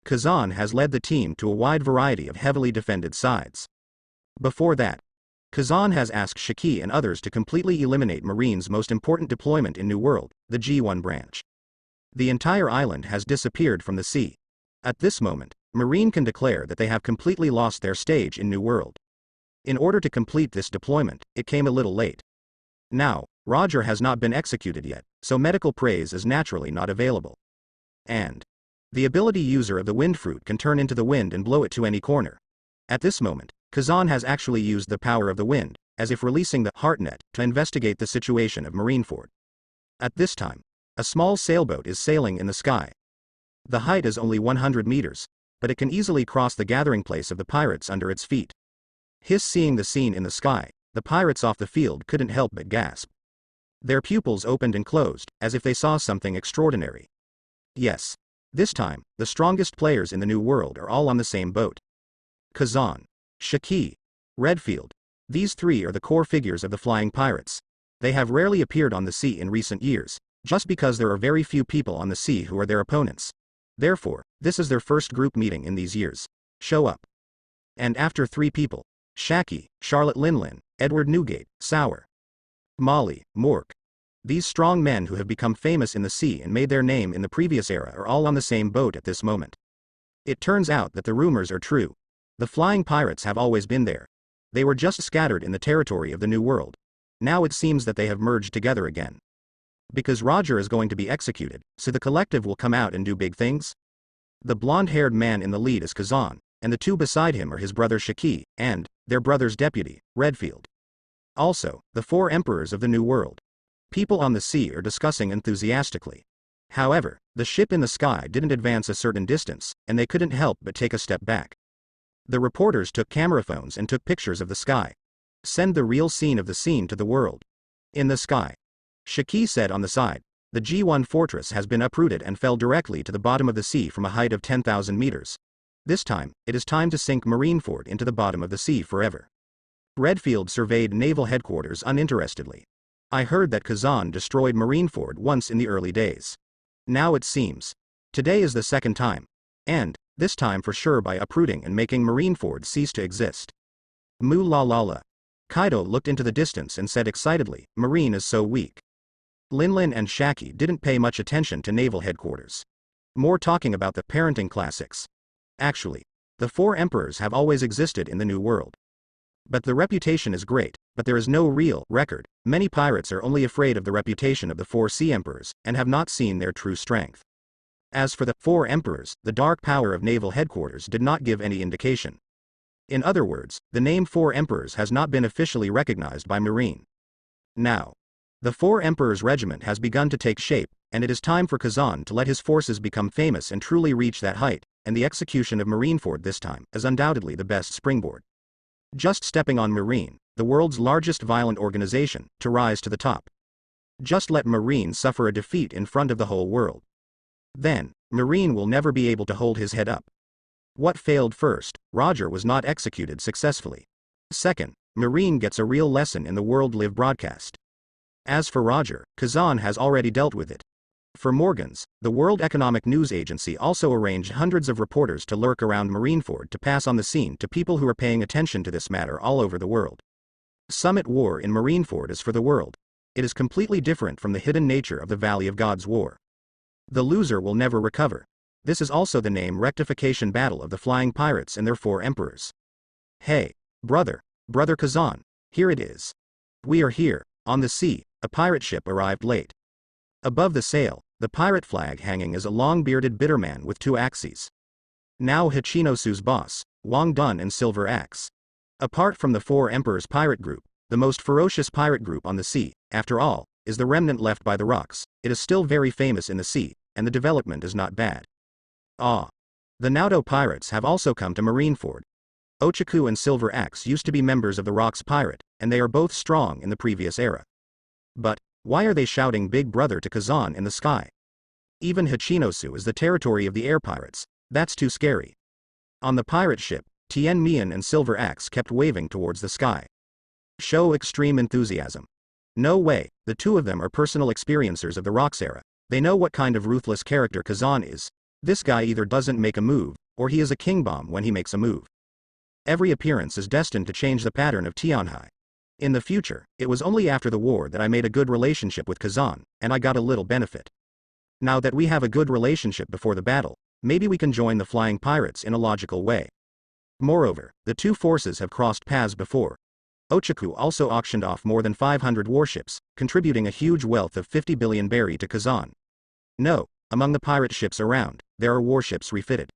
Kazan has led the team to a wide variety of heavily defended sides. Before that, Kazan has asked Shiki and others to completely eliminate Marine's most important deployment in New World, the G1 branch. The entire island has disappeared from the sea. At this moment, Marine can declare that they have completely lost their stage in New World. In order to complete this deployment, it came a little late. Now, Roger has not been executed yet, so medical praise is naturally not available. And the ability user of the wind fruit can turn into the wind and blow it to any corner. At this moment, Kazan has actually used the power of the wind, as if releasing the heartnet to investigate the situation of Marineford. At this time, a small sailboat is sailing in the sky. The height is only 100 meters, but it can easily cross the gathering place of the pirates under its feet. Seeing the scene in the sky, the pirates off the field couldn't help but gasp. Their pupils opened and closed, as if they saw something extraordinary. Yes. This time, the strongest players in the New World are all on the same boat. Kazan, Shiki, Redfield. These three are the core figures of the flying pirates. They have rarely appeared on the sea in recent years, just because there are very few people on the sea who are their opponents. Therefore, this is their first group meeting in these years. Show up. And after 3 people, Shaki, Charlotte Linlin, Edward Newgate, Sour, Molly, Mork. These strong men who have become famous in the sea and made their name in the previous era are all on the same boat at this moment. It turns out that the rumors are true. The flying pirates have always been there. They were just scattered in the territory of the New World. Now it seems that they have merged together again. Because Roger is going to be executed, so the collective will come out and do big things? The blonde-haired man in the lead is Kazan, and the 2 beside him are his brother Shiki, and their brother's deputy, Redfield. Also, the 4 emperors of the New World. People on the sea are discussing enthusiastically. However, the ship in the sky didn't advance a certain distance, and they couldn't help but take a step back. The reporters took camera phones and took pictures of the sky. Send the real scene of the scene to the world. In the sky. Shiki said on the side, the G1 fortress has been uprooted and fell directly to the bottom of the sea from a height of 10,000 meters. This time, it is time to sink Marineford into the bottom of the sea forever. Redfield surveyed naval headquarters uninterestedly. I heard that Kazan destroyed Marineford once in the early days. Now it seems. Today is the second time. And, this time for sure by uprooting and making Marineford cease to exist. Moo la la la. Kaido looked into the distance and said excitedly, Marine is so weak. Linlin and Shaki didn't pay much attention to naval headquarters. More talking about the parenting classics. Actually, the 4 emperors have always existed in the New World. But the reputation is great, but there is no real record. Many pirates are only afraid of the reputation of the 4 sea emperors, and have not seen their true strength. As for the 4 emperors, the dark power of naval headquarters did not give any indication. In other words, the name 4 emperors has not been officially recognized by Marine. Now, the 4 emperors regiment has begun to take shape, and it is time for Kazan to let his forces become famous and truly reach that height, and the execution of Marineford this time is undoubtedly the best springboard. Just stepping on Marine, the world's largest violent organization, to rise to the top. Just let Marine suffer a defeat in front of the whole world. Then, Marine will never be able to hold his head up. What failed first? Roger was not executed successfully. Second, Marine gets a real lesson in the World Live broadcast. As for Roger, Kazan has already dealt with it. For Morgans, the World Economic News Agency also arranged hundreds of reporters to lurk around Marineford to pass on the scene to people who are paying attention to this matter all over the world. Summit War in Marineford is for the world. It is completely different from the hidden nature of the Valley of Gods War. The loser will never recover. This is also the name rectification battle of the flying pirates and their 4 emperors. Hey, brother Kazan, here it is. We are here, on the sea. A pirate ship arrived late. Above the sail, the pirate flag hanging is a long-bearded bitter man with 2 axes. Now Hachinosu's boss, Wang Dun and Silver Axe. Apart from the 4 emperors pirate group, the most ferocious pirate group on the sea, after all, is the remnant left by the rocks. It is still very famous in the sea, and the development is not bad. Ah. The Naruto pirates have also come to Marineford. Ochaku and Silver Axe used to be members of the Rocks Pirate, and they are both strong in the previous era. But, why are they shouting Big Brother to Kazan in the sky? Even Hachinosu is the territory of the air pirates. That's too scary. On the pirate ship, Tien Mian and Silver Axe kept waving towards the sky. Show extreme enthusiasm. No way, the 2 of them are personal experiencers of the Rocks era. They know what kind of ruthless character Kazan is. This guy either doesn't make a move, or he is a king bomb when he makes a move. Every appearance is destined to change the pattern of Tianhai. In the future, it was only after the war that I made a good relationship with Kazan, and I got a little benefit. Now that we have a good relationship before the battle, maybe we can join the flying pirates in a logical way. Moreover, the two forces have crossed paths before. Ochaku also auctioned off more than 500 warships, contributing a huge wealth of 50 billion berry to Kazan. No, among the pirate ships around, there are warships refitted.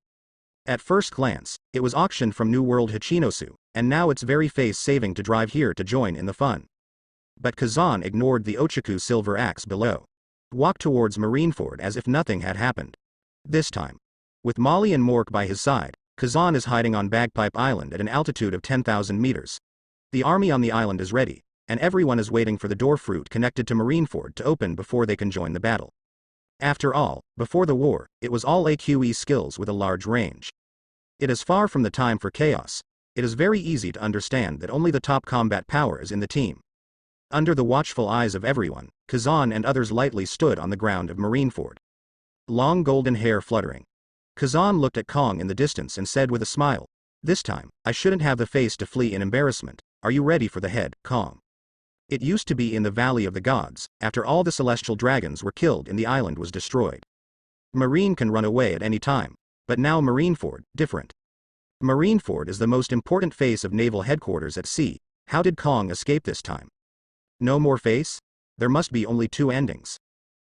At first glance, it was auctioned from New World Hachinosu, and now it's very face-saving to drive here to join in the fun. But Kazan ignored the Ochaku silver axe below. Walked towards Marineford as if nothing had happened. This time, with Molly and Mork by his side, Kazan is hiding on Bagpipe Island at an altitude of 10,000 meters. The army on the island is ready, and everyone is waiting for the door fruit connected to Marineford to open before they can join the battle. After all, before the war, it was all AQE skills with a large range. It is far from the time for chaos. It is very easy to understand that only the top combat power is in the team. Under the watchful eyes of everyone, Kazan and others lightly stood on the ground of Marineford. Long golden hair fluttering. Kazan looked at Kong in the distance and said with a smile, "This time, I shouldn't have the face to flee in embarrassment. Are you ready for the head, Kong?" It used to be in the Valley of the Gods, after all the celestial dragons were killed and the island was destroyed. Marine can run away at any time, but now Marineford, different. Marineford is the most important face of naval headquarters at sea. How did Kong escape this time? No more face? There must be only two endings.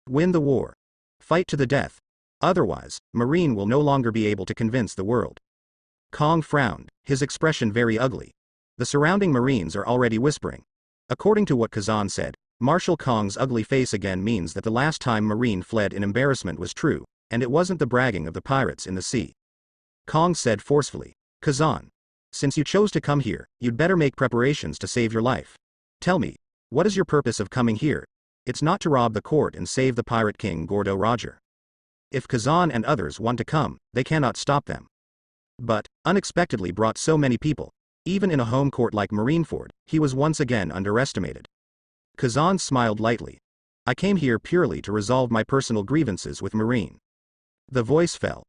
Win the war. Fight to the death. Otherwise, Marine will no longer be able to convince the world. Kong frowned, his expression very ugly. The surrounding Marines are already whispering. According to what Kazan said, Marshal Kong's ugly face again means that the last time Marine fled in embarrassment was true, and it wasn't the bragging of the pirates in the sea. Kong said forcefully, "Kazan, since you chose to come here, you'd better make preparations to save your life. Tell me, what is your purpose of coming here? It's not to rob the court and save the pirate king Gordo Roger. If Kazan and others want to come, they cannot stop them. But, unexpectedly brought so many people. Even in a home court like Marineford, he was once again underestimated." Kazan smiled lightly. "I came here purely to resolve my personal grievances with Marine." The voice fell.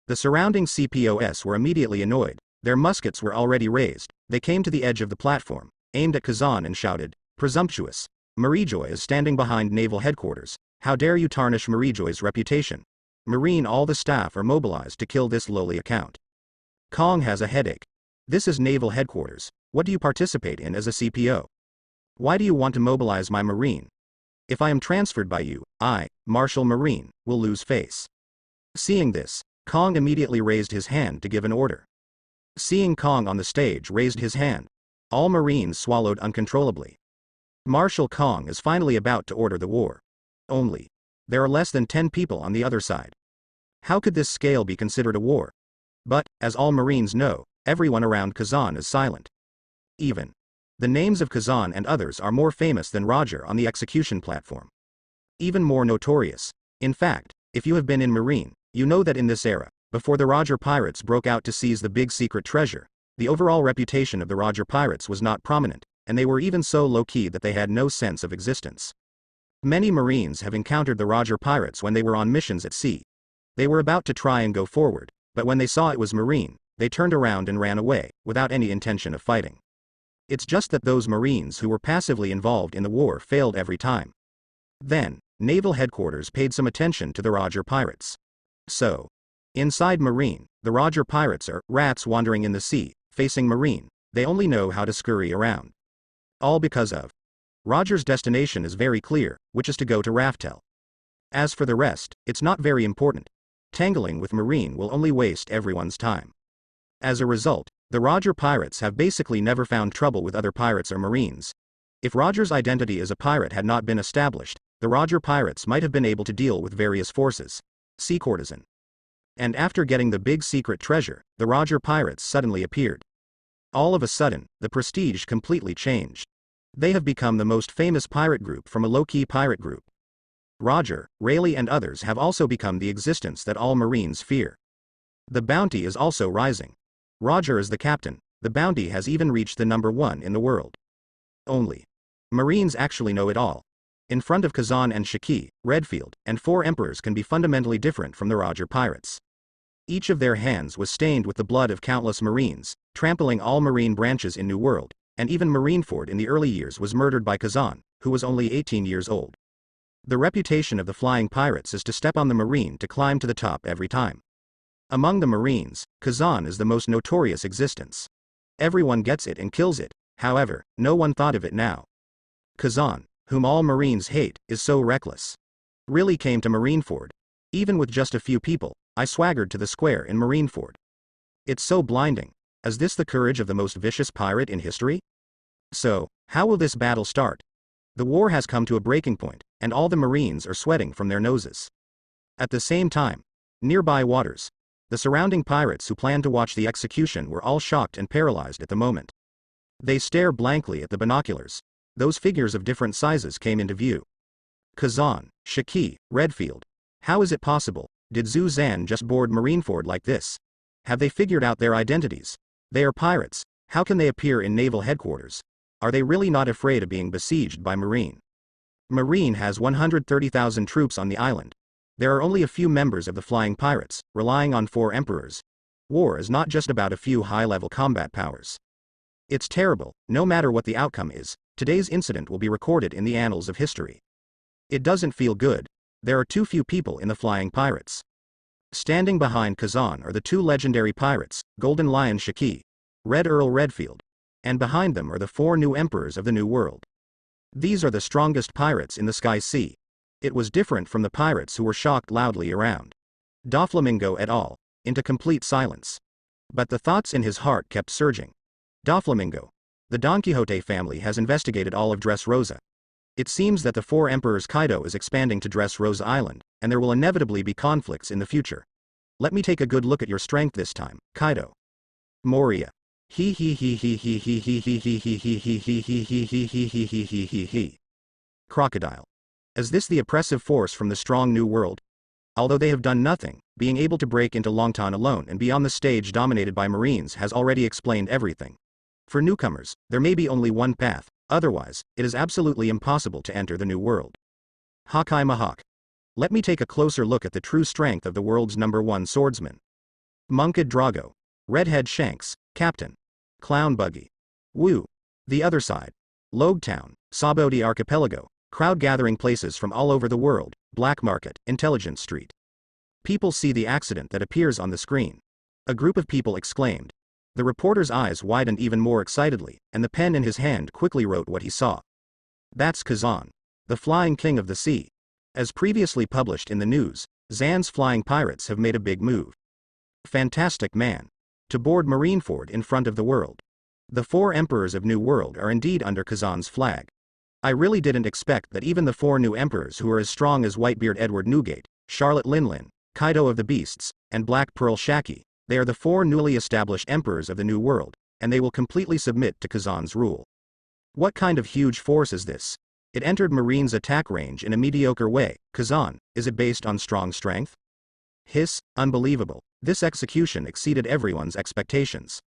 The surrounding CPOS were immediately annoyed. Their muskets were already raised. They came to the edge of the platform, aimed at Kazan and shouted, "Presumptuous! Marijoy is standing behind naval headquarters. How dare you tarnish Marijoy's reputation? Marine, all the staff are mobilized to kill this lowly account." Kong has a headache. This is naval headquarters. What do you participate in as a CPO? Why do you want to mobilize my Marine? If I am transferred by you, I, Marshal Marine, will lose face. Seeing this, Kong immediately raised his hand to give an order. Seeing Kong on the stage raised his hand, all Marines swallowed uncontrollably. Marshal Kong is finally about to order the war. Only, there are less than 10 people on the other side. How could this scale be considered a war? But, as all Marines know, everyone around Kazan is silent. Even the names of Kazan and others are more famous than Roger on the execution platform. Even more notorious. In fact, if you have been in Marine, you know that in this era, before the Roger pirates broke out to seize the big secret treasure, the overall reputation of the Roger pirates was not prominent, and they were even so low-key that they had no sense of existence. Many Marines have encountered the Roger pirates when they were on missions at sea. They were about to try and go forward, but when they saw it was Marine, they turned around and ran away, without any intention of fighting. It's just that those Marines who were passively involved in the war failed every time. Then, naval headquarters paid some attention to the Roger pirates. So, inside Marine, the Roger pirates are rats wandering in the sea, facing Marine. They only know how to scurry around. All because of Roger's destination is very clear, which is to go to Raftel. As for the rest, it's not very important. Tangling with Marine will only waste everyone's time. As a result, the Roger pirates have basically never found trouble with other pirates or Marines. If Roger's identity as a pirate had not been established, the Roger pirates might have been able to deal with various forces. Sea courtesan. And after getting the big secret treasure, the Roger pirates suddenly appeared. All of a sudden, the prestige completely changed. They have become the most famous pirate group from a low-key pirate group. Roger, Rayleigh and others have also become the existence that all Marines fear. The bounty is also rising. Roger is the captain. The bounty has even reached the #1 in the world. Only Marines actually know it all. In front of Kazan and Shiki, Redfield, and 4 emperors can be fundamentally different from the Roger pirates. Each of their hands was stained with the blood of countless Marines, trampling all Marine branches in New World, and even Marineford in the early years was murdered by Kazan, who was only 18 years old. The reputation of the flying pirates is to step on the Marine to climb to the top every time. Among the Marines, Kazan is the most notorious existence. Everyone gets it and kills it, however, no one thought of it now. Kazan, whom all Marines hate, is so reckless. Really came to Marineford. Even with just a few people, I swaggered to the square in Marineford. It's so blinding. Is this the courage of the most vicious pirate in history? So, how will this battle start? The war has come to a breaking point, and all the Marines are sweating from their noses. At the same time, nearby waters, the surrounding pirates who planned to watch the execution were all shocked and paralyzed at the moment. They stare blankly at the binoculars. Those figures of different sizes came into view. Kazan, Shiki, Redfield. How is it possible? Did Zhu Zan just board Marineford like this? Have they figured out their identities? They are pirates. How can they appear in naval headquarters? Are they really not afraid of being besieged by Marine? Marine has 130,000 troops on the island. There are only a few members of the flying pirates, relying on 4 emperors. War is not just about a few high-level combat powers. It's terrible. No matter what the outcome is, today's incident will be recorded in the annals of history. It doesn't feel good. There are too few people in the flying pirates. Standing behind Kazan are the 2 legendary pirates, Golden Lion Shiki, Red Earl Redfield, and behind them are the 4 new emperors of the New World. These are the strongest pirates in the Sky Sea. It was different from the pirates who were shocked loudly around Doflamingo et al. Into complete silence. But the thoughts in his heart kept surging. Doflamingo. The Don Quixote family has investigated all of Dressrosa. It seems that the 4 emperors Kaido is expanding to Dressrosa Island, and there will inevitably be conflicts in the future. Let me take a good look at your strength this time, Kaido. Moria. He. Crocodile. Is this the oppressive force from the strong New World? Although they have done nothing, being able to break into Longtan alone and be on the stage dominated by Marines has already explained everything. For newcomers, there may be only one path, otherwise, it is absolutely impossible to enter the New World. Hakai Mahawk. Let me take a closer look at the true strength of the world's #1 swordsman. Munkid Drago. Redhead Shanks, Captain. Clown Buggy. Woo. The other side. Logtown, Sabodi Archipelago, crowd gathering places from all over the world, Black Market, Intelligence Street. People see the accident that appears on the screen. A group of people exclaimed. The reporter's eyes widened even more excitedly, and the pen in his hand quickly wrote what he saw. That's Kazan, the flying king of the sea. As previously published in the news, Zan's flying pirates have made a big move. Fantastic man. To board Marineford in front of the world. The 4 emperors of New World are indeed under Kazan's flag. I really didn't expect that even the 4 new emperors who are as strong as Whitebeard Edward Newgate, Charlotte Linlin, Kaido of the Beasts, and Black Pearl Shaki, they are the 4 newly established emperors of the New World, and they will completely submit to Kazan's rule. What kind of huge force is this? It entered Marine's attack range in a mediocre way. Kazan, is it based on strong strength? Hiss, unbelievable. This execution exceeded everyone's expectations.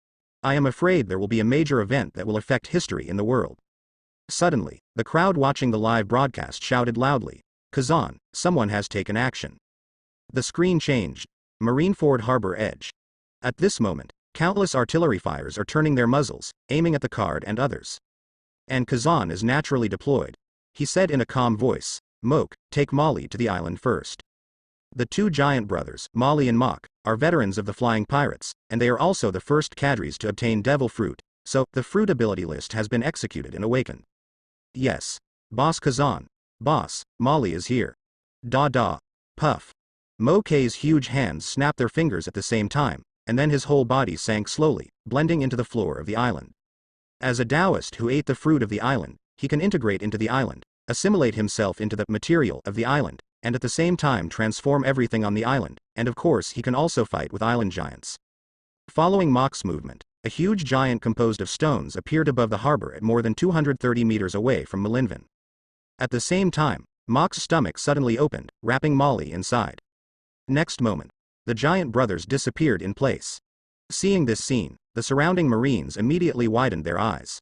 I am afraid there will be a major event that will affect history in the world. Suddenly, the crowd watching the live broadcast shouted loudly, Kazan, someone has taken action. The screen changed. Marineford Harbor Edge. At this moment, countless artillery fires are turning their muzzles, aiming at the card and others. And Kazan is naturally deployed. He said in a calm voice, Moke, take Molly to the island first. The 2 giant brothers, Molly and Mok, are veterans of the flying pirates, and they are also the first cadres to obtain devil fruit, so, the fruit ability list has been executed and awakened. Yes. Boss Kazan. Boss, Molly is here. Da. Puff. Moke's huge hands snapped their fingers at the same time, and then his whole body sank slowly, blending into the floor of the island. As a Taoist who ate the fruit of the island, he can integrate into the island, assimilate himself into the material of the island, and at the same time transform everything on the island, and of course he can also fight with island giants. Following Mok's movement, a huge giant composed of stones appeared above the harbor at more than 230 meters away from Malinvin. At the same time, Mok's stomach suddenly opened, wrapping Molly inside. Next moment, the giant brothers disappeared in place. Seeing this scene, the surrounding Marines immediately widened their eyes.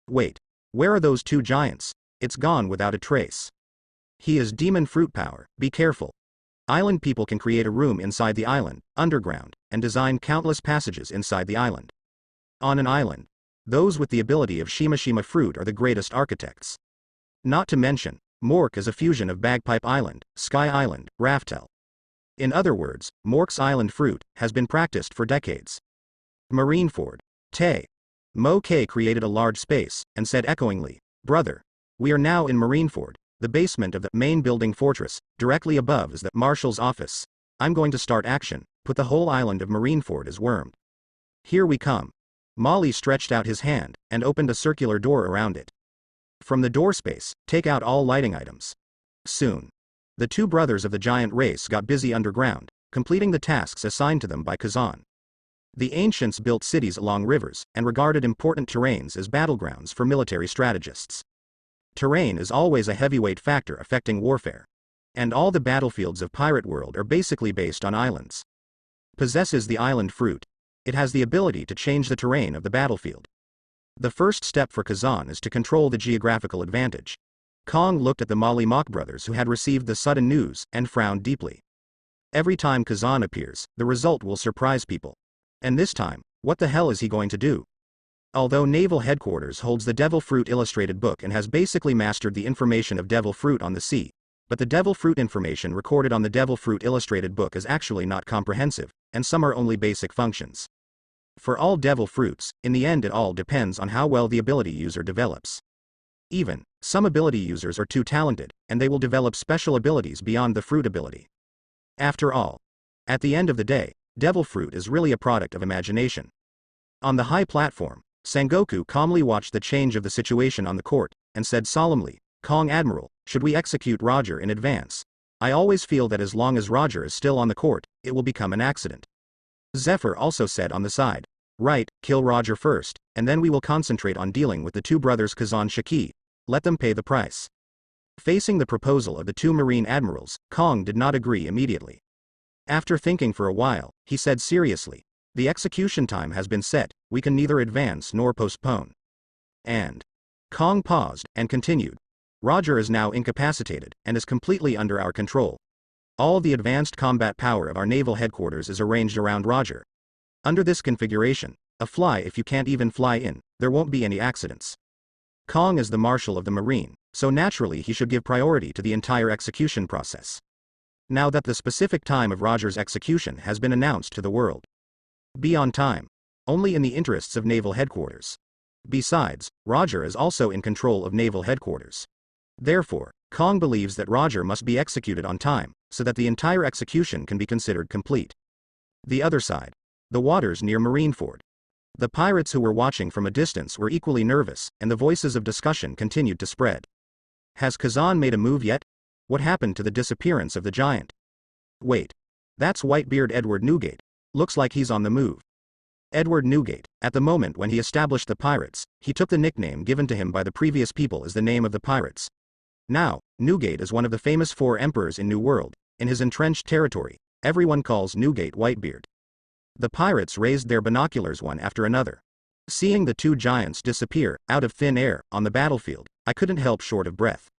Wait, where are those 2 giants? It's gone without a trace. He is demon fruit power, be careful. Island people can create a room inside the island, underground, and designed countless passages inside the island. On an island, those with the ability of Shima fruit are the greatest architects. Not to mention, Mork is a fusion of Bagpipe Island, Sky Island, Raftel. In other words, Mork's island fruit has been practiced for decades. Marineford. Tay. Mo K created a large space, and said echoingly, "Brother. We are now in Marineford, the basement of the main building fortress. Directly above is the Marshal's office. I'm going to start action, put the whole island of Marineford as wormed. Here we come." Molly stretched out his hand, and opened a circular door around it. From the door space, take out all lighting items. Soon. The two brothers of the giant race got busy underground, completing the tasks assigned to them by Kazan. The ancients built cities along rivers, and regarded important terrains as battlegrounds for military strategists. Terrain is always a heavyweight factor affecting warfare. And all the battlefields of Pirate World are basically based on islands. Possesses the island fruit. It has the ability to change the terrain of the battlefield. The first step for Kazan is to control the geographical advantage. Kong looked at the Molly Mock brothers who had received the sudden news, and frowned deeply. Every time Kazan appears, the result will surprise people. And this time, what the hell is he going to do? Although Naval Headquarters holds the Devil Fruit Illustrated book and has basically mastered the information of Devil Fruit on the sea, but the Devil Fruit information recorded on the Devil Fruit Illustrated book is actually not comprehensive, and some are only basic functions. For all Devil Fruits, in the end it all depends on how well the ability user develops. Even, some ability users are too talented, and they will develop special abilities beyond the fruit ability. After all, at the end of the day, Devil Fruit is really a product of imagination. On the high platform, Sengoku calmly watched the change of the situation on the court, and said solemnly, "Kong Admiral, should we execute Roger in advance? I always feel that as long as Roger is still on the court, it will become an accident." Zephyr also said on the side, "Right, kill Roger first, and then we will concentrate on dealing with the two brothers Kazan Shiki. Let them pay the price." Facing the proposal of the two Marine admirals, Kong did not agree immediately. After thinking for a while, he said seriously, "The execution time has been set, we can neither advance nor postpone." And Kong paused, and continued, "Roger is now incapacitated, and is completely under our control. All the advanced combat power of our naval headquarters is arranged around Roger. Under this configuration, a fly if you can't even fly in, there won't be any accidents. Kong is the Marshal of the Marine, so naturally he should give priority to the entire execution process. Now that the specific time of Roger's execution has been announced to the world. Be on time. Only in the interests of Naval Headquarters. Besides, Roger is also in control of Naval Headquarters. Therefore, Kong believes that Roger must be executed on time, so that the entire execution can be considered complete." The other side. The waters near Marineford. The pirates who were watching from a distance were equally nervous, and the voices of discussion continued to spread. "Has Kazan made a move yet? What happened to the disappearance of the giant? Wait. That's Whitebeard Edward Newgate. Looks like he's on the move." Edward Newgate, at the moment when he established the pirates, he took the nickname given to him by the previous people as the name of the pirates. Now, Newgate is one of the famous 4 emperors in New World. In his entrenched territory, everyone calls Newgate Whitebeard. The pirates raised their binoculars one after another. Seeing the two giants disappear, out of thin air, on the battlefield, I couldn't help short of breath.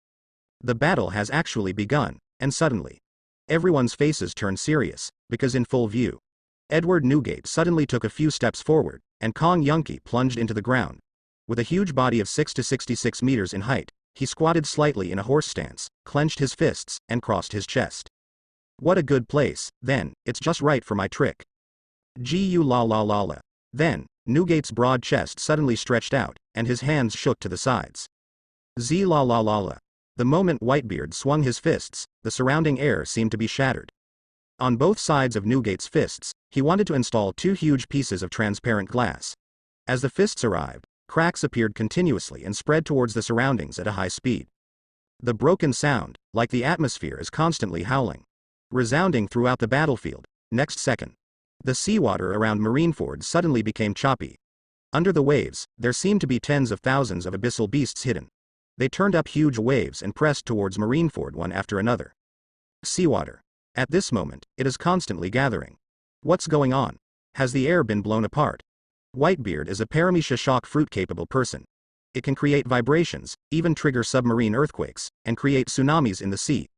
The battle has actually begun, and suddenly, everyone's faces turned serious, because in full view, Edward Newgate suddenly took a few steps forward, and Kong Yunki plunged into the ground. With a huge body of 6 to 66 meters in height, he squatted slightly in a horse stance, clenched his fists, and crossed his chest. "What a good place, then, it's just right for my trick. Gu la la la la." Then, Newgate's broad chest suddenly stretched out, and his hands shook to the sides. Z la la la la. The moment Whitebeard swung his fists, the surrounding air seemed to be shattered. On both sides of Newgate's fists, he wanted to install 2 huge pieces of transparent glass. As the fists arrived, cracks appeared continuously and spread towards the surroundings at a high speed. The broken sound, like the atmosphere is constantly howling, resounding throughout the battlefield. Next second, the seawater around Marineford suddenly became choppy. Under the waves, there seemed to be tens of thousands of abyssal beasts hidden. They turned up huge waves and pressed towards Marineford one after another. Seawater. At this moment, it is constantly gathering. What's going on? Has the air been blown apart? Whitebeard is a paramecia shock fruit-capable person. It can create vibrations, even trigger submarine earthquakes, and create tsunamis in the sea.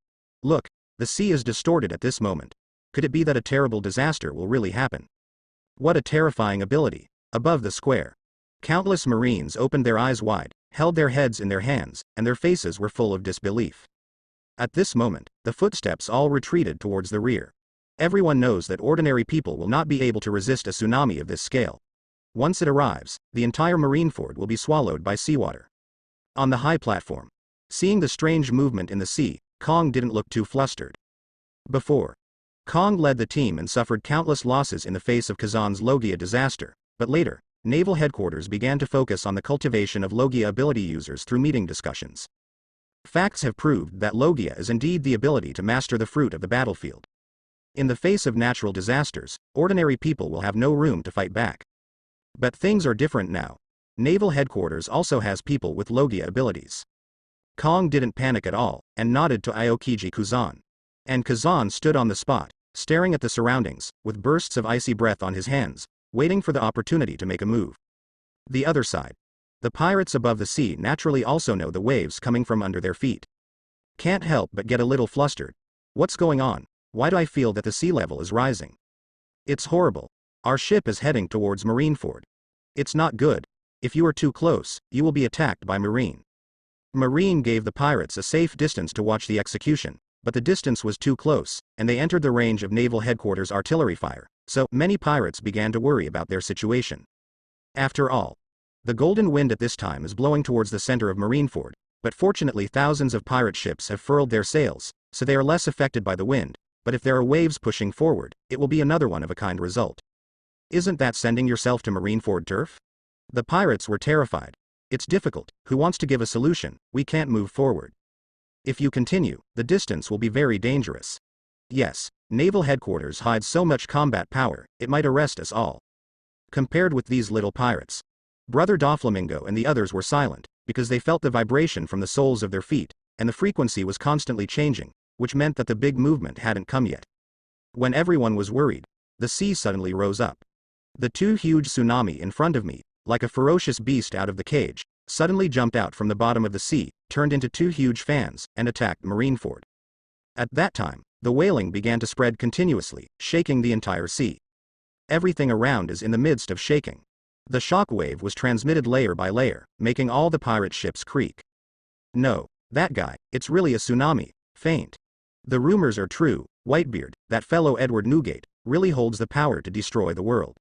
Look, the sea is distorted at this moment. Could it be that a terrible disaster will really happen? What a terrifying ability. Above the square, countless Marines opened their eyes wide, held their heads in their hands, and their faces were full of disbelief. At this moment, the footsteps all retreated towards the rear. Everyone knows that ordinary people will not be able to resist a tsunami of this scale. Once it arrives, the entire Marineford will be swallowed by seawater. On the high platform, seeing the strange movement in the sea, Kong didn't look too flustered. Before, Kong led the team and suffered countless losses in the face of Kazan's Logia disaster, but later, Naval Headquarters began to focus on the cultivation of Logia ability users through meeting discussions. Facts have proved that Logia is indeed the ability to master the fruit of the battlefield. In the face of natural disasters, ordinary people will have no room to fight back. But things are different now. Naval Headquarters also has people with Logia abilities. Kong didn't panic at all, and nodded to Aokiji Kazan. And Kazan stood on the spot, staring at the surroundings, with bursts of icy breath on his hands, waiting for the opportunity to make a move. The other side. The pirates above the sea naturally also know the waves coming from under their feet. Can't help but get a little flustered. What's going on? Why do I feel that the sea level is rising? It's horrible. Our ship is heading towards Marineford. It's not good. If you are too close, you will be attacked by Marine. Marine gave the pirates a safe distance to watch the execution, but the distance was too close, and they entered the range of Naval Headquarters artillery fire, so many pirates began to worry about their situation. After all, the golden wind at this time is blowing towards the center of Marineford, but fortunately thousands of pirate ships have furled their sails, so they are less affected by the wind, but if there are waves pushing forward, it will be another one of a kind result. Isn't that sending yourself to Marineford turf? The pirates were terrified. It's difficult. Who wants to give a solution? We can't move forward. If you continue, the distance will be very dangerous. Yes, Naval Headquarters hides so much combat power, it might arrest us all. Compared with these little pirates, Brother Doflamingo and the others were silent, because they felt the vibration from the soles of their feet, and the frequency was constantly changing, which meant that the big movement hadn't come yet. When everyone was worried, the sea suddenly rose up. The two huge tsunami in front of me, like a ferocious beast out of the cage, suddenly jumped out from the bottom of the sea, turned into two huge fans, and attacked Marineford. At that time, the wailing began to spread continuously, shaking the entire sea. Everything around is in the midst of shaking. The shock wave was transmitted layer by layer, making all the pirate ships creak. No, that guy, it's really a tsunami, faint. The rumors are true. Whitebeard, that fellow Edward Newgate, really holds the power to destroy the world.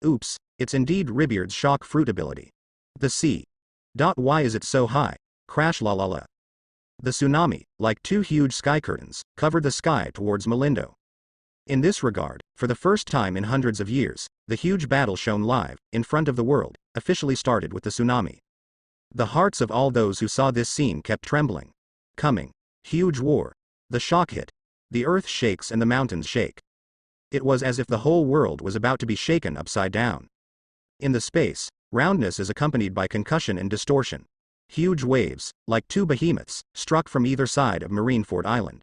Oops, it's indeed Ribeard's shock fruit ability. The sea. Why is it so high? Crash la la la. The tsunami, like two huge sky curtains, covered the sky towards Malindo. In this regard, for the first time in hundreds of years, the huge battle shown live, in front of the world, officially started with the tsunami. The hearts of all those who saw this scene kept trembling. Coming. Huge war. The shock hit. The earth shakes and the mountains shake. It was as if the whole world was about to be shaken upside down. In the space, roundness is accompanied by concussion and distortion. Huge waves, like two behemoths, struck from either side of Marineford Island.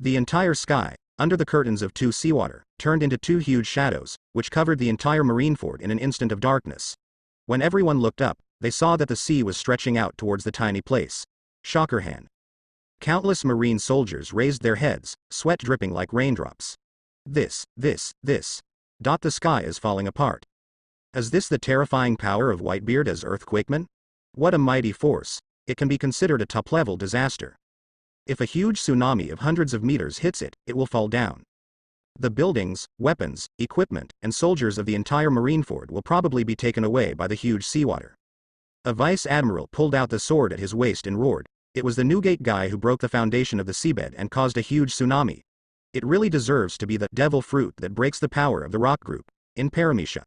The entire sky, under the curtains of two seawater, turned into two huge shadows, which covered the entire Marineford in an instant of darkness. When everyone looked up, they saw that the sea was stretching out towards the tiny place. Shockerhand. Countless Marine soldiers raised their heads, sweat dripping like raindrops. This. The sky is falling apart. Is this the terrifying power of Whitebeard as Earthquakeman? What a mighty force. It can be considered a top-level disaster. If a huge tsunami of hundreds of meters hits it, it will fall down. The buildings, weapons, equipment, and soldiers of the entire Marineford will probably be taken away by the huge seawater. A vice admiral pulled out the sword at his waist and roared. It was the Newgate guy who broke the foundation of the seabed and caused a huge tsunami. It really deserves to be the devil fruit that breaks the power of the rock group, in Paramecia.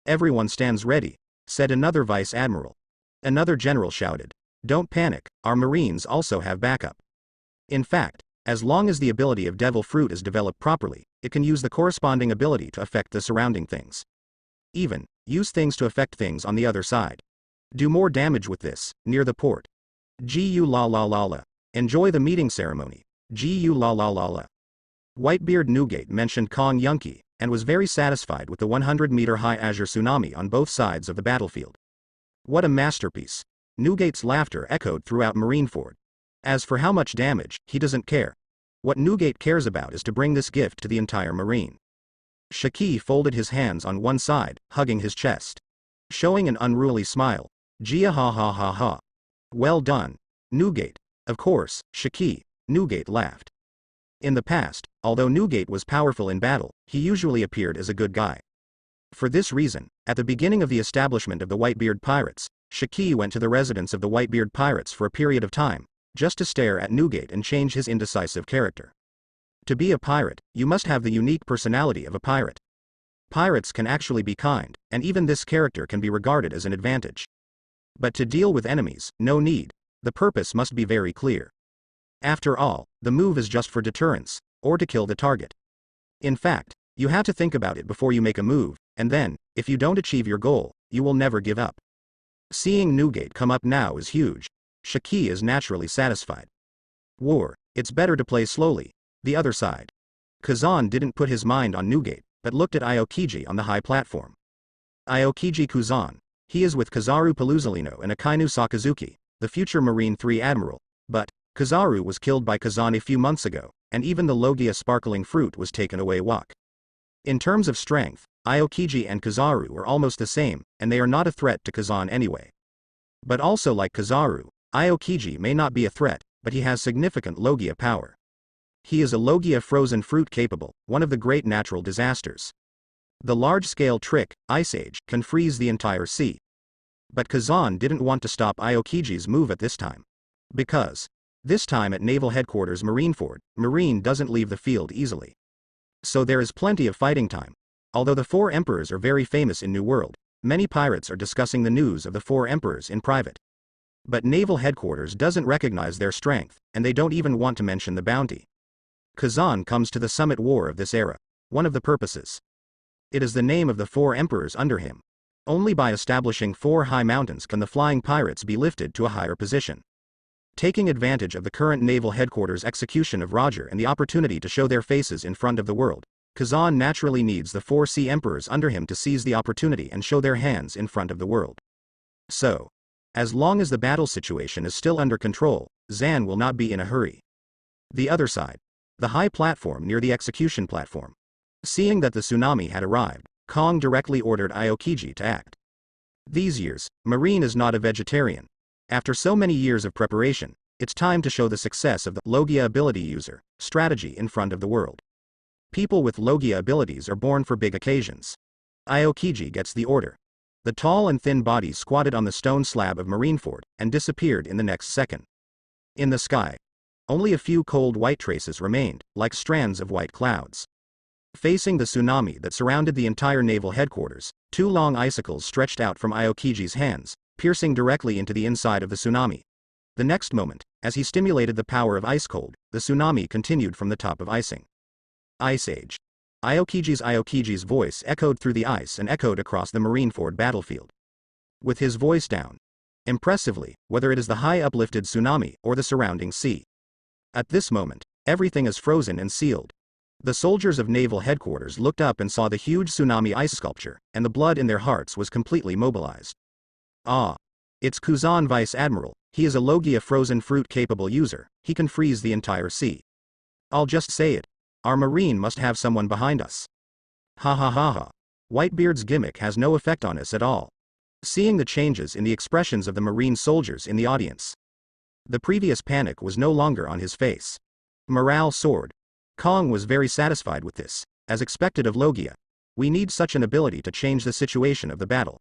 Everyone stands ready, said another vice admiral. Another general shouted. Don't panic, our Marines also have backup. In fact, as long as the ability of devil fruit is developed properly, it can use the corresponding ability to affect the surrounding things. Even, use things to affect things on the other side. Do more damage with this, near the port. Gu la la la la. Enjoy the meeting ceremony. Gu la la la la. Whitebeard Newgate mentioned Kong Yunki, and was very satisfied with the 100-meter-high azure tsunami on both sides of the battlefield. What a masterpiece. Newgate's laughter echoed throughout Marineford. As for how much damage, he doesn't care. What Newgate cares about is to bring this gift to the entire Marine. Shiki folded his hands on one side, hugging his chest. Showing an unruly smile. Jia ha ha ha ha. Well done. Newgate. Of course, Shiki, Newgate laughed. In the past, although Newgate was powerful in battle, he usually appeared as a good guy. For this reason, at the beginning of the establishment of the Whitebeard pirates, Shiki went to the residence of the Whitebeard pirates for a period of time, just to stare at Newgate and change his indecisive character. To be a pirate, you must have the unique personality of a pirate. Pirates can actually be kind, and even this character can be regarded as an advantage. But to deal with enemies, no need. The purpose must be very clear. After all, the move is just for deterrence, or to kill the target. In fact, you have to think about it before you make a move, and then, if you don't achieve your goal, you will never give up. Seeing Newgate come up now is huge. Shiki is naturally satisfied. War, it's better to play slowly. The other side. Kazan didn't put his mind on Newgate, but looked at Aokiji on the high platform. Aokiji Kazan. He is with Kazaru Paluzalino and Akainu Sakazuki, the future Marine 3 admiral, but Kazaru was killed by Kazan a few months ago, and even the Logia sparkling fruit was taken away. In terms of strength, Aokiji and Kazaru are almost the same, and they are not a threat to Kazan anyway. But also like Kazaru, Aokiji may not be a threat, but he has significant Logia power. He is a Logia frozen fruit capable, one of the great natural disasters. The large-scale trick, Ice Age, can freeze the entire sea. But Kazan didn't want to stop Aokiji's move at this time. Because this time at Naval Headquarters Marineford, Marine doesn't leave the field easily. So there is plenty of fighting time. Although the Four Emperors are very famous in New World, many pirates are discussing the news of the Four Emperors in private. But Naval Headquarters doesn't recognize their strength, and they don't even want to mention the bounty. Kazan comes to the summit war of this era. One of the purposes. It is the name of the Four Emperors under him. Only by establishing 4 high mountains can the flying pirates be lifted to a higher position. Taking advantage of the current Naval Headquarters execution of Roger and the opportunity to show their faces in front of the world, Kazan naturally needs the 4 sea emperors under him to seize the opportunity and show their hands in front of the world. So, as long as the battle situation is still under control, Zan will not be in a hurry. The other side. The high platform near the execution platform. Seeing that the tsunami had arrived, Kong directly ordered Aokiji to act. These years, Marine is not a vegetarian. After so many years of preparation, it's time to show the success of the Logia ability user strategy in front of the world. People with Logia abilities are born for big occasions. Aokiji gets the order. The tall and thin body squatted on the stone slab of Marineford and disappeared in the next second. In the sky, only a few cold white traces remained, like strands of white clouds. Facing the tsunami that surrounded the entire naval headquarters, 2 long icicles stretched out from Aokiji's hands, piercing directly into the inside of the tsunami. The next moment, as he stimulated the power of ice cold, the tsunami continued from the top of icing. Ice Age. Aokiji's voice echoed through the ice and echoed across the Marineford battlefield. With his voice down. Impressively, whether it is the high uplifted tsunami or the surrounding sea. At this moment, everything is frozen and sealed. The soldiers of Naval Headquarters looked up and saw the huge tsunami ice sculpture, and the blood in their hearts was completely mobilized. Ah! It's Kazan Vice Admiral. He is a Logia frozen fruit capable user. He can freeze the entire sea. I'll just say it. Our Marine must have someone behind us. Ha ha ha ha. Whitebeard's gimmick has no effect on us at all. Seeing the changes in the expressions of the Marine soldiers in the audience. The previous panic was no longer on his face. Morale soared. Kong was very satisfied with this. As expected of Logia. We need such an ability to change the situation of the battle.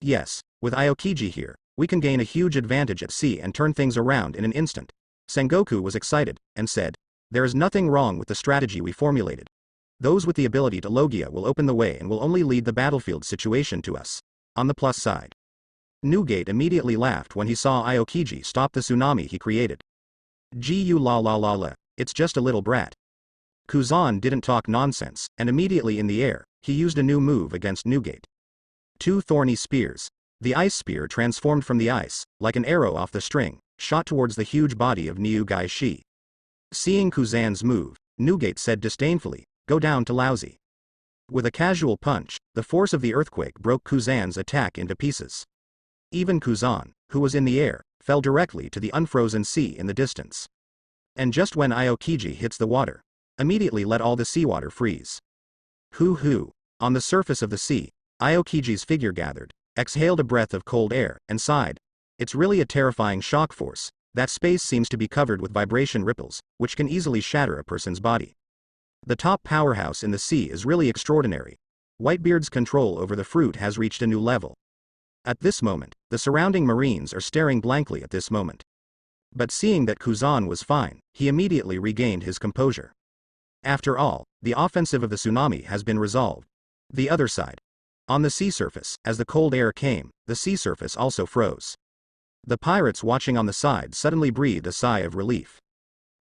Yes, with Aokiji here, we can gain a huge advantage at sea and turn things around in an instant. Sengoku was excited, and said, there is nothing wrong with the strategy we formulated. Those with the ability to Logia will open the way and will only lead the battlefield situation to us. On the plus side. Newgate immediately laughed when he saw Aokiji stop the tsunami he created. Gu la la la la, it's just a little brat. Kazan didn't talk nonsense, and immediately in the air, he used a new move against Newgate. 2 thorny spears. The ice spear transformed from the ice, like an arrow off the string, shot towards the huge body of Niu Gaishi. Seeing Kazan's move, Newgate said disdainfully, go down to lousy. With a casual punch, the force of the earthquake broke Kazan's attack into pieces. Even Kazan, who was in the air, fell directly to the unfrozen sea in the distance. And just when Aokiji hits the water, immediately let all the seawater freeze. Hoo. On the surface of the sea, Aokiji's figure gathered, exhaled a breath of cold air, and sighed. It's really a terrifying shock force. That space seems to be covered with vibration ripples, which can easily shatter a person's body. The top powerhouse in the sea is really extraordinary. Whitebeard's control over the fruit has reached a new level. At this moment, the surrounding Marines are staring blankly at this moment. But seeing that Kazan was fine, he immediately regained his composure. After all, the offensive of the tsunami has been resolved. The other side. On the sea surface, as the cold air came, the sea surface also froze. The pirates watching on the side suddenly breathed a sigh of relief.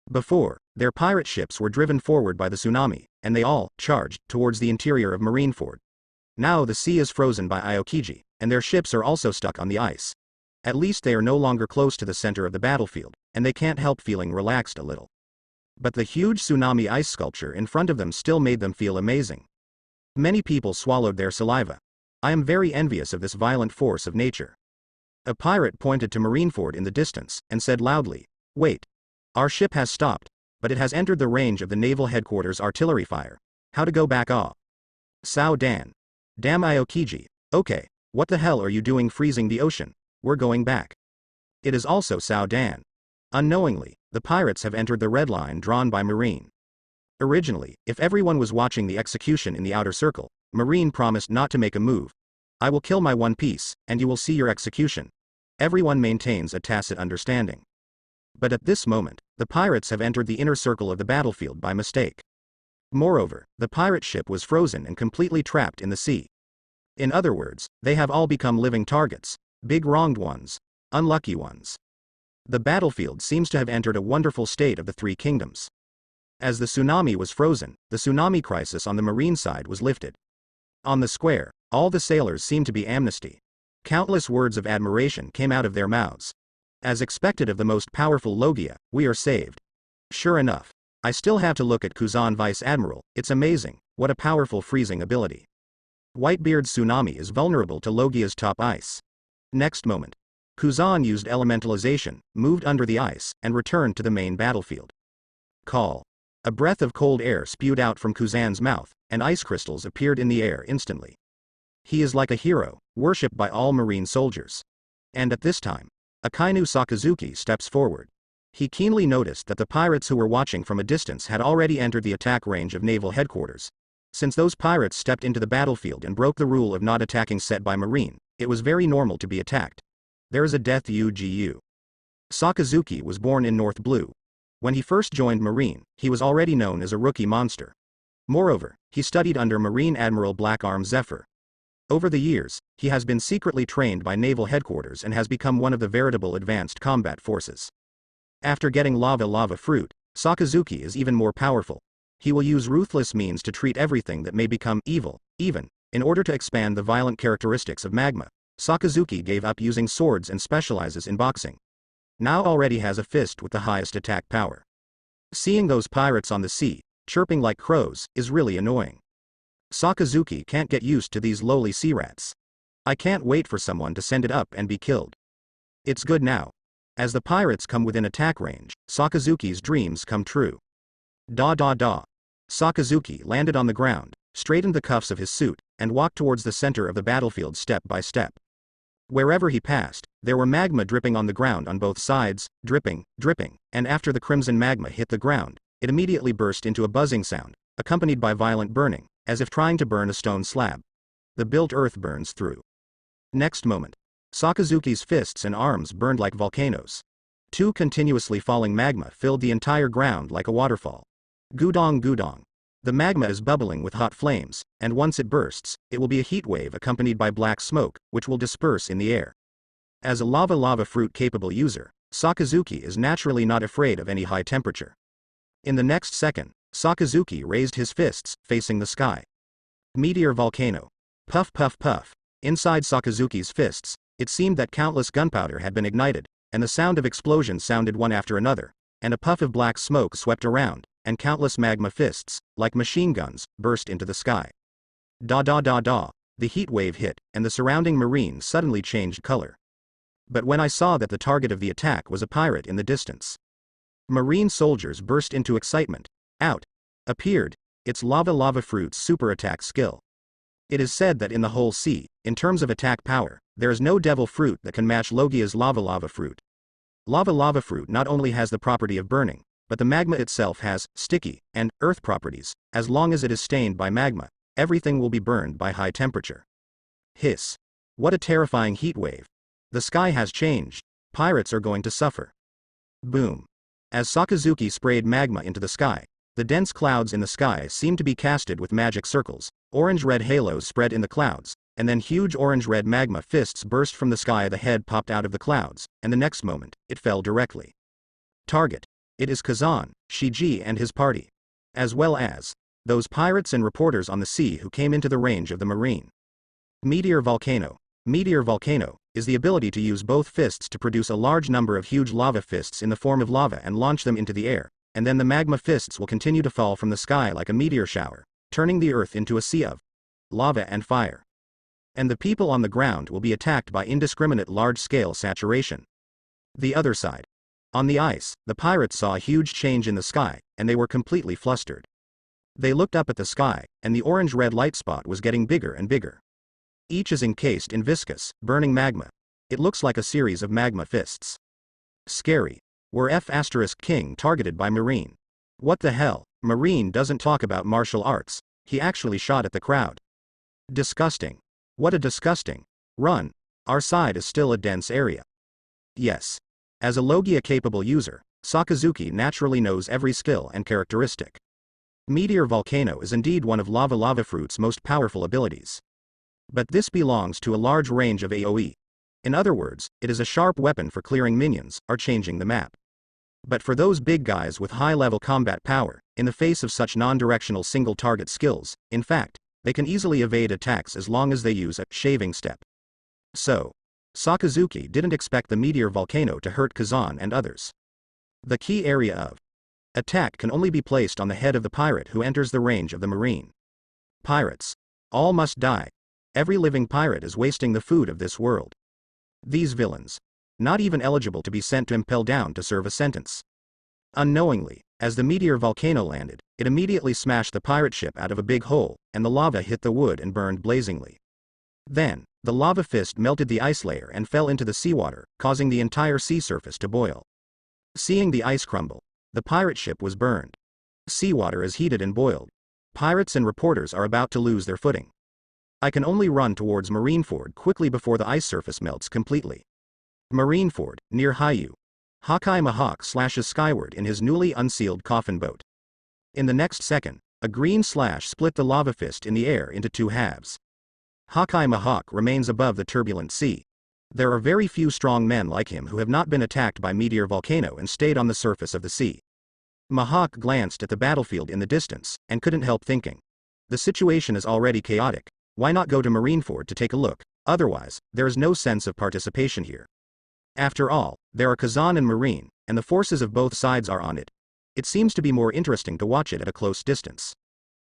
Before, their pirate ships were driven forward by the tsunami, and they all charged towards the interior of Marineford. Now the sea is frozen by Aokiji, and their ships are also stuck on the ice. At least they are no longer close to the center of the battlefield, and they can't help feeling relaxed a little. But the huge tsunami ice sculpture in front of them still made them feel amazing. Many people swallowed their saliva. I am very envious of this violent force of nature. A pirate pointed to Marineford in the distance, and said loudly, "Wait. Our ship has stopped, but it has entered the range of the naval headquarters artillery fire. How to go back off?" Sao Dan. Damn Aokiji. Okay, what the hell are you doing freezing the ocean? We're going back. It is also Sao Dan. Unknowingly, the pirates have entered the red line drawn by Marine. Originally, if everyone was watching the execution in the outer circle, Marine promised not to make a move. "I will kill my One Piece, and you will see your execution." Everyone maintains a tacit understanding. But at this moment, the pirates have entered the inner circle of the battlefield by mistake. Moreover, the pirate ship was frozen and completely trapped in the sea. In other words, they have all become living targets, big wronged ones, unlucky ones. The battlefield seems to have entered a wonderful state of the Three Kingdoms. As the tsunami was frozen, the tsunami crisis on the Marine side was lifted. On the square, all the sailors seemed to be amnesty. Countless words of admiration came out of their mouths. As expected of the most powerful Logia, we are saved. Sure enough. I still have to look at Kazan Vice Admiral. It's amazing, what a powerful freezing ability. Whitebeard's tsunami is vulnerable to Logia's top ice. Next moment. Kazan used elementalization, moved under the ice, and returned to the main battlefield. Call. A breath of cold air spewed out from Kazan's mouth, and ice crystals appeared in the air instantly. He is like a hero, worshipped by all Marine soldiers. And at this time, Akainu Sakazuki steps forward. He keenly noticed that the pirates who were watching from a distance had already entered the attack range of naval headquarters. Since those pirates stepped into the battlefield and broke the rule of not attacking set by Marine, it was very normal to be attacked. There is a death UGU. Sakazuki was born in North Blue. When he first joined Marine, he was already known as a rookie monster. Moreover, he studied under Marine Admiral Blackarm Zephyr. Over the years, he has been secretly trained by naval headquarters and has become one of the veritable advanced combat forces. After getting lava fruit, Sakazuki is even more powerful. He will use ruthless means to treat everything that may become evil, even, in order to expand the violent characteristics of magma. Sakazuki gave up using swords and specializes in boxing. Now already has a fist with the highest attack power. Seeing those pirates on the sea, chirping like crows, is really annoying. Sakazuki can't get used to these lowly sea rats. I can't wait for someone to send it up and be killed. It's good now. As the pirates come within attack range, Sakazuki's dreams come true. Da. Sakazuki landed on the ground, straightened the cuffs of his suit, and walked towards the center of the battlefield step by step. Wherever he passed, there were magma dripping on the ground on both sides, dripping, and after the crimson magma hit the ground, it immediately burst into a buzzing sound, accompanied by violent burning, as if trying to burn a stone slab. The built earth burns through. Next moment, Sakazuki's fists and arms burned like volcanoes. Two continuously falling magma filled the entire ground like a waterfall. Gudong. The magma is bubbling with hot flames, and once it bursts, it will be a heat wave accompanied by black smoke, which will disperse in the air. As a lava fruit capable user, Sakazuki is naturally not afraid of any high temperature. In the next second, Sakazuki raised his fists, facing the sky. Meteor volcano. Puff. Inside Sakazuki's fists, it seemed that countless gunpowder had been ignited, and the sound of explosions sounded one after another, and a puff of black smoke swept around, and countless magma fists, like machine guns, burst into the sky. Da. The heat wave hit, and the surrounding marine suddenly changed color. But when I saw that the target of the attack was a pirate in the distance, Marine soldiers burst into excitement. Out appeared It's lava fruit's super attack skill. It is said that in the whole sea, in terms of attack power, there is no devil fruit that can match Logia's lava fruit. Lava fruit not only has the property of burning, but the magma itself has sticky and earth properties. As long as it is stained by magma, everything will be burned by high temperature. Hiss. What a terrifying heat wave. The sky has changed. Pirates are going to suffer. Boom. As Sakazuki sprayed magma into the sky, the dense clouds in the sky seemed to be casted with magic circles. Orange-red halos spread in the clouds, and then huge orange-red magma fists burst from the sky. The head popped out of the clouds, and the next moment, it fell directly. Target. It is Kazan, Shiki and his party. As well as those pirates and reporters on the sea who came into the range of the marine. Meteor Volcano. Meteor Volcano is the ability to use both fists to produce a large number of huge lava fists in the form of lava and launch them into the air, and then the magma fists will continue to fall from the sky like a meteor shower, turning the earth into a sea of lava and fire. And the people on the ground will be attacked by indiscriminate large-scale saturation. The other side. On the ice, the pirates saw a huge change in the sky, and they were completely flustered. They looked up at the sky, and the orange-red light spot was getting bigger and bigger. Each is encased in viscous, burning magma. It looks like a series of magma fists. Scary. Were F*King targeted by Marine? What the hell? Marine doesn't talk about martial arts. He actually shot at the crowd. Disgusting. What a disgusting. Run. Our side is still a dense area. Yes. As a Logia-capable user, Sakazuki naturally knows every skill and characteristic. Meteor Volcano is indeed one of lava fruit's most powerful abilities. But this belongs to a large range of AoE. In other words, it is a sharp weapon for clearing minions, or changing the map. But for those big guys with high-level combat power, in the face of such non-directional single-target skills, in fact, they can easily evade attacks as long as they use a shaving step. So, Sakazuki didn't expect the Meteor Volcano to hurt Kazan and others. The key area of attack can only be placed on the head of the pirate who enters the range of the marine. Pirates. All must die. Every living pirate is wasting the food of this world. These villains. Not even eligible to be sent to Impel Down to serve a sentence. Unknowingly, as the Meteor Volcano landed, it immediately smashed the pirate ship out of a big hole, and the lava hit the wood and burned blazingly. Then, the lava fist melted the ice layer and fell into the seawater, causing the entire sea surface to boil. Seeing the ice crumble, the pirate ship was burned. Seawater is heated and boiled. Pirates and reporters are about to lose their footing. I can only run towards Marineford quickly before the ice surface melts completely. Marineford, near Hayu. Hakai Mahawk slashes skyward in his newly unsealed coffin boat. In the next second, a green slash split the lava fist in the air into two halves. Hakai Mahawk remains above the turbulent sea. There are very few strong men like him who have not been attacked by Meteor Volcano and stayed on the surface of the sea. Mahawk glanced at the battlefield in the distance, and couldn't help thinking. The situation is already chaotic. Why not go to Marineford to take a look? Otherwise, there is no sense of participation here. After all, there are Kazan and Marine, and the forces of both sides are on it. It seems to be more interesting to watch it at a close distance.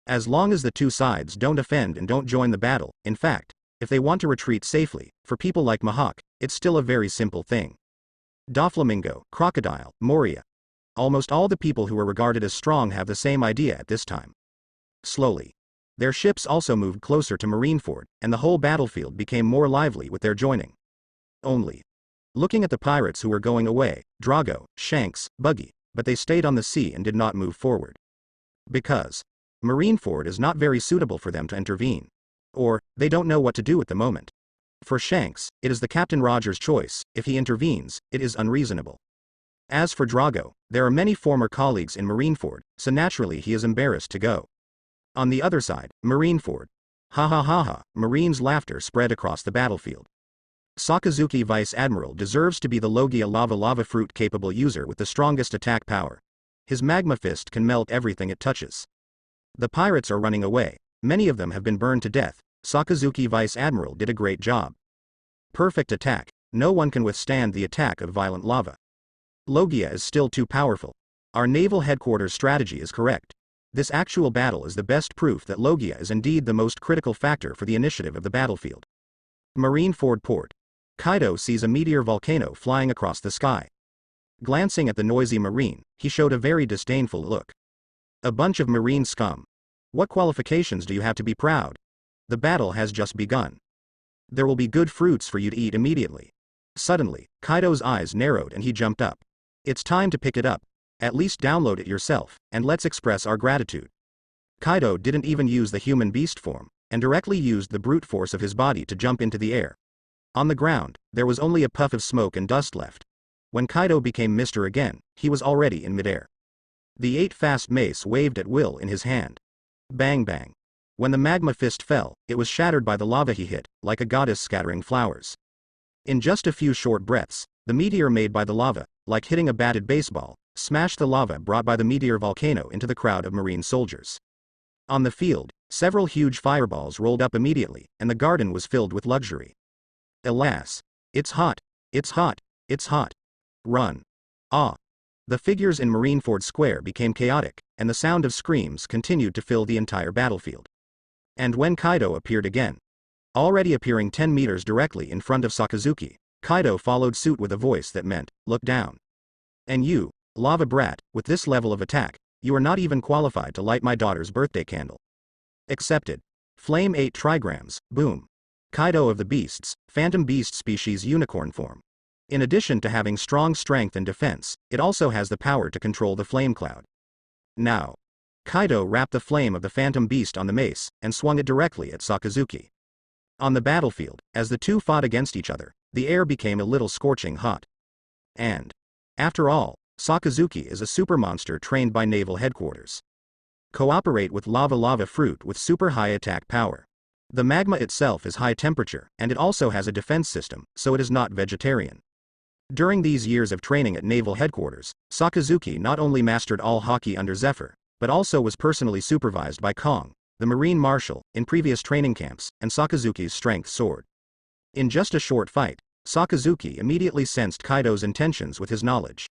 As long as the two sides don't offend and don't join the battle, in fact, if they want to retreat safely, for people like Mahawk, it's still a very simple thing. Doflamingo, Crocodile, Moria. Almost all the people who are regarded as strong have the same idea at this time. Slowly. Their ships also moved closer to Marineford, and the whole battlefield became more lively with their joining. Only. Looking at the pirates who were going away, Drago, Shanks, Buggy, but they stayed on the sea and did not move forward. Because Marineford is not very suitable for them to intervene. Or, they don't know what to do at the moment. For Shanks, it is the Captain Rogers' choice. If he intervenes, it is unreasonable. As for Drago, there are many former colleagues in Marineford, so naturally he is embarrassed to go. On the other side, Marineford. Ha ha ha ha, Marine's laughter spread across the battlefield. Sakazuki Vice Admiral deserves to be the Logia lava fruit capable user with the strongest attack power. His magma fist can melt everything it touches. The pirates are running away. Many of them have been burned to death. Sakazuki Vice Admiral did a great job. Perfect attack. No one can withstand the attack of violent lava. Logia is still too powerful. Our naval headquarters strategy is correct. This actual battle is the best proof that Logia is indeed the most critical factor for the initiative of the battlefield. Marineford Port. Kaido sees a meteor volcano flying across the sky. Glancing at the noisy marine, he showed a very disdainful look. A bunch of marine scum. What qualifications do you have to be proud? The battle has just begun. There will be good fruits for you to eat immediately. Suddenly, Kaido's eyes narrowed and he jumped up. It's time to pick it up. At least download it yourself, and let's express our gratitude. Kaido didn't even use the human beast form, and directly used the brute force of his body to jump into the air. On the ground, there was only a puff of smoke and dust left. When Kaido became Mr. again, he was already in midair. The 8-fast mace waved at will in his hand. Bang bang. When the magma fist fell, it was shattered by the lava he hit, like a goddess scattering flowers. In just a few short breaths, the meteor made by the lava, like hitting a batted baseball, smashed the lava brought by the meteor volcano into the crowd of marine soldiers. On the field, several huge fireballs rolled up immediately, and the garden was filled with luxury. Alas! It's hot! It's hot! It's hot! Run! Ah! The figures in Marineford Square became chaotic, and the sound of screams continued to fill the entire battlefield. And when Kaido appeared again, already appearing 10 meters directly in front of Sakazuki, Kaido followed suit with a voice that meant, look down. And you, lava brat, with this level of attack, you are not even qualified to light my daughter's birthday candle. Accepted. Flame 8 trigrams, boom. Kaido of the beasts, phantom beast species unicorn form. In addition to having strong strength and defense, it also has the power to control the flame cloud. Now. Kaido wrapped the flame of the phantom beast on the mace, and swung it directly at Sakazuki. On the battlefield, as the two fought against each other, the air became a little scorching hot. And, after all, Sakazuki is a super monster trained by Naval Headquarters. Cooperate with lava fruit with super high attack power. The magma itself is high temperature, and it also has a defense system, so it is not vegetarian. During these years of training at Naval Headquarters, Sakazuki not only mastered all Haki under Zephyr, but also was personally supervised by Kong, the Marine Marshal, in previous training camps, and Sakazuki's strength soared. In just a short fight, Sakazuki immediately sensed Kaido's intentions with his knowledge.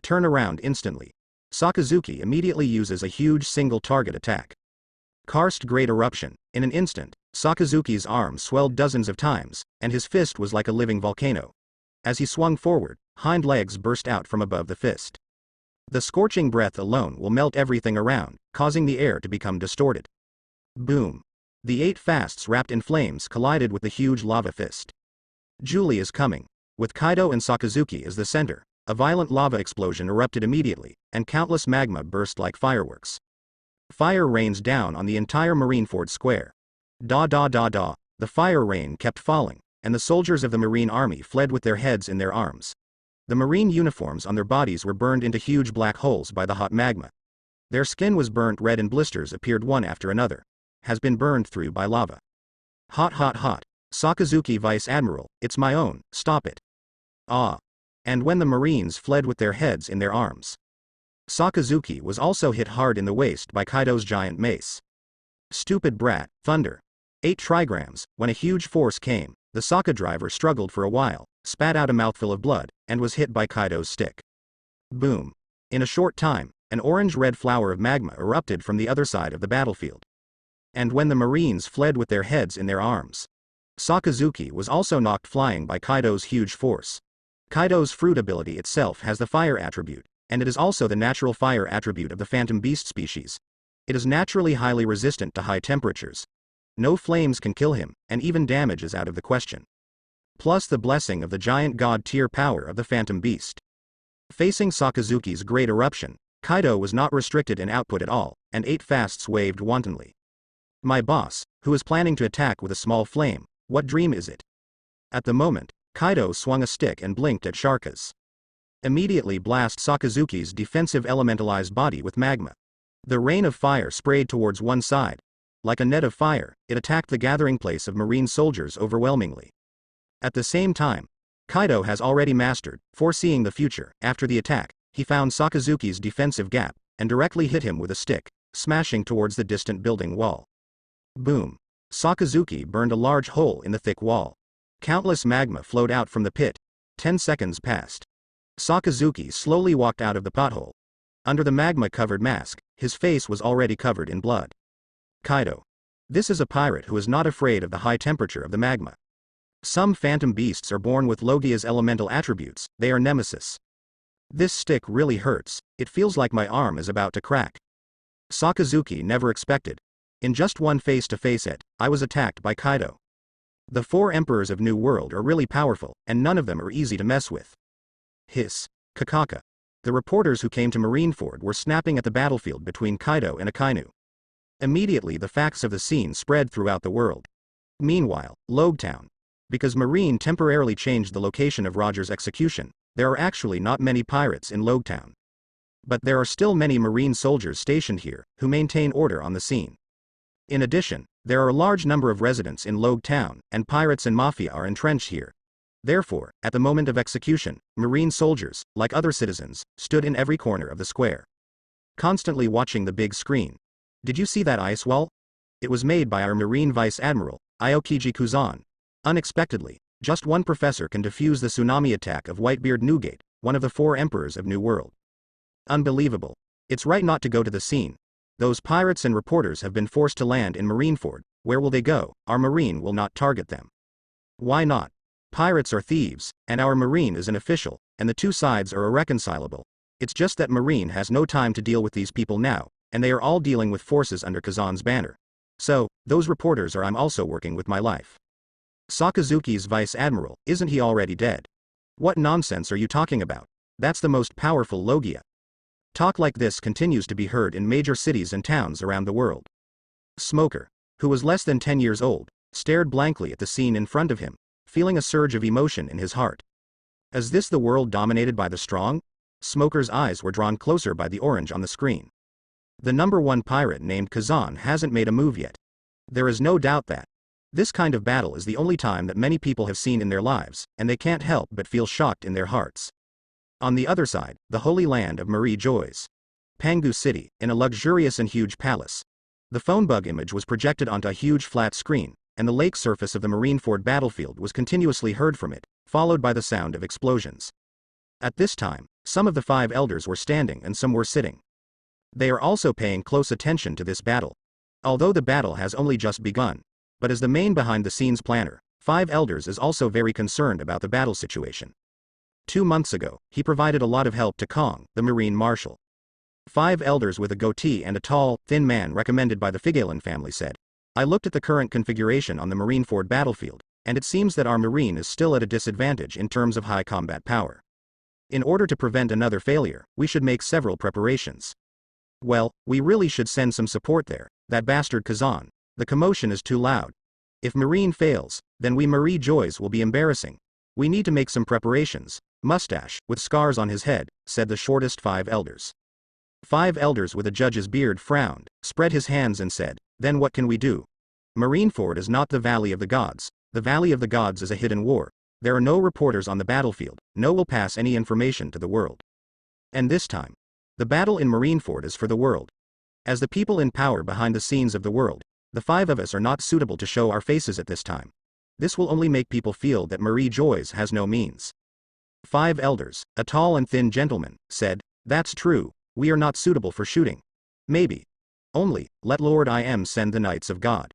Turn around instantly. Sakazuki immediately uses a huge single target attack. Karst Great Eruption. In an instant, Sakazuki's arm swelled dozens of times, and his fist was like a living volcano. As he swung forward, hind legs burst out from above the fist. The scorching breath alone will melt everything around, causing the air to become distorted. Boom. The 8 fasts wrapped in flames collided with the huge lava fist. Julie is coming. With Kaido and Sakazuki as the center, a violent lava explosion erupted immediately, and countless magma burst like fireworks. Fire rains down on the entire Marineford Square. Da. The fire rain kept falling, and the soldiers of the Marine Army fled with their heads in their arms. The Marine uniforms on their bodies were burned into huge black holes by the hot magma. Their skin was burnt red and blisters appeared one after another. Has been burned through by lava. Hot. Sakazuki Vice Admiral, it's my own, stop it. Ah. And when the Marines fled with their heads in their arms. Sakazuki was also hit hard in the waist by Kaido's giant mace. Stupid brat, thunder. 8 trigrams. When a huge force came, the Sokka driver struggled for a while, spat out a mouthful of blood, and was hit by Kaido's stick. Boom. In a short time, an orange-red flower of magma erupted from the other side of the battlefield. And when the Marines fled with their heads in their arms, Sakazuki was also knocked flying by Kaido's huge force. Kaido's fruit ability itself has the fire attribute, and it is also the natural fire attribute of the phantom beast species. It is naturally highly resistant to high temperatures. No flames can kill him, and even damage is out of the question. Plus the blessing of the giant god tier power of the phantom beast. Facing Sakazuki's great eruption, Kaido was not restricted in output at all, and 8 fasts waved wantonly. My boss, who is planning to attack with a small flame, what dream is it? At the moment, Kaido swung a stick and blinked at Sharka's. Immediately blast Sakazuki's defensive elementalized body with magma. The rain of fire sprayed towards one side. Like a net of fire, it attacked the gathering place of marine soldiers overwhelmingly. At the same time, Kaido has already mastered, foreseeing the future. After the attack, he found Sakazuki's defensive gap, and directly hit him with a stick, smashing towards the distant building wall. Boom. Sakazuki burned a large hole in the thick wall. Countless magma flowed out from the pit. 10 seconds passed. Sakazuki slowly walked out of the pothole. Under the magma-covered mask, his face was already covered in blood. Kaido. This is a pirate who is not afraid of the high temperature of the magma. Some phantom beasts are born with Logia's elemental attributes, they are nemesis. This stick really hurts, it feels like my arm is about to crack. Sakazuki never expected, In just one face-to-face I was attacked by Kaido. The 4 emperors of New World are really powerful, and none of them are easy to mess with. Hiss. Kakaka. The reporters who came to Marineford were snapping at the battlefield between Kaido and Akainu. Immediately the facts of the scene spread throughout the world. Meanwhile, Logetown. Because Marine temporarily changed the location of Roger's execution, there are actually not many pirates in Logetown. But there are still many Marine soldiers stationed here, who maintain order on the scene. In addition, there are a large number of residents in Logetown, and pirates and mafia are entrenched here. Therefore, at the moment of execution, Marine soldiers, like other citizens, stood in every corner of the square, constantly watching the big screen. Did you see that ice wall? It was made by our Marine Vice Admiral, Aokiji Kazan. Unexpectedly, just one professor can defuse the tsunami attack of Whitebeard Newgate, one of the 4 emperors of New World. Unbelievable. It's right not to go to the scene. Those pirates and reporters have been forced to land in Marineford. Where will they go? Our Marine will not target them. Why not? Pirates are thieves, and our Marine is an official, and the 2 sides are irreconcilable. It's just that Marine has no time to deal with these people now, and they are all dealing with forces under Kazan's banner. So, those reporters are I'm also working with my life. Sakazuki's Vice Admiral, isn't he already dead? What nonsense are you talking about? That's the most powerful Logia. Talk like this continues to be heard in major cities and towns around the world. Smoker, who was less than 10 years old, stared blankly at the scene in front of him, feeling a surge of emotion in his heart. Is this the world dominated by the strong? Smoker's eyes were drawn closer by the orange on the screen. The number 1 pirate named Kazan hasn't made a move yet. There is no doubt that this kind of battle is the only time that many people have seen in their lives, and they can't help but feel shocked in their hearts. On the other side, the holy land of Marie Joy's Pangu City, in a luxurious and huge palace. The phone bug image was projected onto a huge flat screen, and the lake surface of the Marineford battlefield was continuously heard from it, followed by the sound of explosions. At this time, some of the 5 elders were standing and some were sitting. They are also paying close attention to this battle. Although the battle has only just begun, but as the main behind-the-scenes planner, 5 elders is also very concerned about the battle situation. 2 months ago, he provided a lot of help to Kong, the Marine Marshal. 5 elders with a goatee and a tall, thin man recommended by the Figalen family said, I looked at the current configuration on the Marineford battlefield, and it seems that our Marine is still at a disadvantage in terms of high combat power. In order to prevent another failure, we should make several preparations. Well, we really should send some support there. That bastard Kazan. The commotion is too loud. If Marine fails, then we Marie Joys will be embarrassing. We need to make some preparations. Mustache, with scars on his head, said the shortest 5 elders. 5 elders with a judge's beard frowned, spread his hands and said, then what can we do? Marineford is not the Valley of the Gods. The Valley of the Gods is a hidden war. There are no reporters on the battlefield, no will pass any information to the world. And this time, the battle in Marineford is for the world. As the people in power behind the scenes of the world, the 5 of us are not suitable to show our faces at this time. This will only make people feel that Marie Joys has no means. 5 elders, a tall and thin gentleman, said, that's true, we are not suitable for shooting. Maybe. Only, let Lord I Am send the Knights of God.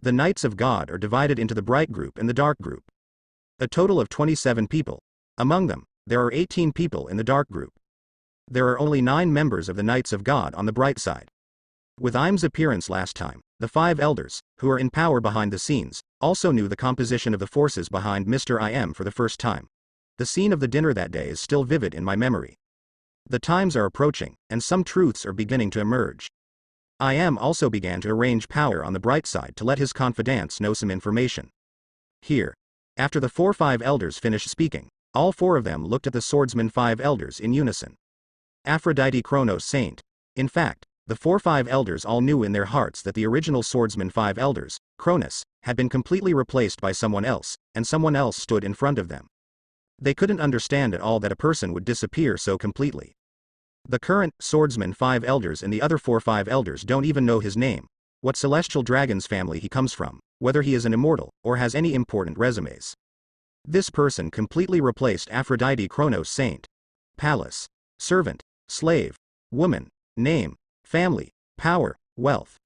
The Knights of God are divided into the bright group and the dark group. A total of 27 people. Among them, there are 18 people in the dark group. There are only 9 members of the Knights of God on the bright side. With Im's appearance last time, the 5 elders, who are in power behind the scenes, also knew the composition of the forces behind Mr. I Am for the first time. The scene of the dinner that day is still vivid in my memory. The times are approaching, and some truths are beginning to emerge. I Am also began to arrange power on the bright side to let his confidants know some information. Here. After the 4-5 elders finished speaking, all 4 of them looked at the Swordsman 5 elders in unison. Aphrodite Chronos Saint. In fact, the 4-5 elders all knew in their hearts that the original Swordsman 5 elders, Cronus, had been completely replaced by someone else, and someone else stood in front of them. They couldn't understand at all that a person would disappear so completely. The current Swordsman 5 elders and the other 4-5 elders don't even know his name, what celestial dragon's family he comes from, whether he is an immortal, or has any important resumes. This person completely replaced Aphrodite Chronos Saint. Palace. Servant. Slave. Woman. Name. Family. Power. Wealth.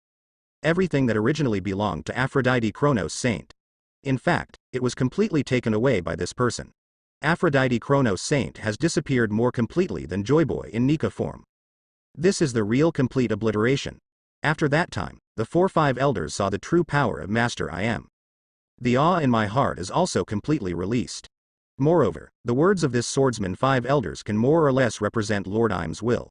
Everything that originally belonged to Aphrodite Chronos Saint. In fact, it was completely taken away by this person. Aphrodite Chronos Saint has disappeared more completely than Joyboy in Nika form. This is the real complete obliteration. After that time, the 4-5 elders saw the true power of Master I Am. The awe in my heart is also completely released. Moreover, the words of this swordsman 5 elders can more or less represent Lord Im's will.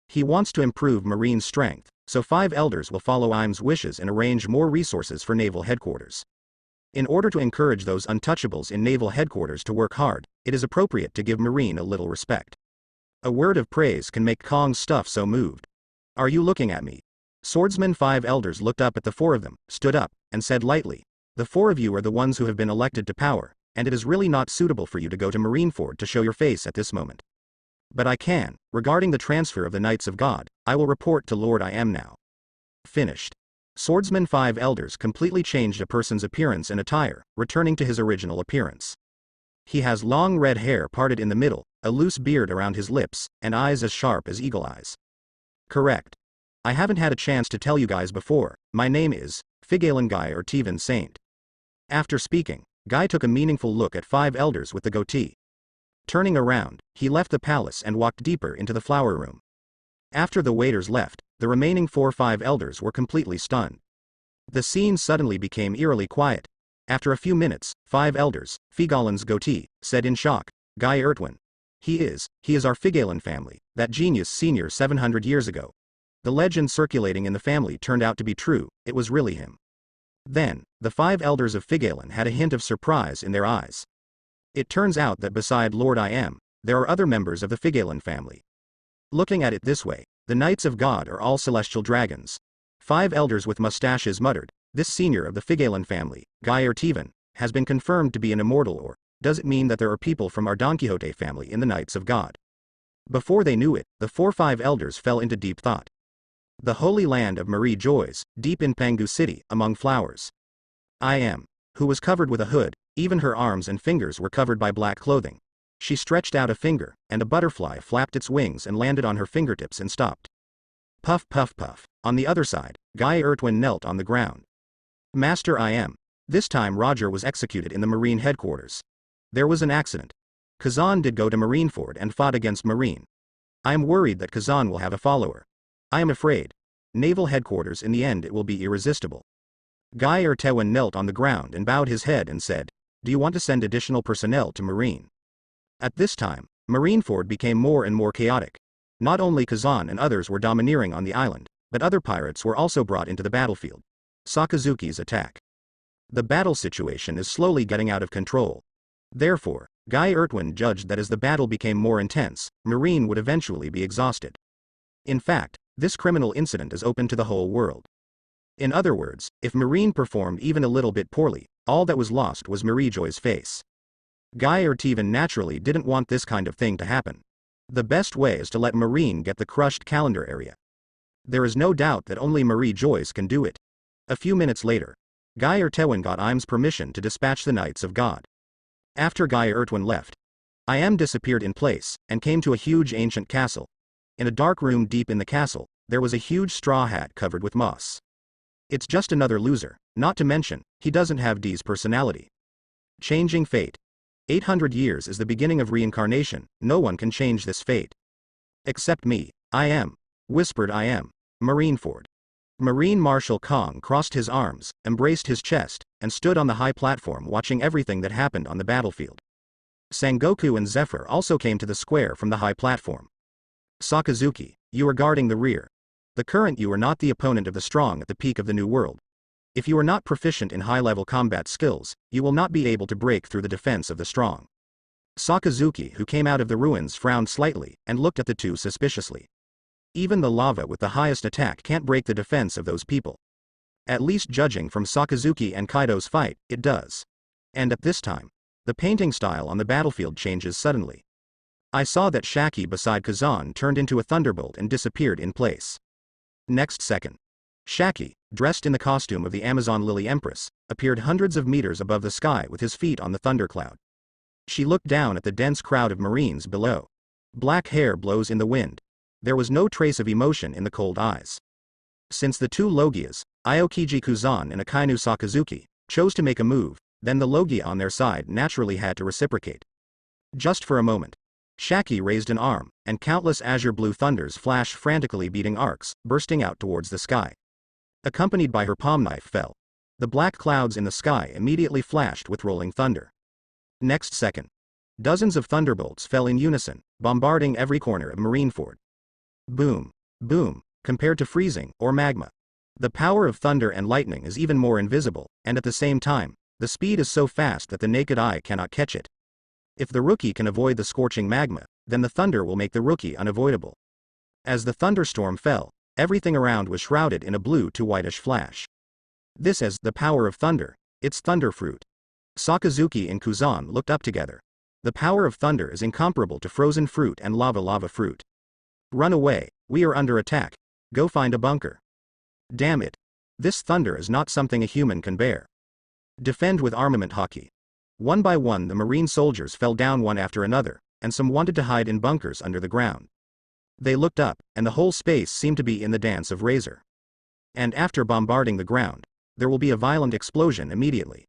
He wants to improve Marine's strength, so 5 elders will follow Im's wishes and arrange more resources for naval headquarters. In order to encourage those untouchables in naval headquarters to work hard, it is appropriate to give Marine a little respect. A word of praise can make Kong's stuff so moved. Are you looking at me? Swordsman 5 elders looked up at the 4 of them, stood up, and said lightly, the 4 of you are the ones who have been elected to power, and it is really not suitable for you to go to Marineford to show your face at this moment. But I can, regarding the transfer of the Knights of God, I will report to Lord I Am now. Finished. Swordsman 5 elders completely changed a person's appearance and attire, returning to his original appearance. He has long red hair parted in the middle, a loose beard around his lips, and eyes as sharp as eagle eyes. Correct. I haven't had a chance to tell you guys before, my name is Figalen Guy or Tevan Saint. After speaking, Guy took a meaningful look at 5 elders with the goatee. Turning around, he left the palace and walked deeper into the flower room. After the waiters left, the remaining 4-5 elders were completely stunned. The scene suddenly became eerily quiet. After a few minutes, 5 elders, Figalen's goatee, said in shock, Guy Ertwin. He is our Figalen family, that genius senior 700 years ago. The legend circulating in the family turned out to be true, it was really him. Then, the 5 elders of Figalen had a hint of surprise in their eyes. It turns out that beside Lord I Am, there are other members of the Figalen family. Looking at it this way, the Knights of God are all celestial dragons. 5 elders with mustaches muttered, this senior of the Figalen family, Guy Tevan, has been confirmed to be an immortal, or does it mean that there are people from our Don Quixote family in the Knights of God? Before they knew it, the 4-5 elders fell into deep thought. The holy land of Marie Joyce, deep in Pangu City, among flowers. I Am, who was covered with a hood, even her arms and fingers were covered by black clothing. She stretched out a finger, and a butterfly flapped its wings and landed on her fingertips and stopped. Puff puff puff. On the other side, Guy Ertwin knelt on the ground. Master I Am. This time Roger was executed in the Marine headquarters. There was an accident. Kazan did go to Marineford and fought against Marine. I am worried that Kazan will have a follower. I am afraid. Naval headquarters, in the end it will be irresistible. Guy Ertewin knelt on the ground and bowed his head and said, do you want to send additional personnel to Marine? At this time, Marineford became more and more chaotic. Not only Kazan and others were domineering on the island, but other pirates were also brought into the battlefield. Sakazuki's attack. The battle situation is slowly getting out of control. Therefore, Guy Ertwin judged that as the battle became more intense, Marine would eventually be exhausted. In fact, this criminal incident is open to the whole world. In other words, if Marine performed even a little bit poorly, all that was lost was Marie Joy's face. Guy Tevan naturally didn't want this kind of thing to happen. The best way is to let Marine get the crushed calendar area. There is no doubt that only Marie Joyce can do it. A few minutes later, Guy Ertewin got Im's permission to dispatch the Knights of God. After Guy Ertwin left, I Am disappeared in place, and came to a huge ancient castle. In a dark room deep in the castle, there was a huge straw hat covered with moss. It's just another loser, not to mention, he doesn't have D's personality. Changing fate. 800 years is the beginning of reincarnation, no one can change this fate. Except me, I Am. Whispered I Am. Marineford. Marine Marshal Kong crossed his arms, embraced his chest, and stood on the high platform watching everything that happened on the battlefield. Sangoku and Zephyr also came to the square from the high platform. Sakazuki, you are guarding the rear. The current you are not the opponent of the strong at the peak of the new world. If you are not proficient in high-level combat skills, you will not be able to break through the defense of the strong. Sakazuki, who came out of the ruins, frowned slightly, and looked at the two suspiciously. Even the lava with the highest attack can't break the defense of those people. At least judging from Sakazuki and Kaido's fight, it does. And at this time, the painting style on the battlefield changes suddenly. I saw that Shiki beside Kazan turned into a thunderbolt and disappeared in place. Next second, Shiki, dressed in the costume of the Amazon Lily Empress, appeared hundreds of meters above the sky with his feet on the thundercloud. She looked down at the dense crowd of Marines below. Black hair blows in the wind. There was no trace of emotion in the cold eyes. Since the two Logias, Aokiji Kazan and Akainu Sakazuki, chose to make a move, then the Logia on their side naturally had to reciprocate. Just for a moment, Shiki raised an arm, and countless azure blue thunders flashed frantically beating arcs, bursting out towards the sky. accompanied by her palm knife, fell. The black clouds in the sky immediately flashed with rolling thunder. Next second, dozens of thunderbolts fell in unison, bombarding every corner of Marineford. Boom, boom, compared to freezing or magma. The power of thunder and lightning is even more invisible, and at the same time, the speed is so fast that the naked eye cannot catch it. If the rookie can avoid the scorching magma, then the thunder will make the rookie unavoidable. As the thunderstorm fell, everything around was shrouded in a blue to whitish flash. This is the power of thunder, its thunder fruit. Sakazuki and Kazan looked up together. The power of thunder is incomparable to frozen fruit and lava fruit. Run away, we are under attack. Go find a bunker. Damn it. This thunder is not something a human can bear. Defend with armament hockey. One by one the marine soldiers fell down one after another, and some wanted to hide in bunkers under the ground. They looked up, and the whole space seemed to be in the dance of razor. And after bombarding the ground, there will be a violent explosion immediately.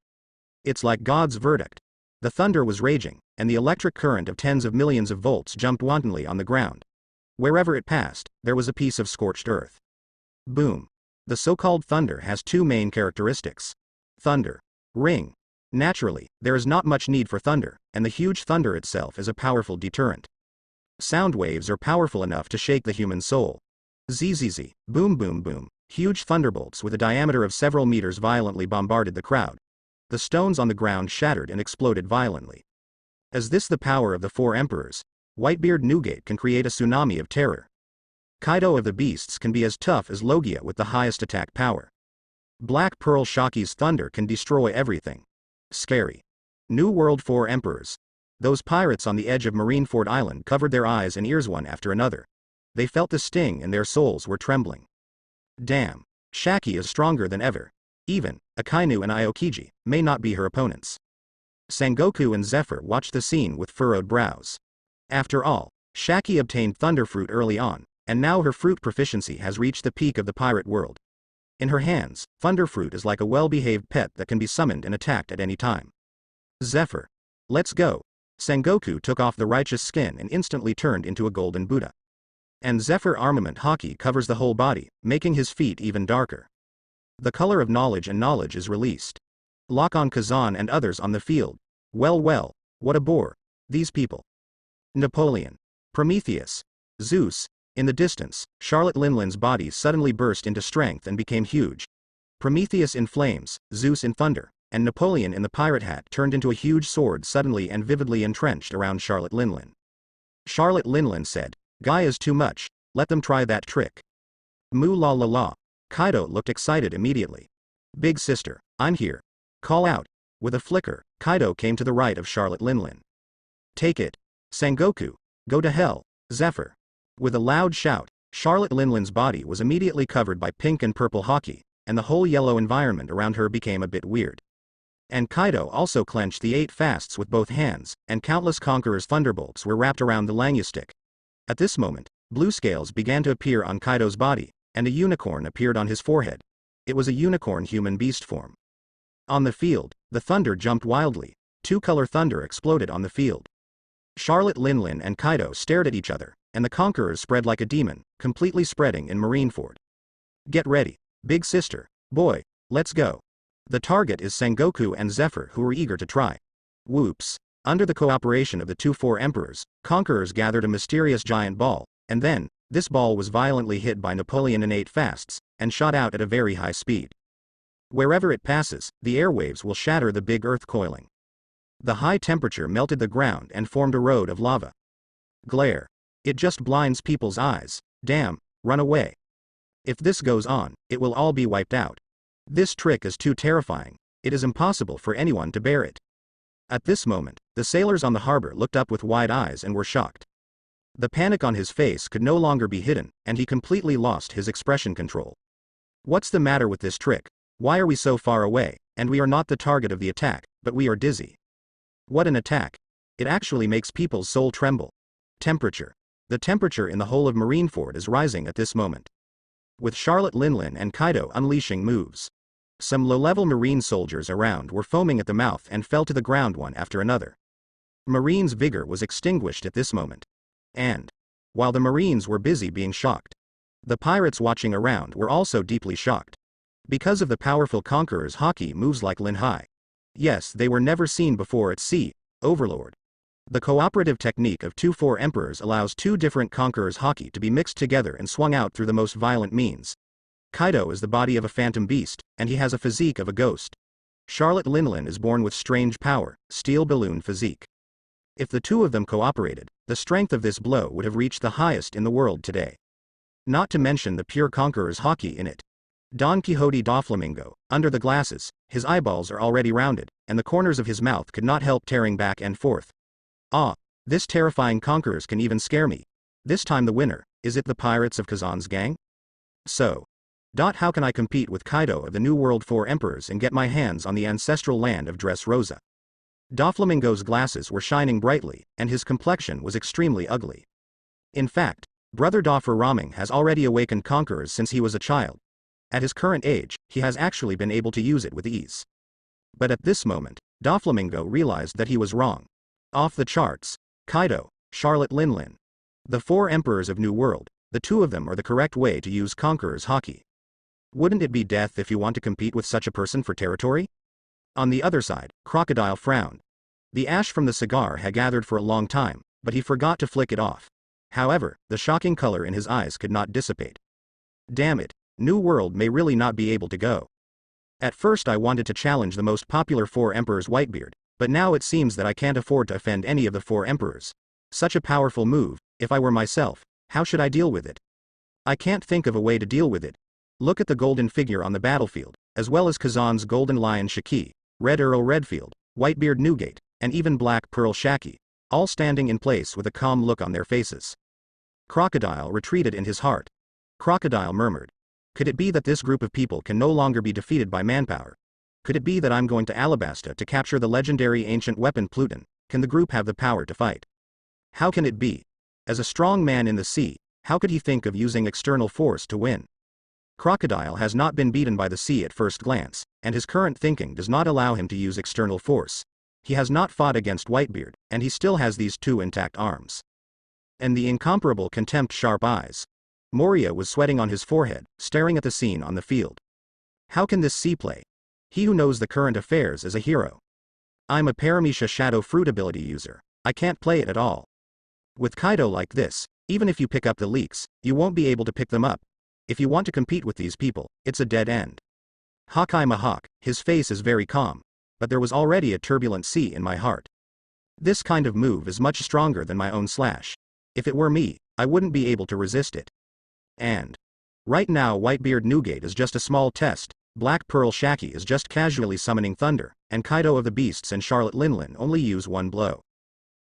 It's like God's verdict. The thunder was raging, and the electric current of tens of millions of volts jumped wantonly on the ground. Wherever it passed, there was a piece of scorched earth. Boom. The so-called thunder has two main characteristics. Thunder. Ring. Naturally, there is not much need for thunder, and the huge thunder itself is a powerful deterrent. Sound waves are powerful enough to shake the human soul. Zzz, boom boom boom, huge thunderbolts with a diameter of several meters violently bombarded the crowd. The stones on the ground shattered and exploded violently. Is this the power of the four emperors? Whitebeard Newgate can create a tsunami of terror. Kaido of the Beasts can be as tough as Logia with the highest attack power. Black Pearl Shaki's thunder can destroy everything. Scary. New World 4 Emperors. Those pirates on the edge of Marineford Island covered their eyes and ears one after another. They felt the sting and their souls were trembling. Damn. Shaki is stronger than ever. Even, Akainu and Aokiji may not be her opponents. Sengoku and Zephyr watched the scene with furrowed brows. After all, Shaki obtained Thunderfruit early on, and now her fruit proficiency has reached the peak of the pirate world. In her hands, Thunderfruit is like a well-behaved pet that can be summoned and attacked at any time. Zephyr. Let's go. Sengoku took off the righteous skin and instantly turned into a golden Buddha. And Zephyr armament haki covers the whole body, making his feet even darker. The color of knowledge and knowledge is released. Lock on Kazan and others on the field. Well, what a bore. These people. Napoleon. Prometheus. Zeus. In the distance, Charlotte Linlin's body suddenly burst into strength and became huge. Prometheus in flames, Zeus in thunder, and Napoleon in the pirate hat turned into a huge sword suddenly and vividly entrenched around Charlotte Linlin. Charlotte Linlin said, "Guy is too much, let them try that trick." Moo la la la. Kaido looked excited immediately. Big sister, I'm here. Call out. With a flicker, Kaido came to the right of Charlotte Linlin. Take it. Sengoku. Go to hell, Zephyr. With a loud shout, Charlotte Linlin's body was immediately covered by pink and purple haki, and the whole yellow environment around her became a bit weird. And Kaido also clenched the 8 fasts with both hands, and countless Conqueror's thunderbolts were wrapped around the Langystick. At this moment, blue scales began to appear on Kaido's body, and a unicorn appeared on his forehead. It was a unicorn human beast form. On the field, the thunder jumped wildly. 2-color thunder exploded on the field. Charlotte Linlin and Kaido stared at each other, and the Conquerors spread like a demon, completely spreading in Marineford. Get ready, big sister, boy, let's go. The target is Sengoku and Zephyr, who were eager to try. Whoops. Under the cooperation of the 2-4 emperors, Conquerors gathered a mysterious giant ball, and then, this ball was violently hit by Napoleon in 8 fasts, and shot out at a very high speed. Wherever it passes, the airwaves will shatter the big earth coiling. The high temperature melted the ground and formed a road of lava. Glare. It just blinds people's eyes. Damn, run away. If this goes on, it will all be wiped out. This trick is too terrifying, it is impossible for anyone to bear it. At this moment, the sailors on the harbor looked up with wide eyes and were shocked. The panic on his face could no longer be hidden, and he completely lost his expression control. What's the matter with this trick? Why are we so far away, and we are not the target of the attack, but we are dizzy? What an attack. It actually makes people's soul tremble. Temperature. The temperature in the whole of Marineford is rising at this moment. With Charlotte Linlin and Kaido unleashing moves. Some low-level marine soldiers around were foaming at the mouth and fell to the ground one after another. Marine's vigor was extinguished at this moment. And, while the Marines were busy being shocked, the pirates watching around were also deeply shocked. Because of the powerful Conqueror's Haki moves like Linhai. Yes, they were never seen before at sea, Overlord. The cooperative technique of 2-4 Emperors allows two different Conqueror's Haki to be mixed together and swung out through the most violent means. Kaido is the body of a phantom beast, and he has a physique of a ghost. Charlotte Linlin is born with strange power, steel balloon physique. If the two of them cooperated, the strength of this blow would have reached the highest in the world today. Not to mention the pure Conqueror's Haki in it. Don Quixote Doflamingo, under the glasses, his eyeballs are already rounded, and the corners of his mouth could not help tearing back and forth. Ah, this terrifying Conquerors can even scare me. This time the winner, is it the pirates of Kazan's gang? So. How can I compete with Kaido of the New World 4 Emperors and get my hands on the ancestral land of Dressrosa? Doflamingo's glasses were shining brightly, and his complexion was extremely ugly. In fact, Brother Doflamingo has already awakened Conquerors since he was a child. At his current age, he has actually been able to use it with ease. But at this moment, Doflamingo realized that he was wrong. Off the charts. Kaido, Charlotte Linlin. The 4 Emperors of New World, the two of them are the correct way to use Conqueror's Haki. Wouldn't it be death if you want to compete with such a person for territory? On the other side, Crocodile frowned. The ash from the cigar had gathered for a long time, but he forgot to flick it off. However, the shocking color in his eyes could not dissipate. Damn it, New World may really not be able to go. At first I wanted to challenge the most popular 4 Emperors Whitebeard, but now it seems that I can't afford to offend any of the 4 Emperors. Such a powerful move, if I were myself, how should I deal with it? I can't think of a way to deal with it. Look at the golden figure on the battlefield, as well as Kazan's golden lion Shiki, Red Earl Redfield, Whitebeard Newgate, and even Black Pearl Shaki, all standing in place with a calm look on their faces. Crocodile retreated in his heart. Crocodile murmured. Could it be that this group of people can no longer be defeated by manpower? Could it be that I'm going to Alabasta to capture the legendary ancient weapon Pluton? Can the group have the power to fight? How can it be? As a strong man in the sea, how could he think of using external force to win? Crocodile has not been beaten by the sea at first glance, and his current thinking does not allow him to use external force. He has not fought against Whitebeard, and he still has these 2 intact arms. And the incomparable contempt sharp eyes. Moria was sweating on his forehead, staring at the scene on the field. How can this sea play? He who knows the current affairs is a hero. I'm a Paramecia Shadow Fruit ability user. I can't play it at all. With Kaido like this, even if you pick up the leaks, you won't be able to pick them up. If you want to compete with these people, it's a dead end. Hawkeye Mahawk, his face is very calm, but there was already a turbulent sea in my heart. This kind of move is much stronger than my own slash. If it were me, I wouldn't be able to resist it. And right now Whitebeard Newgate is just a small test, Black Pearl Shaki is just casually summoning thunder, and Kaido of the Beasts and Charlotte Linlin only use one blow.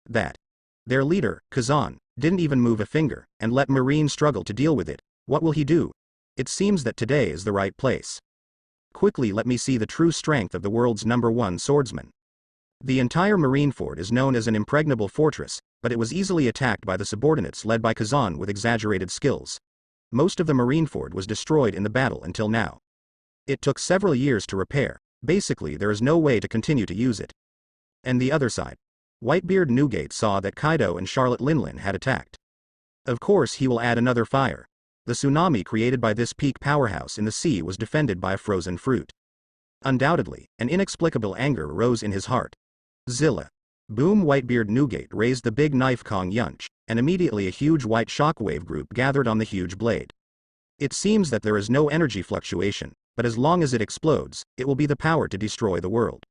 Their leader, Kazan, didn't even move a finger, and let Marine struggle to deal with it. What will he do? It seems that today is the right place. Quickly let me see the true strength of the world's #1 swordsman. The entire Marineford is known as an impregnable fortress, but it was easily attacked by the subordinates led by Kazan with exaggerated skills. Most of the Marineford was destroyed in the battle until now. It took several years to repair. Basically there is no way to continue to use it. And the other side. Whitebeard Newgate saw that Kaido and Charlotte Linlin had attacked. Of course he will add another fire. The tsunami created by this peak powerhouse in the sea was defended by a frozen fruit. Undoubtedly, an inexplicable anger rose in his heart. Zilla. Boom! Whitebeard Newgate raised the big knife Kong Yunch, and immediately a huge white shockwave group gathered on the huge blade. It seems that there is no energy fluctuation, but as long as it explodes, it will be the power to destroy the world.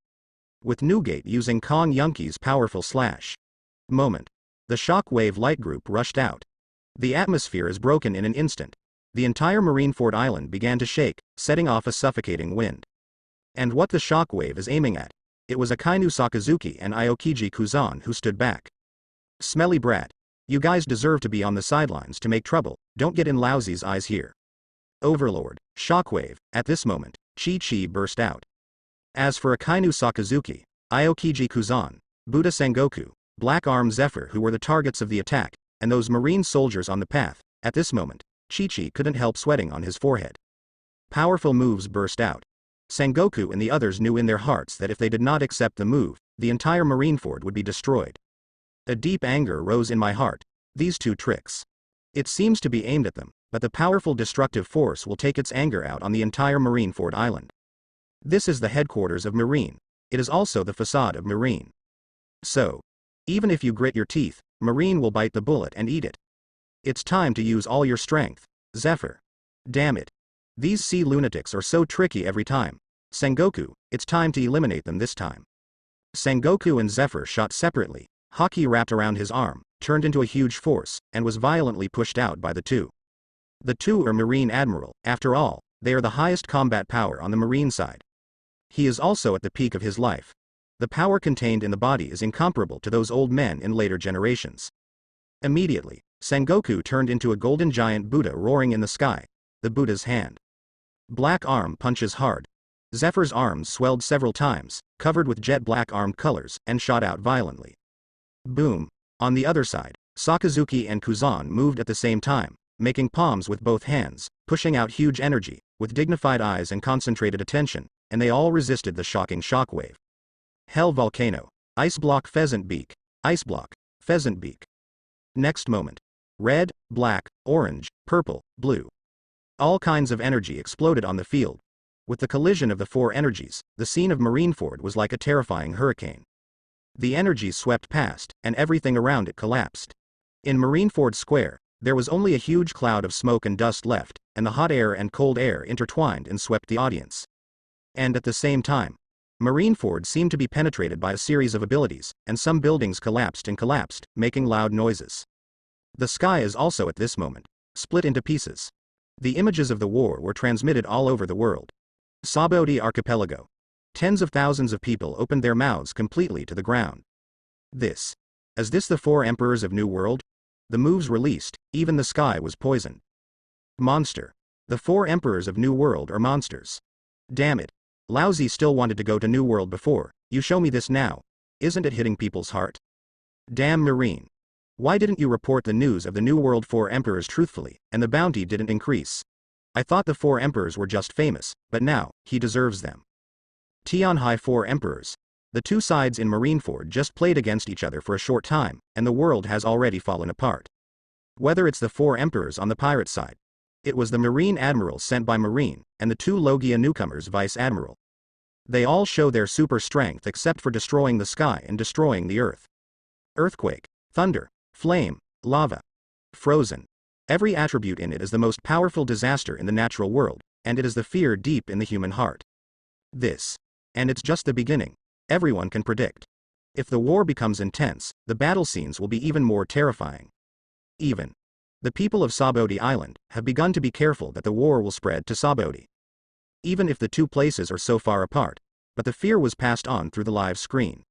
With Newgate using Kong Yunki's powerful slash. Moment. The shockwave light group rushed out. The atmosphere is broken in an instant. The entire Marineford Island began to shake, setting off a suffocating wind. And what the shockwave is aiming at? It was Akainu Sakazuki and Aokiji Kuzan who stood back. Smelly brat. You guys deserve to be on the sidelines to make trouble, don't get in Lousy's eyes here. Overlord, shockwave, at this moment, Chi-Chi burst out. As for Akainu Sakazuki, Aokiji Kuzan, Buddha Sengoku, Black Arm Zephyr who were the targets of the attack, and those marine soldiers on the path, at this moment, Chi-Chi couldn't help sweating on his forehead. Powerful moves burst out. Sengoku and the others knew in their hearts that if they did not accept the move, the entire Marineford would be destroyed. A deep anger rose in my heart. These two tricks. It seems to be aimed at them, but the powerful destructive force will take its anger out on the entire Marineford Island. This is the headquarters of Marine. It is also the facade of Marine. So, even if you grit your teeth, Marine will bite the bullet and eat it. It's time to use all your strength, Zephyr. Damn it. These sea lunatics are so tricky every time. Sengoku, it's time to eliminate them this time. Sengoku and Zephyr shot separately. Haki wrapped around his arm, turned into a huge force, and was violently pushed out by the two. The two are Marine Admiral, after all, they are the highest combat power on the Marine side. He is also at the peak of his life. The power contained in the body is incomparable to those old men in later generations. Immediately, Sengoku turned into a golden giant Buddha roaring in the sky, the Buddha's hand. Black arm punches hard. Zephyr's arms swelled several times, covered with jet black armed colors, and shot out violently. Boom. On the other side, Sakazuki and Kazan moved at the same time, making palms with both hands, pushing out huge energy, with dignified eyes and concentrated attention, and they all resisted the shocking shockwave. Hell volcano. Ice block pheasant beak. Ice block. Pheasant beak. Next moment. Red, black, orange, purple, blue. All kinds of energy exploded on the field. With the collision of the four energies, the scene of Marineford was like a terrifying hurricane. The energies swept past, and everything around it collapsed. In Marineford Square, there was only a huge cloud of smoke and dust left, and the hot air and cold air intertwined and swept the audience. And at the same time, Marineford seemed to be penetrated by a series of abilities, and some buildings collapsed and collapsed, making loud noises. The sky is also at this moment split into pieces. The images of the war were transmitted all over the world. Sabaody Archipelago. Tens of thousands of people opened their mouths completely to the ground. Is this the four emperors of New World? The moves released, even the sky was poisoned. Monster. The four emperors of New World are monsters. Damn it. Lousy still wanted to go to New World before, you show me this now. Isn't it hitting people's heart? Damn Marine. Why didn't you report the news of the New World four emperors truthfully, and the bounty didn't increase? I thought the four emperors were just famous, but now, he deserves them. Tianhai four emperors. The two sides in Marineford just played against each other for a short time, and the world has already fallen apart. Whether it's the four emperors on the pirate side. It was the Marine Admirals sent by Marine, and the two Logia newcomers Vice Admiral. They all show their super strength except for destroying the sky and destroying the earth. Earthquake, thunder, flame, lava, frozen. Every attribute in it is the most powerful disaster in the natural world, and it is the fear deep in the human heart. And it's just the beginning. Everyone can predict. If the war becomes intense, the battle scenes will be even more terrifying. The people of Sabaody Island have begun to be careful that the war will spread to Sabaody. Even if the two places are so far apart, but the fear was passed on through the live screen.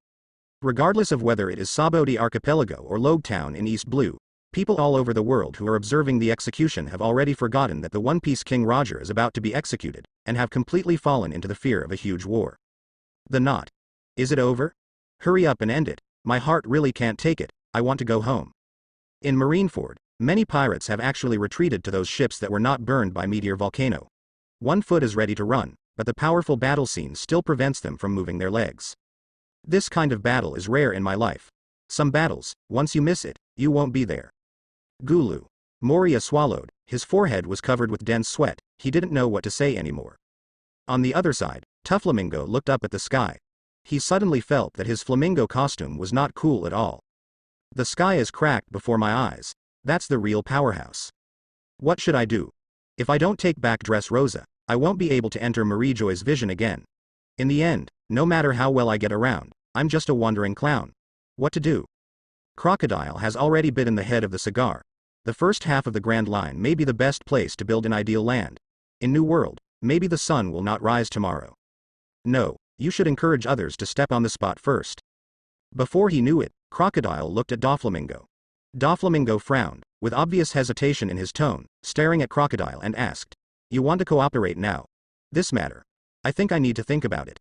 Regardless of whether it is Sabaody Archipelago or Logue Town in East Blue, people all over the world who are observing the execution have already forgotten that the One Piece King Roger is about to be executed, and have completely fallen into the fear of a huge war. The knot. Is it over? Hurry up and end it. My heart really can't take it. I want to go home. In Marineford, many pirates have actually retreated to those ships that were not burned by Meteor Volcano. One foot is ready to run, but the powerful battle scene still prevents them from moving their legs. This kind of battle is rare in my life. Some battles, once you miss it, you won't be there. Gulu. Moria swallowed, his forehead was covered with dense sweat, he didn't know what to say anymore. On the other side, Tufflamingo looked up at the sky. He suddenly felt that his flamingo costume was not cool at all. The sky is cracked before my eyes. That's the real powerhouse. What should I do? If I don't take back Dressrosa, I won't be able to enter Marie Joy's vision again. In the end, no matter how well I get around, I'm just a wandering clown. What to do? Crocodile has already bitten the head of the cigar. The first half of the Grand Line may be the best place to build an ideal land. In New World, maybe the sun will not rise tomorrow. No, you should encourage others to step on the spot first. Before he knew it, Crocodile looked at Doflamingo. Doflamingo frowned, with obvious hesitation in his tone, staring at Crocodile and asked, "You want to cooperate now? This matter? I think I need to think about it."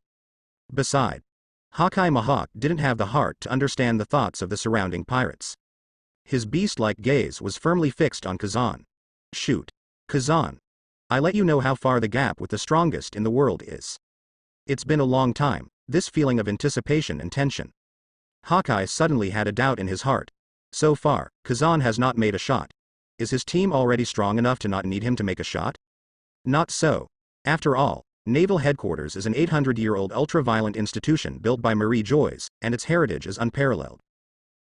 Beside, Hakai Mahawk didn't have the heart to understand the thoughts of the surrounding pirates. His beast-like gaze was firmly fixed on Kazan. Shoot. Kazan. I let you know how far the gap with the strongest in the world is. It's been a long time, this feeling of anticipation and tension. Hawkeye suddenly had a doubt in his heart. So far, Kazan has not made a shot. is his team already strong enough to not need him to make a shot? Not so. After all, Naval Headquarters is an 800-year-old ultra-violent institution built by Marie Joyce, and its heritage is unparalleled.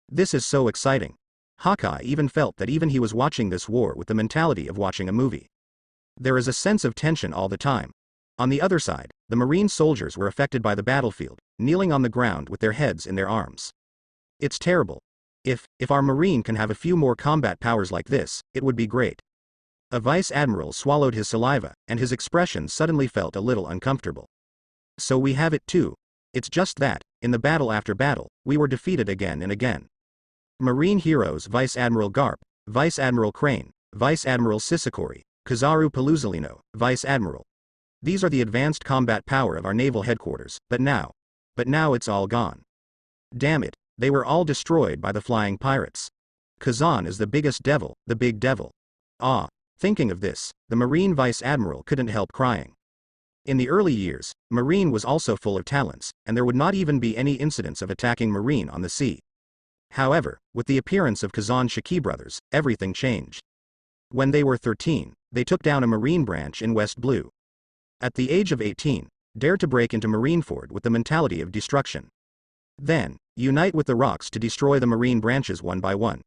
This is so exciting. Hawkeye even felt that even he was watching this war with the mentality of watching a movie. There is a sense of tension all the time. On the other side, the Marine soldiers were affected by the battlefield, kneeling on the ground with their heads in their arms. It's terrible. If our Marine can have a few more combat powers like this, it would be great. A vice admiral swallowed his saliva, and his expression suddenly felt a little uncomfortable. So we have it too. It's just that, in the battle after battle, we were defeated again and again. Marine heroes Vice Admiral Garp, Vice Admiral Crane, Vice Admiral Sisakori, Kazaru Paluzolino, Vice Admiral. These are the advanced combat power of our naval headquarters, but now it's all gone. Damn it, they were all destroyed by the flying pirates. Kazan is the biggest devil, the big devil. Ah. Thinking of this, the Marine Vice Admiral couldn't help crying. In the early years, Marine was also full of talents, and there would not even be any incidents of attacking Marine on the sea. However, with the appearance of Kazan Shiki brothers, everything changed. When they were 13, they took down a Marine branch in West Blue. At the age of 18, dared to break into Marineford with the mentality of destruction. Then, unite with the Rocks to destroy the Marine branches one by one.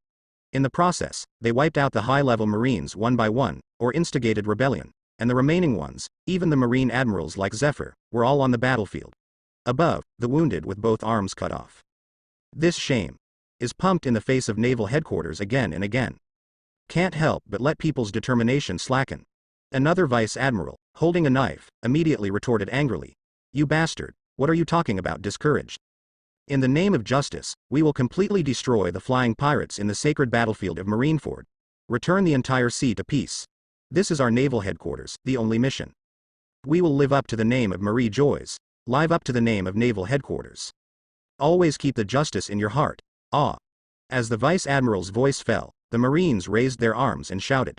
In the process, they wiped out the high-level Marines one by one, or instigated rebellion, and the remaining ones, even the Marine admirals like Zephyr, were all on the battlefield. Above, the wounded with both arms cut off. This shame is pumped in the face of Naval Headquarters again and again. Can't help but let people's determination slacken. Another Vice Admiral, holding a knife, immediately retorted angrily, "You bastard, what are you talking about discouraged? In the name of justice, we will completely destroy the flying pirates in the sacred battlefield of Marineford. Return the entire sea to peace. This is our naval headquarters, the only mission. We will live up to the name of Marie Joyce, live up to the name of naval headquarters. Always keep the justice in your heart." Ah. As the Vice Admiral's voice fell, the Marines raised their arms and shouted.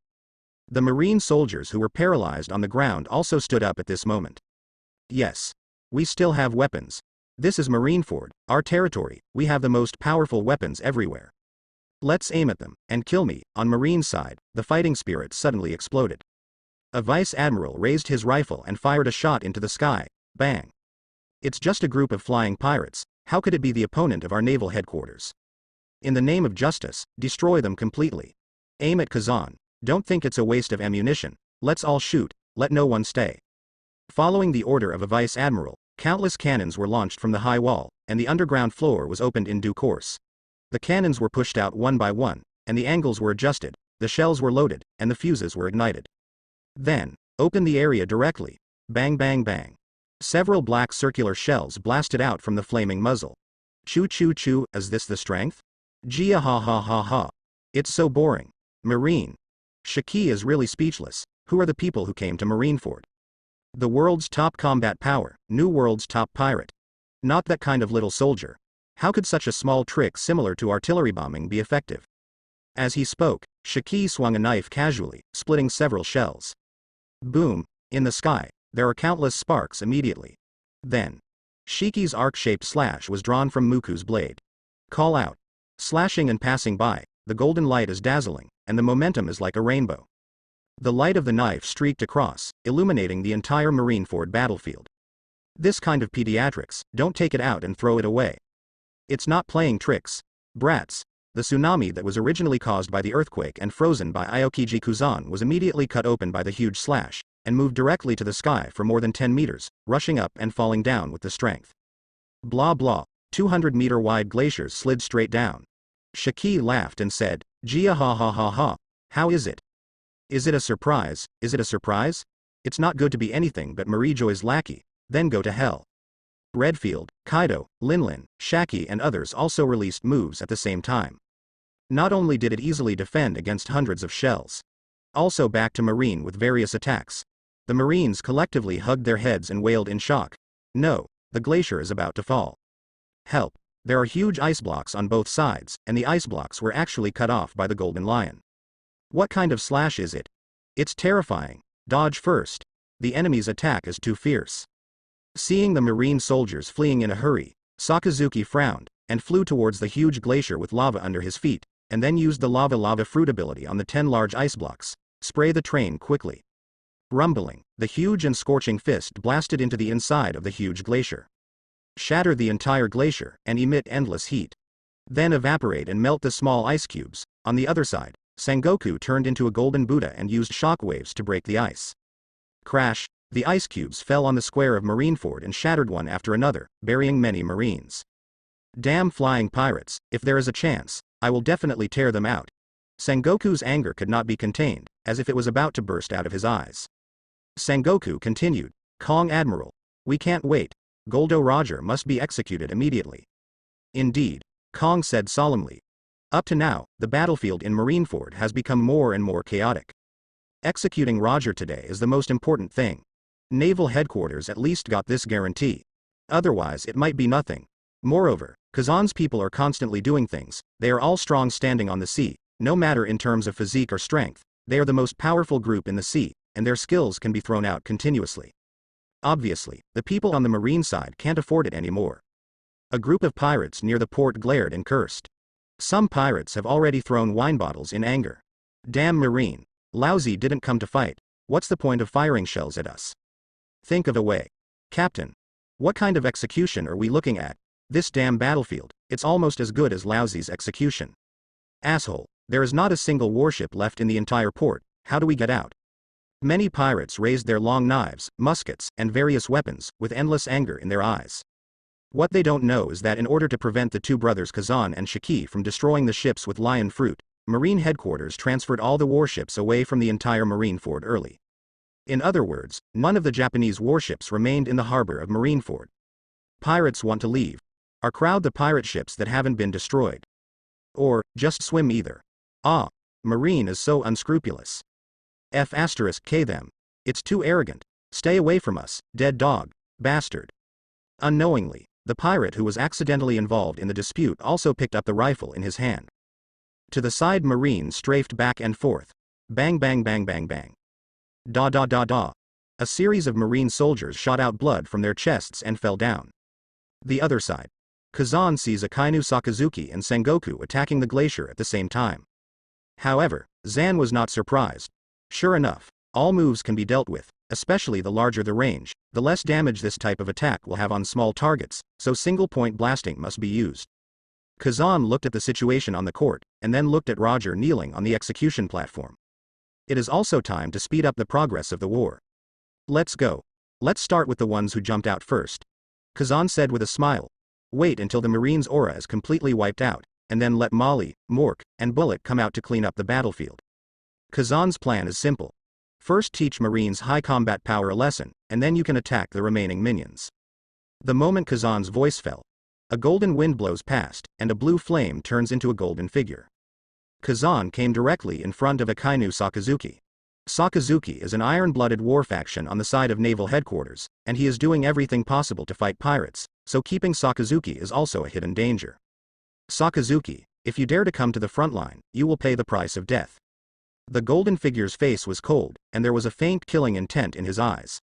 The Marine soldiers who were paralyzed on the ground also stood up at this moment. Yes. We still have weapons. This is Marineford, our territory, we have the most powerful weapons everywhere. Let's aim at them, and kill me. On Marine's side, the fighting spirit suddenly exploded. A Vice Admiral raised his rifle and fired a shot into the sky, bang. It's just a group of flying pirates, how could it be the opponent of our naval headquarters? In the name of justice, destroy them completely. Aim at Kazan, don't think it's a waste of ammunition, let's all shoot, let no one stay. Following the order of a Vice Admiral, countless cannons were launched from the high wall, and the underground floor was opened in due course. The cannons were pushed out one by one, and the angles were adjusted, the shells were loaded, and the fuses were ignited. Then, open the area directly. Bang bang bang. Several black circular shells blasted out from the flaming muzzle. Choo choo choo, is this the strength? Gia ha ha ha ha. It's so boring. Marine. Shiki is really speechless. Who are the people who came to Marineford? The world's top combat power, New World's top pirate. Not that kind of little soldier. How could such a small trick similar to artillery bombing be effective? As he spoke, Shiki swung a knife casually, splitting several shells. Boom, in the sky, there are countless sparks immediately. Then, Shiki's arc-shaped slash was drawn from Muku's blade. Call out. Slashing and passing by, the golden light is dazzling, and the momentum is like a rainbow. The light of the knife streaked across, illuminating the entire Marineford battlefield. This kind of pediatrics, don't take it out and throw it away. It's not playing tricks. Brats. The tsunami that was originally caused by the earthquake and frozen by Aokiji Kuzan was immediately cut open by the huge slash, and moved directly to the sky for more than 10 meters, rushing up and falling down with the strength. Blah blah, 200-meter-wide glaciers slid straight down. Shiki laughed and said, "Gia ha ha ha ha, how is it? Is it a surprise? Is it a surprise? It's not good to be anything but Marie Joy's lackey, then go to hell." Redfield, Kaido, Linlin, Shaki and others also released moves at the same time. Not only did it easily defend against hundreds of shells, also back to Marine with various attacks. The Marines collectively hugged their heads and wailed in shock. No, the glacier is about to fall. Help, there are huge ice blocks on both sides, and the ice blocks were actually cut off by the Golden Lion. What kind of slash is it? It's terrifying. Dodge first. The enemy's attack is too fierce. Seeing the Marine soldiers fleeing in a hurry, Sakazuki frowned, and flew towards the huge glacier with lava under his feet, and then used the lava fruit ability on the 10 large ice blocks. Spray the train quickly. Rumbling, the huge and scorching fist blasted into the inside of the huge glacier. Shatter the entire glacier and emit endless heat. Then evaporate and melt the small ice cubes. On the other side, Sengoku turned into a golden Buddha and used shockwaves to break the ice. Crash, the ice cubes fell on the square of Marineford and shattered one after another, burying many Marines. Damn flying pirates, if there is a chance, I will definitely tear them out. Sengoku's anger could not be contained, as if it was about to burst out of his eyes. Sengoku continued, Kong Admiral, we can't wait, Goldo Roger must be executed immediately. Indeed, Kong said solemnly. Up to now, the battlefield in Marineford has become more and more chaotic. Executing Roger today is the most important thing. Naval headquarters at least got this guarantee. Otherwise it might be nothing. Moreover, Kazan's people are constantly doing things, they are all strong standing on the sea, no matter in terms of physique or strength, they are the most powerful group in the sea, and their skills can be thrown out continuously. Obviously, the people on the marine side can't afford it anymore. A group of pirates near the port glared and cursed. Some pirates have already thrown wine bottles in anger. Damn marine. Lousy didn't come to fight. What's the point of firing shells at us? Think of a way. Captain. What kind of execution are we looking at? This damn battlefield, it's almost as good as Lousy's execution. Asshole, there is not a single warship left in the entire port, how do we get out? Many pirates raised their long knives, muskets, and various weapons, with endless anger in their eyes. What they don't know is that in order to prevent the two brothers Kazan and Shiki from destroying the ships with lion fruit, Marine headquarters transferred all the warships away from the entire Marineford early. In other words, none of the Japanese warships remained in the harbor of Marineford. Pirates want to leave. Are crowd the pirate ships that haven't been destroyed. Or, just swim either. Ah, Marine is so unscrupulous. F*K them. It's too arrogant. Stay away from us, dead dog, bastard. Unknowingly, the pirate who was accidentally involved in the dispute also picked up the rifle in his hand. To the side Marine strafed back and forth. Bang bang bang bang bang. Da da da da. A series of Marine soldiers shot out blood from their chests and fell down. The other side. Kazan sees Akainu Sakazuki and Sengoku attacking the glacier at the same time. However, Zan was not surprised. Sure enough, all moves can be dealt with, especially the larger the range, the less damage this type of attack will have on small targets, so single-point blasting must be used. Kazan looked at the situation on the court, and then looked at Roger kneeling on the execution platform. It is also time to speed up the progress of the war. Let's go. Let's start with the ones who jumped out first. Kazan said with a smile. Wait until the Marine's aura is completely wiped out, and then let Molly, Mork, and Bullet come out to clean up the battlefield. Kazan's plan is simple. First teach Marines high combat power a lesson, and then you can attack the remaining minions. The moment Kazan's voice fell, a golden wind blows past, and a blue flame turns into a golden figure. Kazan came directly in front of Akainu Sakazuki. Sakazuki is an iron-blooded war faction on the side of naval headquarters, and he is doing everything possible to fight pirates, so keeping Sakazuki is also a hidden danger. Sakazuki, if you dare to come to the front line, you will pay the price of death. The golden figure's face was cold, and there was a faint killing intent in his eyes.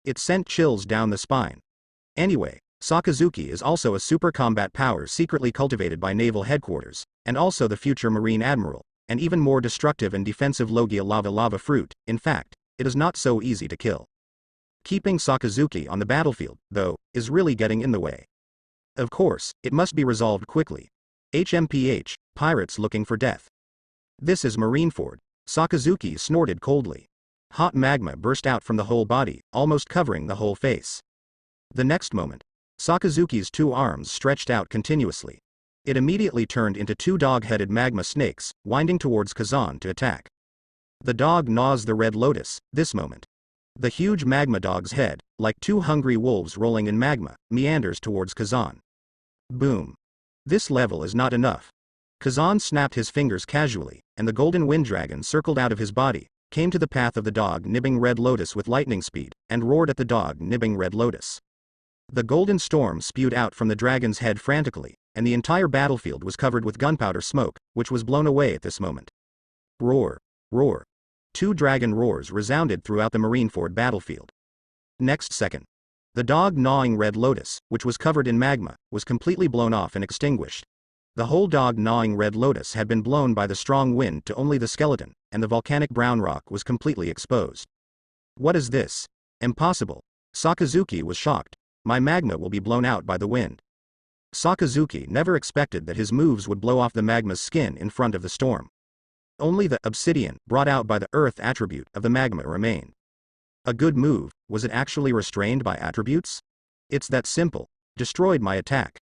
It sent chills down the spine. Anyway, Sakazuki is also a super combat power secretly cultivated by naval headquarters, and also the future Marine Admiral, and even more destructive and defensive Logia lava fruit. In fact, it is not so easy to kill. Keeping Sakazuki on the battlefield, though, is really getting in the way. Of course, it must be resolved quickly. HMPH, pirates looking for death. This is Marineford. Sakazuki snorted coldly. Hot magma burst out from the whole body, almost covering the whole face. The next moment, Sakazuki's two arms stretched out continuously. It immediately turned into two dog-headed magma snakes, winding towards Kazan to attack. The dog gnaws the red lotus, this moment. The huge magma dog's head, like two hungry wolves rolling in magma, meanders towards Kazan. Boom. This level is not enough. Kazan snapped his fingers casually, and the golden wind dragon circled out of his body, came to the path of the dog nibbing red lotus with lightning speed, and roared at the dog nibbing red lotus. The golden storm spewed out from the dragon's head frantically, and the entire battlefield was covered with gunpowder smoke, which was blown away at this moment. Roar, roar. Two dragon roars resounded throughout the Marineford battlefield. Next second, the dog gnawing red lotus, which was covered in magma, was completely blown off and extinguished. The whole dog-gnawing red lotus had been blown by the strong wind to only the skeleton, and the volcanic brown rock was completely exposed. What is this? Impossible. Sakazuki was shocked. My magma will be blown out by the wind. Sakazuki never expected that his moves would blow off the magma's skin in front of the storm. Only the obsidian, brought out by the earth attribute of the magma, remained. A good move. Was it actually restrained by attributes? It's that simple. Destroyed my attack.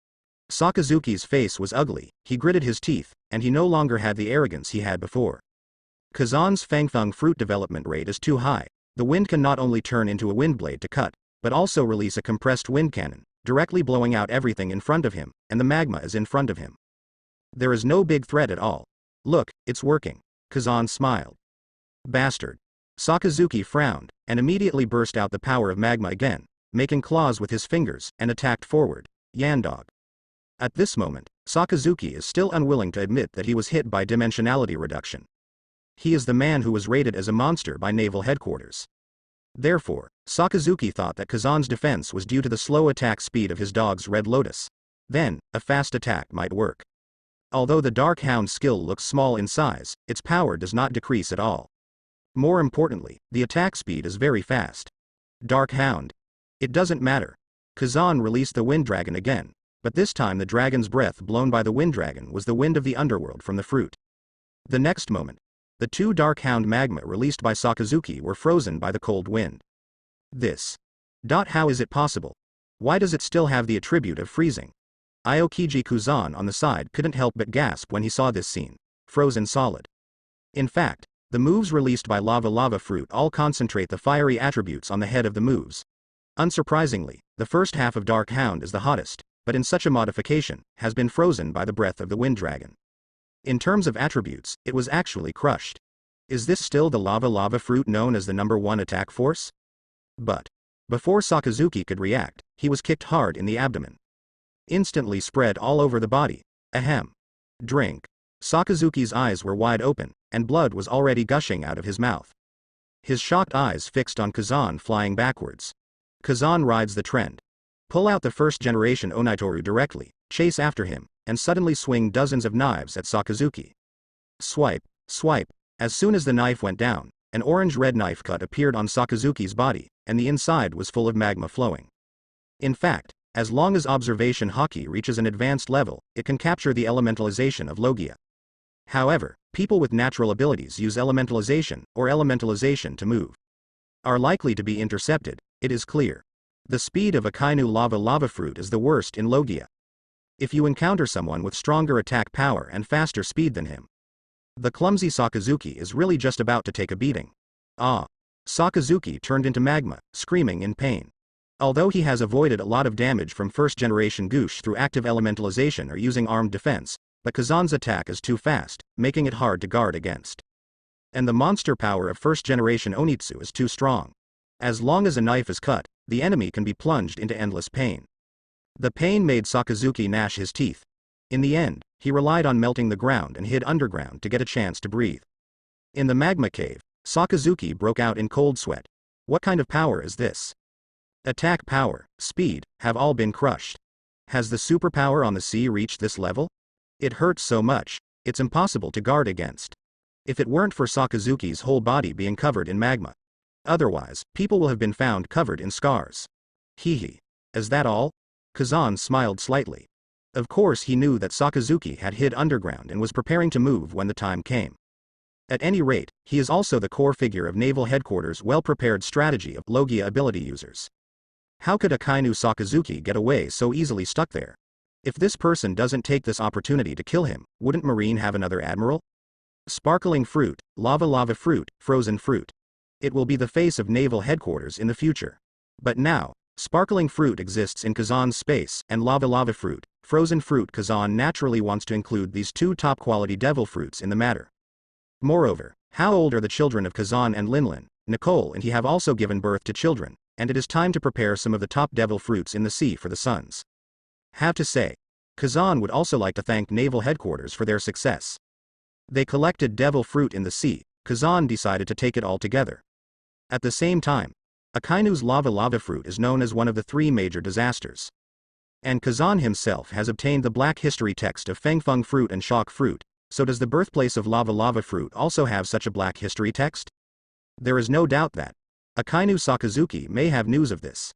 Sakazuki's face was ugly, he gritted his teeth, and he no longer had the arrogance he had before. Kazan's Fangfeng fruit development rate is too high. The wind can not only turn into a wind blade to cut, but also release a compressed wind cannon, directly blowing out everything in front of him, and the magma is in front of him. There is no big threat at all. Look, it's working. Kazan smiled. Bastard. Sakazuki frowned, and immediately burst out the power of magma again, making claws with his fingers, and attacked forward. Yandog. At this moment, Sakazuki is still unwilling to admit that he was hit by dimensionality reduction. He is the man who was rated as a monster by naval headquarters. Therefore, Sakazuki thought that Kazan's defense was due to the slow attack speed of his dog's red lotus. Then, a fast attack might work. Although the Dark Hound skill looks small in size, its power does not decrease at all. More importantly, the attack speed is very fast. Dark Hound. It doesn't matter. Kazan released the Wind Dragon again, but this time the dragon's breath blown by the Wind Dragon was the wind of the underworld from the fruit. The next moment, the two Dark Hound magma released by Sakazuki were frozen by the cold wind. This. How is it possible? Why does it still have the attribute of freezing? Aokiji Kazan on the side couldn't help but gasp when he saw this scene. Frozen solid. In fact, the moves released by lava fruit all concentrate the fiery attributes on the head of the moves. Unsurprisingly, the first half of Dark Hound is the hottest, but in such a modification, has been frozen by the breath of the Wind Dragon. In terms of attributes, it was actually crushed. Is this still the lava fruit known as the #1 attack force? But, before Sakazuki could react, he was kicked hard in the abdomen. Instantly spread all over the body. Ahem. Drink. Sakazuki's eyes were wide open, and blood was already gushing out of his mouth. His shocked eyes fixed on Kazan flying backwards. Kazan rides the trend. Pull out the first-generation Onitoru directly, chase after him, and suddenly swing dozens of knives at Sakazuki. Swipe, swipe. As soon as the knife went down, an orange-red knife cut appeared on Sakazuki's body, and the inside was full of magma flowing. In fact, as long as observation haki reaches an advanced level, it can capture the elementalization of Logia. However, people with natural abilities use elementalization to move. Are likely to be intercepted, it is clear. The speed of Akainu lava fruit is the worst in Logia. If you encounter someone with stronger attack power and faster speed than him, the clumsy Sakazuki is really just about to take a beating. Ah! Sakazuki turned into magma, screaming in pain. Although he has avoided a lot of damage from first-generation Goosh through active elementalization or using armed defense, but Kazan's attack is too fast, making it hard to guard against. And the monster power of first-generation Onitsu is too strong. As long as a knife is cut, the enemy can be plunged into endless pain. The pain made Sakazuki gnash his teeth. In the end, he relied on melting the ground and hid underground to get a chance to breathe. In the magma cave, Sakazuki broke out in cold sweat. What kind of power is this? Attack power, speed, have all been crushed. Has the superpower on the sea reached this level? It hurts so much, it's impossible to guard against. If it weren't for Sakazuki's whole body being covered in magma. Otherwise, people will have been found covered in scars. Hee. Is that all? Kazan smiled slightly. Of course he knew that Sakazuki had hid underground and was preparing to move when the time came. At any rate, he is also the core figure of Naval Headquarters' well-prepared strategy of Logia ability users. How could Akainu Sakazuki get away so easily stuck there? If this person doesn't take this opportunity to kill him, wouldn't Marine have another admiral? Sparkling fruit, lava fruit, frozen fruit. It will be the face of Naval Headquarters in the future. But now, sparkling fruit exists in Kazan's space, and lava fruit, frozen fruit. Kazan naturally wants to include these two top-quality devil fruits in the matter. Moreover, how old are the children of Kazan and Linlin? Nicole and he have also given birth to children, and it is time to prepare some of the top devil fruits in the sea for the sons. Have to say, Kazan would also like to thank Naval Headquarters for their success. They collected devil fruit in the sea. Kazan decided to take it all together. At the same time, Akainu's lava fruit is known as one of the three major disasters. And Kazan himself has obtained the black history text of Fengfeng fruit and shock fruit, so does the birthplace of lava fruit also have such a black history text? There is no doubt that Akainu Sakazuki may have news of this.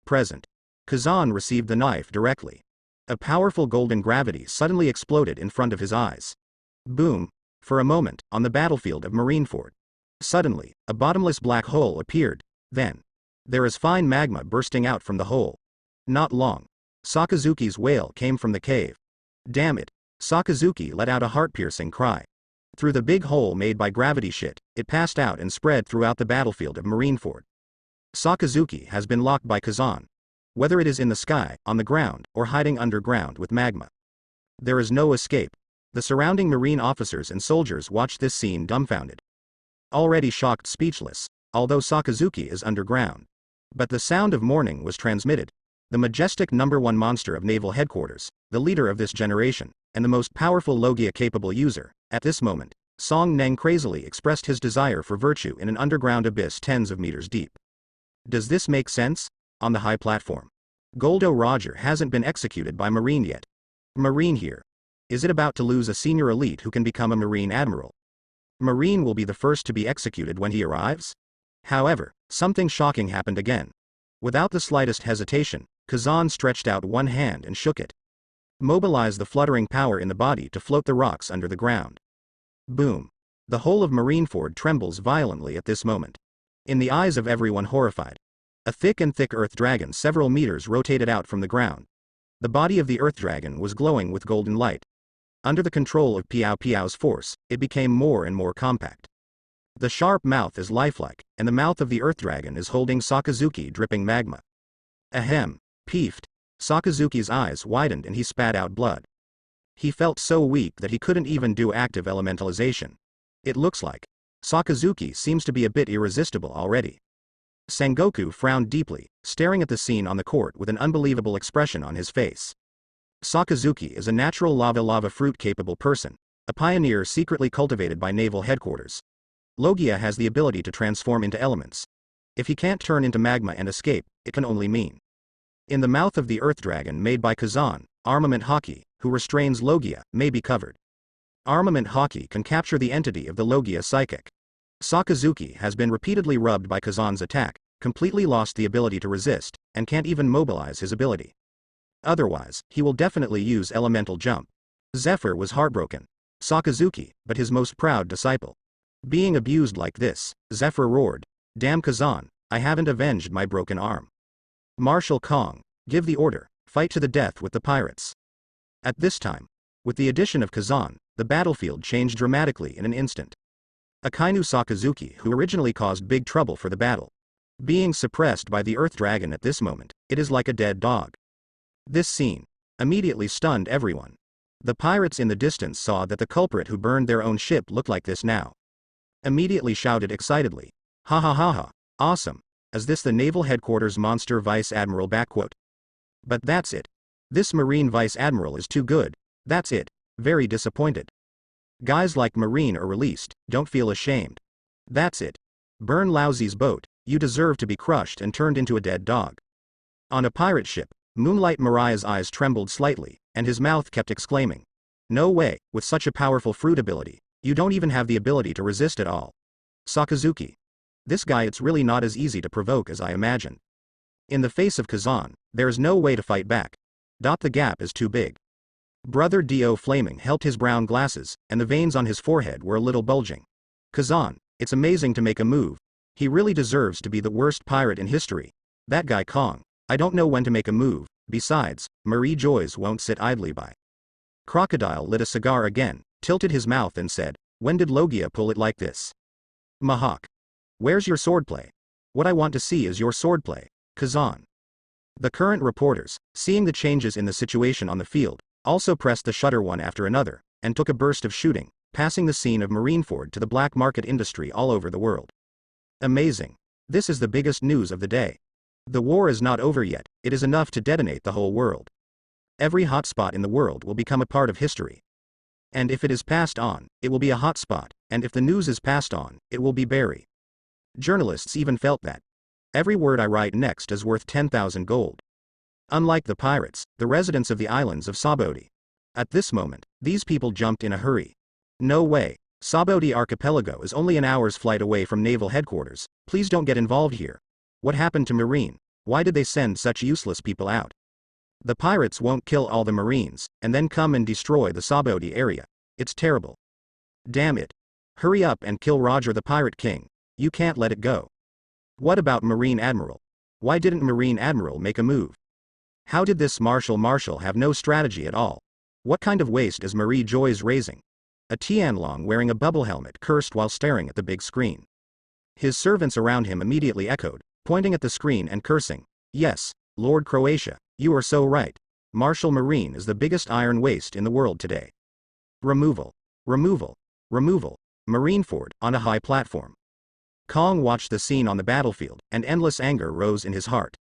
Present. Kazan received the knife directly. A powerful golden gravity suddenly exploded in front of his eyes. Boom. For a moment, on the battlefield of Marineford. Suddenly, a bottomless black hole appeared. Then, there is fine magma bursting out from the hole. Not long. Sakazuki's wail came from the cave. Damn it. Sakazuki let out a heart-piercing cry. Through the big hole made by gravity shit, it passed out and spread throughout the battlefield of Marineford. Sakazuki has been locked by Kazan. Whether it is in the sky, on the ground, or hiding underground with magma. There is no escape. The surrounding marine officers and soldiers watch this scene dumbfounded. Already shocked speechless, although Sakazuki is underground. But the sound of mourning was transmitted. The majestic #1 monster of naval headquarters, the leader of this generation, and the most powerful Logia-capable user, at this moment, Song Neng crazily expressed his desire for virtue in an underground abyss tens of meters deep. Does this make sense? On the high platform. Goldo Roger hasn't been executed by Marine yet. Marine here. Is it about to lose a senior elite who can become a Marine admiral? Marine will be the first to be executed when he arrives? However, something shocking happened again. Without the slightest hesitation, Kazan stretched out one hand and shook it. Mobilize the fluttering power in the body to float the rocks under the ground. Boom. The whole of Marineford trembles violently at this moment. In the eyes of everyone horrified. A thick earth dragon several meters rotated out from the ground. The body of the earth dragon was glowing with golden light. Under the control of Piao Piao's force, it became more and more compact. The sharp mouth is lifelike, and the mouth of the earth dragon is holding Sakazuki dripping magma. Ahem. Peefed. Sakazuki's eyes widened and he spat out blood. He felt so weak that he couldn't even do active elementalization. It looks like Sakazuki seems to be a bit irresistible already. Sengoku frowned deeply, staring at the scene on the court with an unbelievable expression on his face. Sakazuki is a natural lava fruit-capable person, a pioneer secretly cultivated by naval headquarters. Logia has the ability to transform into elements. If he can't turn into magma and escape, it can only mean. In the mouth of the earth dragon made by Kazan, Armament Haki, who restrains Logia, may be covered. Armament Haki can capture the entity of the Logia psychic. Sakazuki has been repeatedly rubbed by Kazan's attack, completely lost the ability to resist, and can't even mobilize his ability. Otherwise, he will definitely use elemental jump. Zephyr was heartbroken. Sakazuki, but his most proud disciple. Being abused like this, Zephyr roared, "Damn Kazan, I haven't avenged my broken arm. Marshal Kong, give the order, fight to the death with the pirates." At this time, with the addition of Kazan, the battlefield changed dramatically in an instant. Akainu Sakazuki, who originally caused big trouble for the battle, being suppressed by the Earth Dragon at this moment, it is like a dead dog. This scene immediately stunned everyone. The pirates in the distance saw that the culprit who burned their own ship looked like this now. Immediately shouted excitedly, "Ha ha ha ha, awesome, is this the Naval Headquarters Monster Vice Admiral backquote? But that's it. This Marine Vice Admiral is too good, that's it, very disappointed. Guys like Marine are released, don't feel ashamed. That's it. Burn Lousy's boat, you deserve to be crushed and turned into a dead dog." On a pirate ship, Moonlight Mariah's eyes trembled slightly, and his mouth kept exclaiming, "No way, with such a powerful fruit ability, you don't even have the ability to resist at all. Sakazuki. This guy, it's really not as easy to provoke as I imagined. In the face of Kazan, there's no way to fight back. The gap is too big." Brother Dio Flaming helped his brown glasses, and the veins on his forehead were a little bulging. "Kazan, it's amazing to make a move. He really deserves to be the worst pirate in history. That guy Kong, I don't know when to make a move, besides, Marie Joyce won't sit idly by." Crocodile lit a cigar again, tilted his mouth and said, "When did Logia pull it like this? Mahawk. Where's your swordplay? What I want to see is your swordplay, Kazan." The current reporters, seeing the changes in the situation on the field, also pressed the shutter one after another, and took a burst of shooting, passing the scene of Marineford to the black market industry all over the world. Amazing. This is the biggest news of the day. The war is not over yet, it is enough to detonate the whole world. Every hotspot in the world will become a part of history. And if it is passed on, it will be a hotspot, and if the news is passed on, it will be buried. Journalists even felt that. Every word I write next is worth 10,000 gold. Unlike the pirates, the residents of the islands of Saboti. At this moment, these people jumped in a hurry. No way. Saboti Archipelago is only an hour's flight away from naval headquarters. Please don't get involved here. What happened to Marine? Why did they send such useless people out? The pirates won't kill all the Marines, and then come and destroy the Saboti area. It's terrible. Damn it. Hurry up and kill Roger the Pirate King. You can't let it go. What about Marine Admiral? Why didn't Marine Admiral make a move? How did this Marshal have no strategy at all? What kind of waste is Marie Joyce raising? A Tianlong wearing a bubble helmet cursed while staring at the big screen. His servants around him immediately echoed, pointing at the screen and cursing. Yes, Lord Croatia, you are so right. Marshal Marine is the biggest iron waste in the world today. Removal. Removal. Removal. Marineford, on a high platform. Kong watched the scene on the battlefield, and endless anger rose in his heart.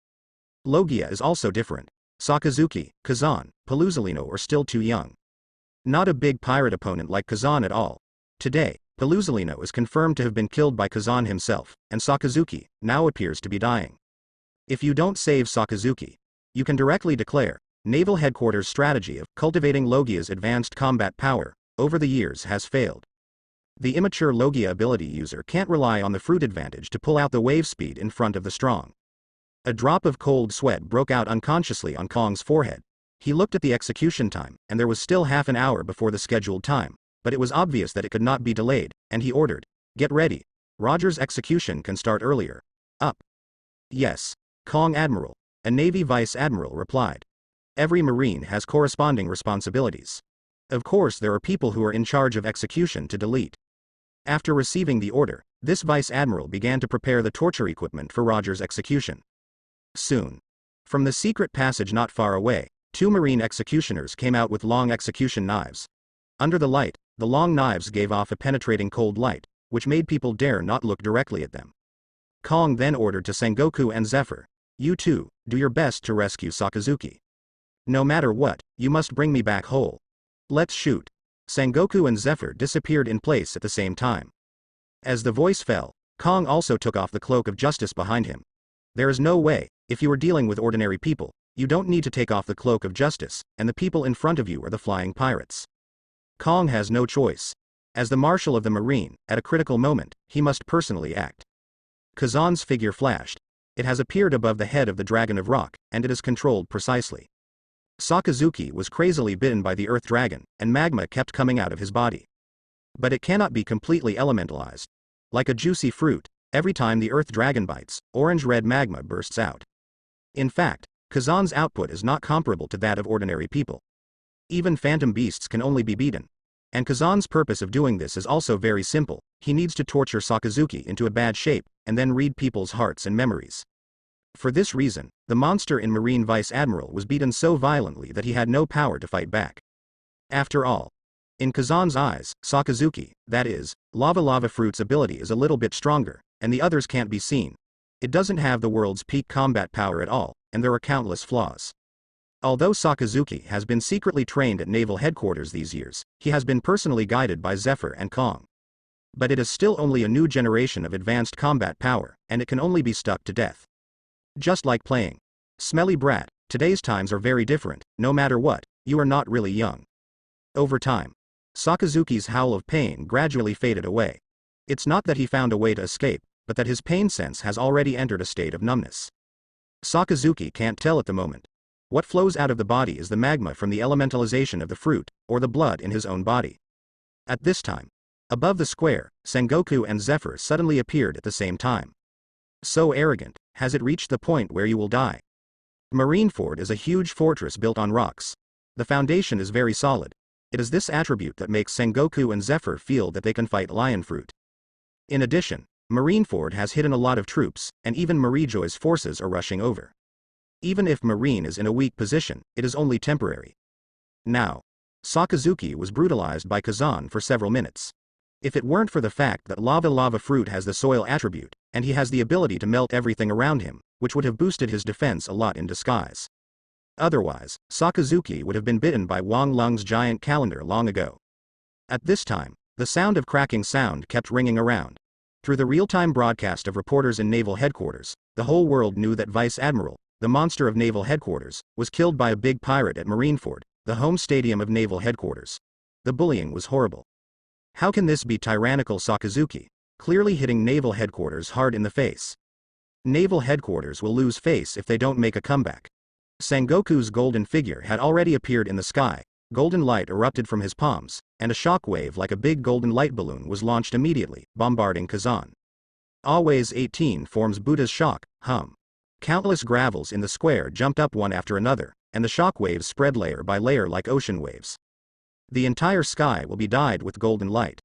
Logia is also different. Sakazuki, Kazan, Paluzolino are still too young. Not a big pirate opponent like Kazan at all. Today, Paluzolino is confirmed to have been killed by Kazan himself, and Sakazuki now appears to be dying. If you don't save Sakazuki, you can directly declare, Naval Headquarters' strategy of cultivating Logia's advanced combat power over the years has failed. The immature Logia ability user can't rely on the fruit advantage to pull out the wave speed in front of the strong. A drop of cold sweat broke out unconsciously on Kong's forehead. He looked at the execution time, and there was still half an hour before the scheduled time, but it was obvious that it could not be delayed, and he ordered, "Get ready. Roger's execution can start earlier." Up. Yes. Kong Admiral. A Navy Vice Admiral replied. Every Marine has corresponding responsibilities. Of course there are people who are in charge of execution to delete. After receiving the order, this Vice Admiral began to prepare the torture equipment for Roger's execution. Soon. From the secret passage not far away, 2 Marine executioners came out with long execution knives. Under the light, the long knives gave off a penetrating cold light, which made people dare not look directly at them. Kong then ordered to Sengoku and Zephyr, "You two, do your best to rescue Sakazuki. No matter what, you must bring me back whole. Let's shoot." Sengoku and Zephyr disappeared in place at the same time. As the voice fell, Kong also took off the cloak of justice behind him. There is no way, if you are dealing with ordinary people, you don't need to take off the cloak of justice, and the people in front of you are the flying pirates. Kong has no choice. As the Marshal of the Marine, at a critical moment, he must personally act. Kazan's figure flashed. It has appeared above the head of the Dragon of Rock, and it is controlled precisely. Sakazuki was crazily bitten by the Earth Dragon, and magma kept coming out of his body. But it cannot be completely elementalized. Like a juicy fruit, every time the Earth Dragon bites, orange-red magma bursts out. In fact, Kazan's output is not comparable to that of ordinary people. Even phantom beasts can only be beaten. And Kazan's purpose of doing this is also very simple. He needs to torture Sakazuki into a bad shape, and then read people's hearts and memories. For this reason, the monster in Marine Vice Admiral was beaten so violently that he had no power to fight back. After all, in Kazan's eyes, Sakazuki, that is, Lava Fruit's ability is a little bit stronger, and the others can't be seen. It doesn't have the world's peak combat power at all, and there are countless flaws. Although Sakazuki has been secretly trained at Naval Headquarters these years, he has been personally guided by Zephyr and Kong. But it is still only a new generation of advanced combat power, and it can only be stuck to death. Just like playing Smelly Brat, today's times are very different. No matter what, you are not really young. Over time, Sakazuki's howl of pain gradually faded away. It's not that he found a way to escape, but that his pain sense has already entered a state of numbness. Sakazuki can't tell at the moment. What flows out of the body is the magma from the elementalization of the fruit, or the blood in his own body. At this time, above the square, Sengoku and Zephyr suddenly appeared at the same time. So arrogant, has it reached the point where you will die? Marineford is a huge fortress built on rocks. The foundation is very solid. It is this attribute that makes Sengoku and Zephyr feel that they can fight lion fruit. In addition, Marineford has hidden a lot of troops, and even Marijoy's forces are rushing over. Even if Marine is in a weak position, it is only temporary. Now, Sakazuki was brutalized by Kazan for several minutes. If it weren't for the fact that lava fruit has the soil attribute, and he has the ability to melt everything around him, which would have boosted his defense a lot in disguise. Otherwise, Sakazuki would have been bitten by Wang Lung's giant calendar long ago. At this time, the sound of cracking sound kept ringing around. Through the real-time broadcast of reporters in Naval Headquarters, the whole world knew that Vice Admiral the monster of Naval Headquarters, was killed by a big pirate at Marineford, the home stadium of Naval Headquarters. The bullying was horrible. How can this be tyrannical Sakazuki, clearly hitting Naval Headquarters hard in the face? Naval Headquarters will lose face if they don't make a comeback. Sengoku's golden figure had already appeared in the sky, golden light erupted from his palms, and a shockwave like a big golden light balloon was launched immediately, bombarding Kazan. Always 18 forms Buddha's shock, hum. Countless gravels in the square jumped up one after another, and the shockwaves spread layer by layer like ocean waves. The entire sky will be dyed with golden light.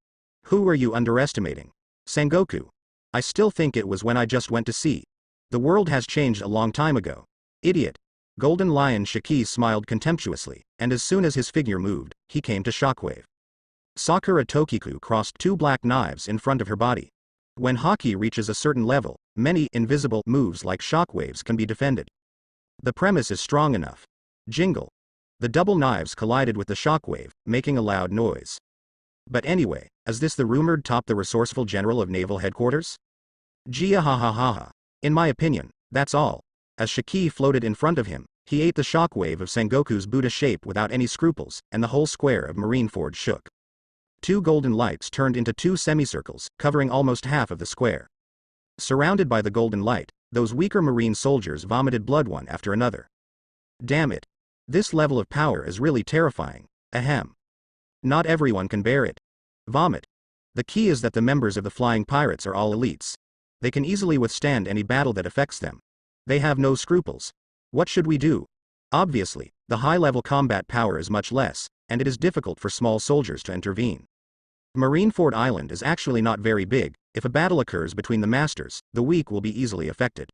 Who are you underestimating? Sengoku. I still think it was when I just went to sea. The world has changed a long time ago. Idiot. Golden Lion Shiki smiled contemptuously, and as soon as his figure moved, he came to shockwave. Sakura Tokiku crossed two black knives in front of her body. When Haki reaches a certain level, many invisible moves like shockwaves can be defended. The premise is strong enough. Jingle. The double knives collided with the shockwave, making a loud noise. But anyway, is this the rumored top the resourceful general of Naval Headquarters? Gia ha ha ha ha. In my opinion, that's all. As Shiki floated in front of him, he ate the shockwave of Sengoku's Buddha shape without any scruples, and the whole square of Marineford shook. Two golden lights turned into two semicircles, covering almost half of the square. Surrounded by the golden light, those weaker Marine soldiers vomited blood one after another. Damn it. This level of power is really terrifying. Ahem. Not everyone can bear it. Vomit. The key is that the members of the Flying Pirates are all elites. They can easily withstand any battle that affects them. They have no scruples. What should we do? Obviously, the high-level combat power is much less, and it is difficult for small soldiers to intervene. Marineford Island is actually not very big. If a battle occurs between the masters, the weak will be easily affected.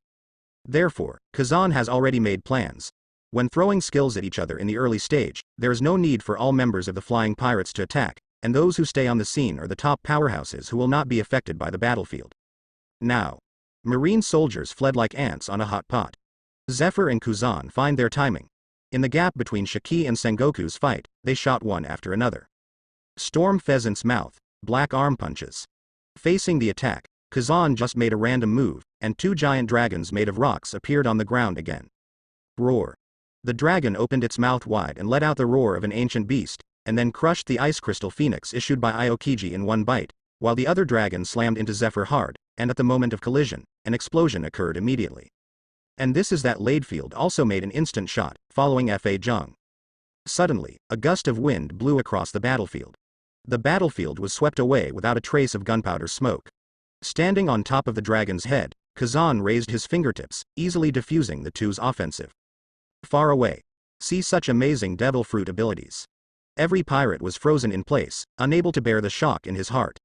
Therefore, Kazan has already made plans. When throwing skills at each other in the early stage, there is no need for all members of the Flying Pirates to attack, and those who stay on the scene are the top powerhouses who will not be affected by the battlefield. Now, Marine soldiers fled like ants on a hot pot. Zephyr and Kazan find their timing. In the gap between Shiki and Sengoku's fight, they shot one after another. Storm Pheasant's mouth, black arm punches. Facing the attack, Kazan just made a random move, and two giant dragons made of rocks appeared on the ground again. Roar. The dragon opened its mouth wide and let out the roar of an ancient beast, and then crushed the ice crystal phoenix issued by Aokiji in one bite, while the other dragon slammed into Zephyr hard, and at the moment of collision, an explosion occurred immediately. And this is that Ladefield also made an instant shot, following Fa Jung. Suddenly, a gust of wind blew across the battlefield. The battlefield was swept away without a trace of gunpowder smoke. Standing on top of the dragon's head, Kazan raised his fingertips, easily diffusing the two's offensive. Far away. See such amazing devil fruit abilities. Every pirate was frozen in place, unable to bear the shock in his heart.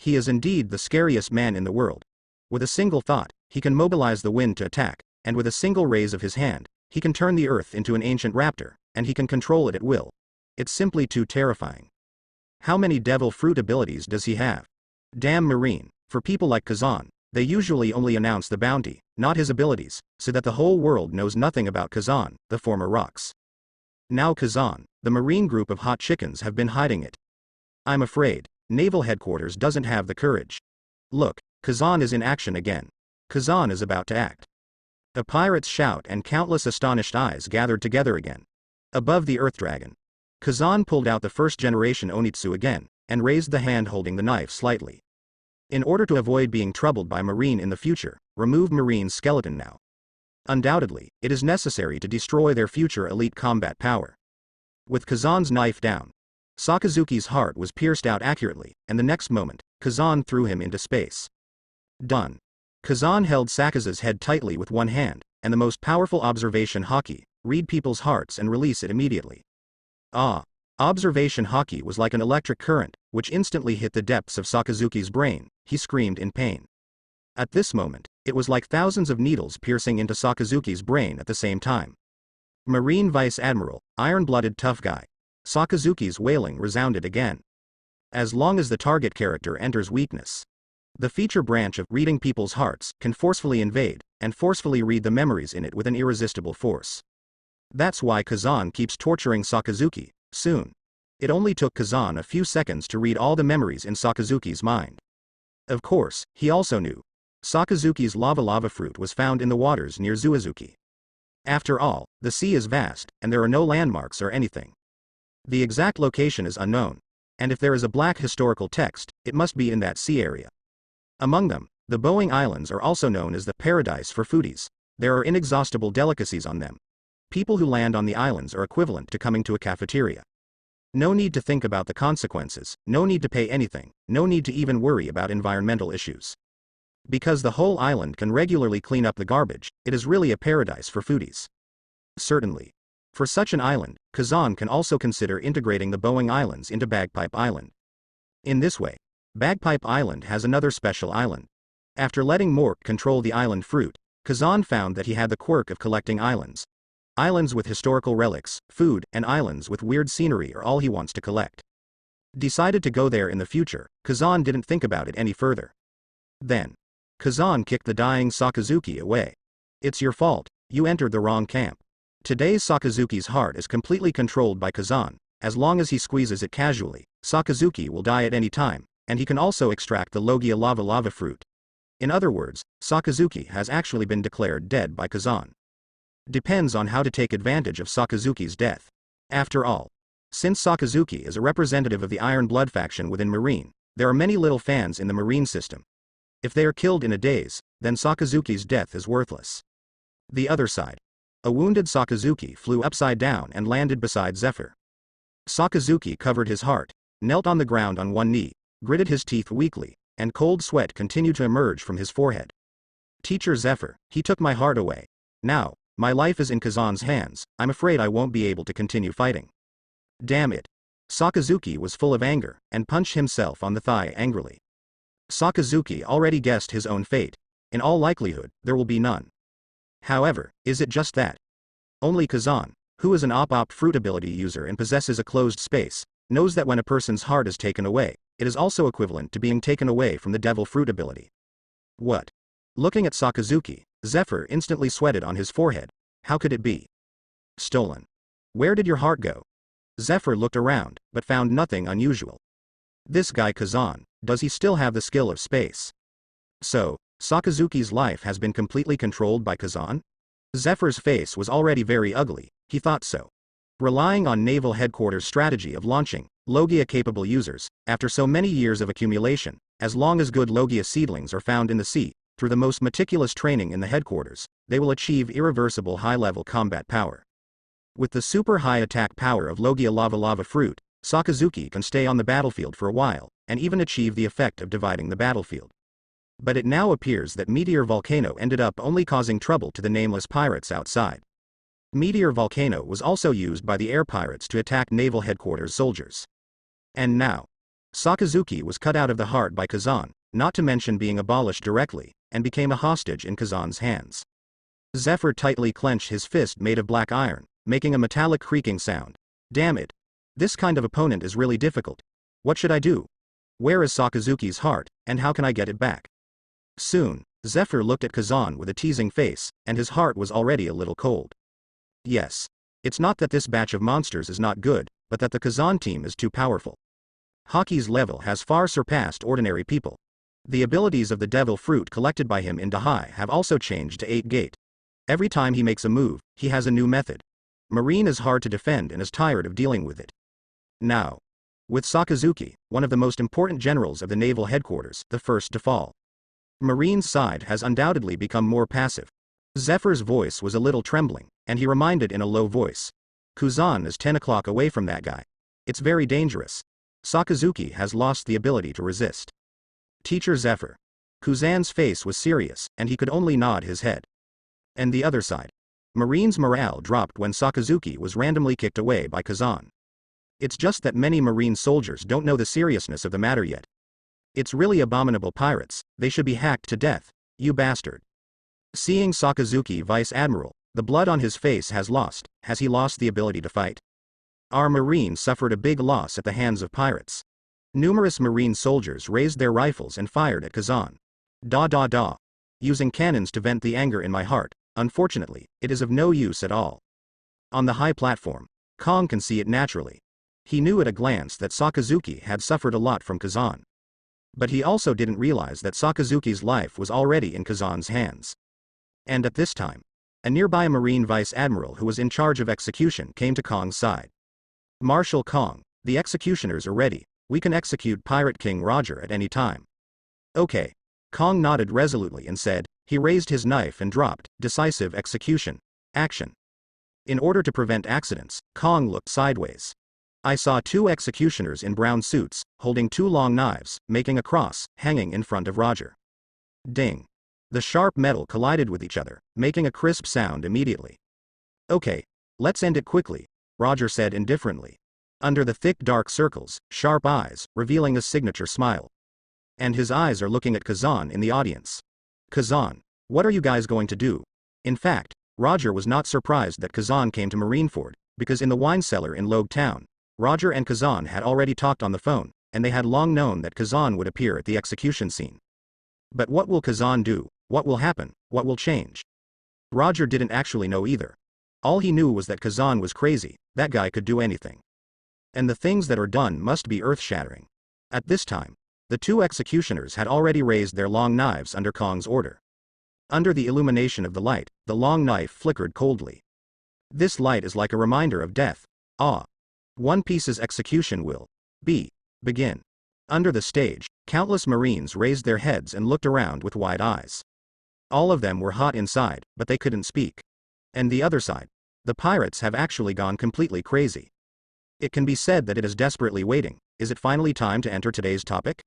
He is indeed the scariest man in the world. With a single thought, he can mobilize the wind to attack, and with a single raise of his hand, he can turn the earth into an ancient raptor, and he can control it at will. It's simply too terrifying. How many devil fruit abilities does he have? Damn Marine, for people like Kazan, they usually only announce the bounty, not his abilities, so that the whole world knows nothing about Kazan, the former rocks. Now Kazan, the Marine group of hot chickens have been hiding it. I'm afraid, Naval Headquarters doesn't have the courage. Look, Kazan is in action again. Kazan is about to act. A pirate's shout and countless astonished eyes gathered together again. Above the Earth Dragon, Kazan pulled out the first-generation Onitsu again, and raised the hand holding the knife slightly. In order to avoid being troubled by Marine in the future, remove Marine's skeleton now. Undoubtedly, it is necessary to destroy their future elite combat power. With Kazan's knife down, Sakazuki's heart was pierced out accurately, and the next moment, Kazan threw him into space. Done. Kazan held Sakazu's head tightly with one hand, and the most powerful observation Haki, read people's hearts and release it immediately. Ah! Observation Haki was like an electric current, which instantly hit the depths of Sakazuki's brain. He screamed in pain. At this moment, it was like thousands of needles piercing into Sakazuki's brain at the same time. Marine Vice Admiral, iron-blooded tough guy. Sakazuki's wailing resounded again. As long as the target character enters weakness, the feature branch of reading people's hearts can forcefully invade, and forcefully read the memories in it with an irresistible force. That's why Kazan keeps torturing Sakazuki. Soon. It only took Kazan a few seconds to read all the memories in Sakazuki's mind. Of course, he also knew. Sakazuki's lava fruit was found in the waters near Zuazuki. After all, the sea is vast, and there are no landmarks or anything. The exact location is unknown, and if there is a black historical text, it must be in that sea area. Among them, the Boeing Islands are also known as the paradise for foodies. There are inexhaustible delicacies on them. People who land on the islands are equivalent to coming to a cafeteria. No need to think about the consequences, no need to pay anything, no need to even worry about environmental issues. Because the whole island can regularly clean up the garbage, it is really a paradise for foodies. Certainly. For such an island, Kazan can also consider integrating the Boeing Islands into Bagpipe Island. In this way, Bagpipe Island has another special island. After letting Mork control the island fruit, Kazan found that he had the quirk of collecting islands. Islands with historical relics, food, and islands with weird scenery are all he wants to collect. Decided to go there in the future, Kazan didn't think about it any further. Then, Kazan kicked the dying Sakazuki away. It's your fault, you entered the wrong camp. Today's Sakazuki's heart is completely controlled by Kazan. As long as he squeezes it casually, Sakazuki will die at any time, and he can also extract the Logia lava fruit. In other words, Sakazuki has actually been declared dead by Kazan. Depends on how to take advantage of Sakazuki's death. After all, since Sakazuki is a representative of the Iron Blood faction within Marine, there are many little fans in the Marine system. If they are killed in a daze, then Sakazuki's death is worthless. The other side. A wounded Sakazuki flew upside down and landed beside Zephyr. Sakazuki covered his heart, knelt on the ground on one knee, gritted his teeth weakly, and cold sweat continued to emerge from his forehead. Teacher Zephyr, he took my heart away. Now, my life is in Kazan's hands, I'm afraid I won't be able to continue fighting. Damn it. Sakazuki was full of anger, and punched himself on the thigh angrily. Sakazuki already guessed his own fate. In all likelihood, there will be none. However, is it just that? Only Kazan, who is an op fruit ability user and possesses a closed space, knows that when a person's heart is taken away, it is also equivalent to being taken away from the devil fruit ability. What? Looking at Sakazuki, Zephyr instantly sweated on his forehead. How could it be? Stolen. Where did your heart go? Zephyr looked around, but found nothing unusual. This guy Kazan, does he still have the skill of space? So, Sakazuki's life has been completely controlled by Kazan? Zephyr's face was already very ugly, he thought so. Relying on Naval Headquarters' strategy of launching Logia-capable users, after so many years of accumulation, as long as good Logia seedlings are found in the sea, through the most meticulous training in the headquarters, they will achieve irreversible high-level combat power. With the super high attack power of Logia lava fruit, Sakazuki can stay on the battlefield for a while, and even achieve the effect of dividing the battlefield. But it now appears that Meteor Volcano ended up only causing trouble to the nameless pirates outside. Meteor Volcano was also used by the air pirates to attack Naval Headquarters soldiers. And now, Sakazuki was cut out of the heart by Kazan, not to mention being abolished directly, and became a hostage in Kazan's hands. Zephyr tightly clenched his fist made of black iron, making a metallic creaking sound. Damn it. This kind of opponent is really difficult. What should I do? Where is Sakazuki's heart, and how can I get it back? Soon, Zephyr looked at Kazan with a teasing face, and his heart was already a little cold. Yes. It's not that this batch of monsters is not good, but that the Kazan team is too powerful. Haki's level has far surpassed ordinary people. The abilities of the devil fruit collected by him in Dahai have also changed to 8 gate. Every time he makes a move, he has a new method. Marine is hard to defend and is tired of dealing with it. Now, with Sakazuki, one of the most important generals of the naval headquarters, the first to fall. Marine's side has undoubtedly become more passive. Zephyr's voice was a little trembling, and he reminded in a low voice. Kazan is 10 o'clock away from that guy. It's very dangerous. Sakazuki has lost the ability to resist. Teacher Zephyr. Kazan's face was serious, and he could only nod his head. And the other side. Marine's morale dropped when Sakazuki was randomly kicked away by Kazan. It's just that many Marine soldiers don't know the seriousness of the matter yet. It's really abominable pirates, they should be hacked to death, you bastard. Seeing Sakazuki Vice Admiral, the blood on his face has he lost the ability to fight? Our Marine suffered a big loss at the hands of pirates. Numerous Marine soldiers raised their rifles and fired at Kazan. Using cannons to vent the anger in my heart, unfortunately, it is of no use at all. On the high platform, Kong can see it naturally. He knew at a glance that Sakazuki had suffered a lot from Kazan. But he also didn't realize that Sakazuki's life was already in Kazan's hands. And at this time, A nearby Marine vice admiral who was in charge of execution came to Kong's side. Marshal Kong, the executioners are ready. We can execute Pirate King Roger at any time. Okay. Kong nodded resolutely and said. He raised his knife and dropped. Decisive execution. Action. In order to prevent accidents, Kong looked sideways. I saw two executioners in brown suits, holding two long knives, making a cross, hanging in front of Roger. Ding. The sharp metal collided with each other, making a crisp sound immediately. Okay. Let's end it quickly, Roger said indifferently. Under the thick dark circles, sharp eyes, revealing a signature smile. And his eyes are looking at Kazan in the audience. Kazan, what are you guys going to do? In fact, Roger was not surprised that Kazan came to Marineford, because in the wine cellar in Logue Town, Roger and Kazan had already talked on the phone, and they had long known that Kazan would appear at the execution scene. But what will Kazan do? What will happen? What will change? Roger didn't actually know either. All he knew was that Kazan was crazy, that guy could do anything. And the things that are done must be earth-shattering. At this time, the two executioners had already raised their long knives under Kong's order. Under the illumination of the light, the long knife flickered coldly. This light is like a reminder of death. One Piece's execution will begin. Under the stage, countless Marines raised their heads and looked around with wide eyes. All of them were hot inside, but they couldn't speak. And the other side, the pirates have actually gone completely crazy. It can be said that it is desperately waiting. Is it finally time to enter today's topic?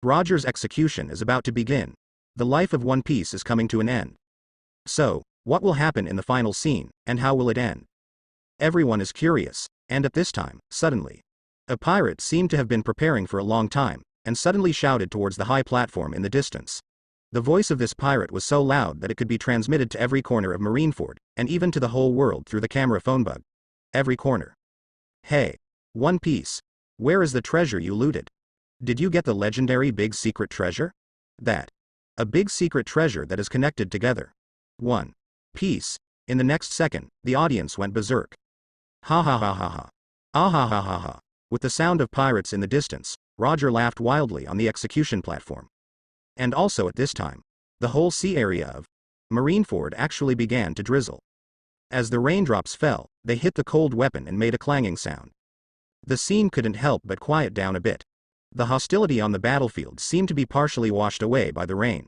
Roger's execution is about to begin. The life of One Piece is coming to an end. So, what will happen in the final scene, and how will it end? Everyone is curious, and at this time, suddenly, a pirate seemed to have been preparing for a long time, and suddenly shouted towards the high platform in the distance. The voice of this pirate was so loud that it could be transmitted to every corner of Marineford, and even to the whole world through the camera phone bug. Every corner. Hey, One Piece. Where is the treasure you looted? Did you get the legendary big secret treasure? A big secret treasure that is connected together. One Piece. In the next second, the audience went berserk. Ha ha ha ha ha. Ah ha ha ha ha. With the sound of pirates in the distance, Roger laughed wildly on the execution platform. And also at this time, the whole sea area of Marineford actually began to drizzle. As the raindrops fell, they hit the cold weapon and made a clanging sound. The scene couldn't help but quiet down a bit. The hostility on the battlefield seemed to be partially washed away by the rain.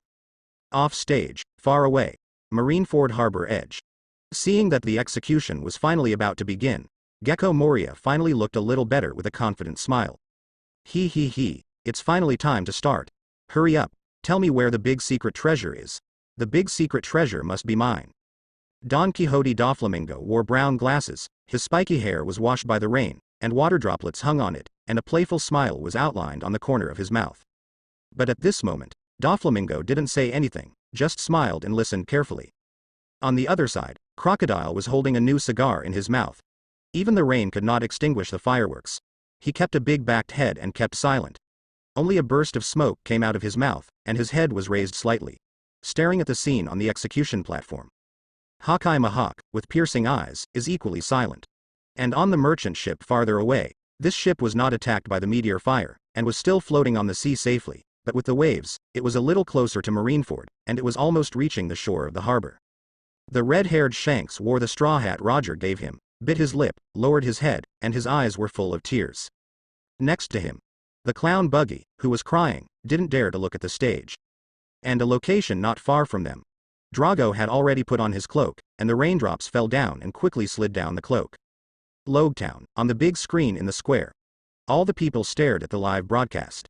Off stage, far away, Marineford Harbor Edge. Seeing that the execution was finally about to begin, Gecko Moria finally looked a little better with a confident smile. He, it's finally time to start. Hurry up, tell me where the big secret treasure is. The big secret treasure must be mine. Don Quixote Doflamingo wore brown glasses, his spiky hair was washed by the rain, and water droplets hung on it, and a playful smile was outlined on the corner of his mouth. But at this moment, Doflamingo didn't say anything, just smiled and listened carefully. On the other side, Crocodile was holding a new cigar in his mouth. Even the rain could not extinguish the fireworks. He kept a big-backed head and kept silent. Only a burst of smoke came out of his mouth, and his head was raised slightly, staring at the scene on the execution platform. Hawkeye Mahawk, with piercing eyes, is equally silent. And on the merchant ship farther away, this ship was not attacked by the meteor fire, and was still floating on the sea safely, but with the waves, it was a little closer to Marineford, and it was almost reaching the shore of the harbor. The red-haired Shanks wore the straw hat Roger gave him, bit his lip, lowered his head, and his eyes were full of tears. Next to him, the clown Buggy, who was crying, didn't dare to look at the stage. And a location not far from them, Drago had already put on his cloak, and the raindrops fell down and quickly slid down the cloak. Logetown, on the big screen in the square. All the people stared at the live broadcast.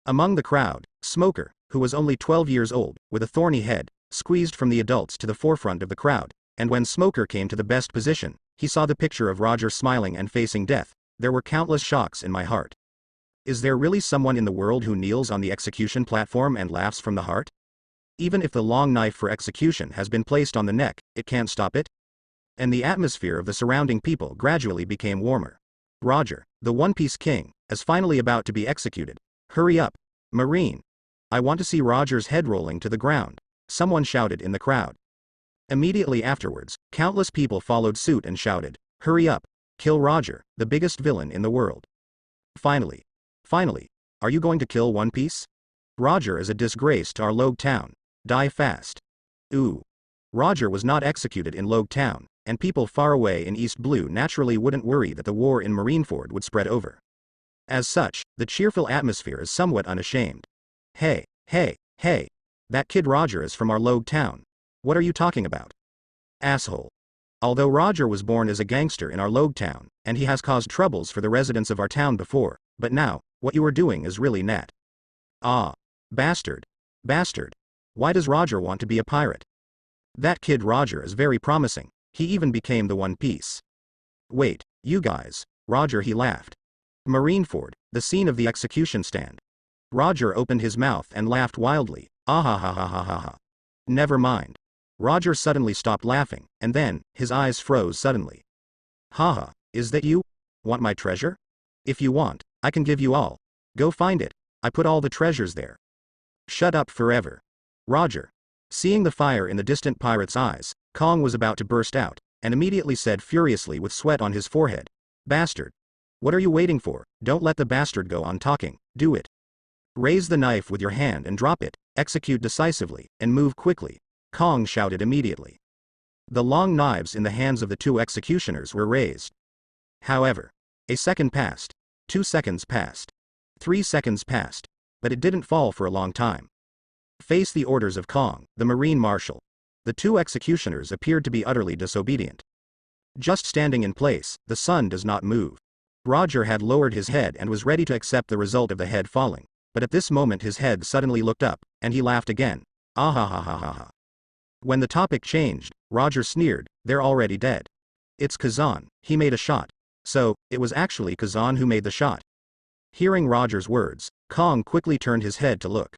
Among the crowd, Smoker, who was only 12 years old, with a thorny head, squeezed from the adults to the forefront of the crowd, and when Smoker came to the best position, he saw the picture of Roger smiling and facing death. There were countless shocks in my heart. Is there really someone in the world who kneels on the execution platform and laughs from the heart? Even if the long knife for execution has been placed on the neck, it can't stop it? And the atmosphere of the surrounding people gradually became warmer. Roger, the One Piece King, is finally about to be executed. Hurry up, Marine. I want to see Roger's head rolling to the ground, someone shouted in the crowd. Immediately afterwards, countless people followed suit and shouted, hurry up, kill Roger, the biggest villain in the world. Finally, are you going to kill One Piece? Roger is a disgrace to our Logue Town. Die fast. Ooh. Roger was not executed in Logue Town, and people far away in East Blue naturally wouldn't worry that the war in Marineford would spread over. As such, the cheerful atmosphere is somewhat unashamed. Hey, hey, hey. That kid Roger is from our Logue Town. What are you talking about? Asshole. Although Roger was born as a gangster in our Logue Town, and he has caused troubles for the residents of our town before, but now, what you are doing is really net. Ah. Bastard. Bastard. Why does Roger want to be a pirate? That kid Roger is very promising. He even became the One Piece. Wait, you guys. Roger, he laughed. Marineford, the scene of the execution stand. Roger opened his mouth and laughed wildly. Ah. Never mind. Roger suddenly stopped laughing, and then, his eyes froze suddenly. Haha, is that you? Want my treasure? If you want, I can give you all. Go find it. I put all the treasures there. Shut up forever. Roger. Seeing the fire in the distant pirate's eyes, Kong was about to burst out, and immediately said furiously with sweat on his forehead. Bastard. What are you waiting for? Don't let the bastard go on talking, do it. Raise the knife with your hand and drop it, execute decisively, and move quickly, Kong shouted immediately. The long knives in the hands of the two executioners were raised. However, a second passed, 2 seconds passed, 3 seconds passed, but it didn't fall for a long time. Face the orders of Kong, the Marine Marshal. The two executioners appeared to be utterly disobedient. Just standing in place, the sun does not move. Roger had lowered his head and was ready to accept the result of the head falling, but at this moment his head suddenly looked up, and he laughed again. Ah. When the topic changed, Roger sneered, they're already dead. It's Kazan, he made a shot. So, it was actually Kazan who made the shot. Hearing Roger's words, Kong quickly turned his head to look.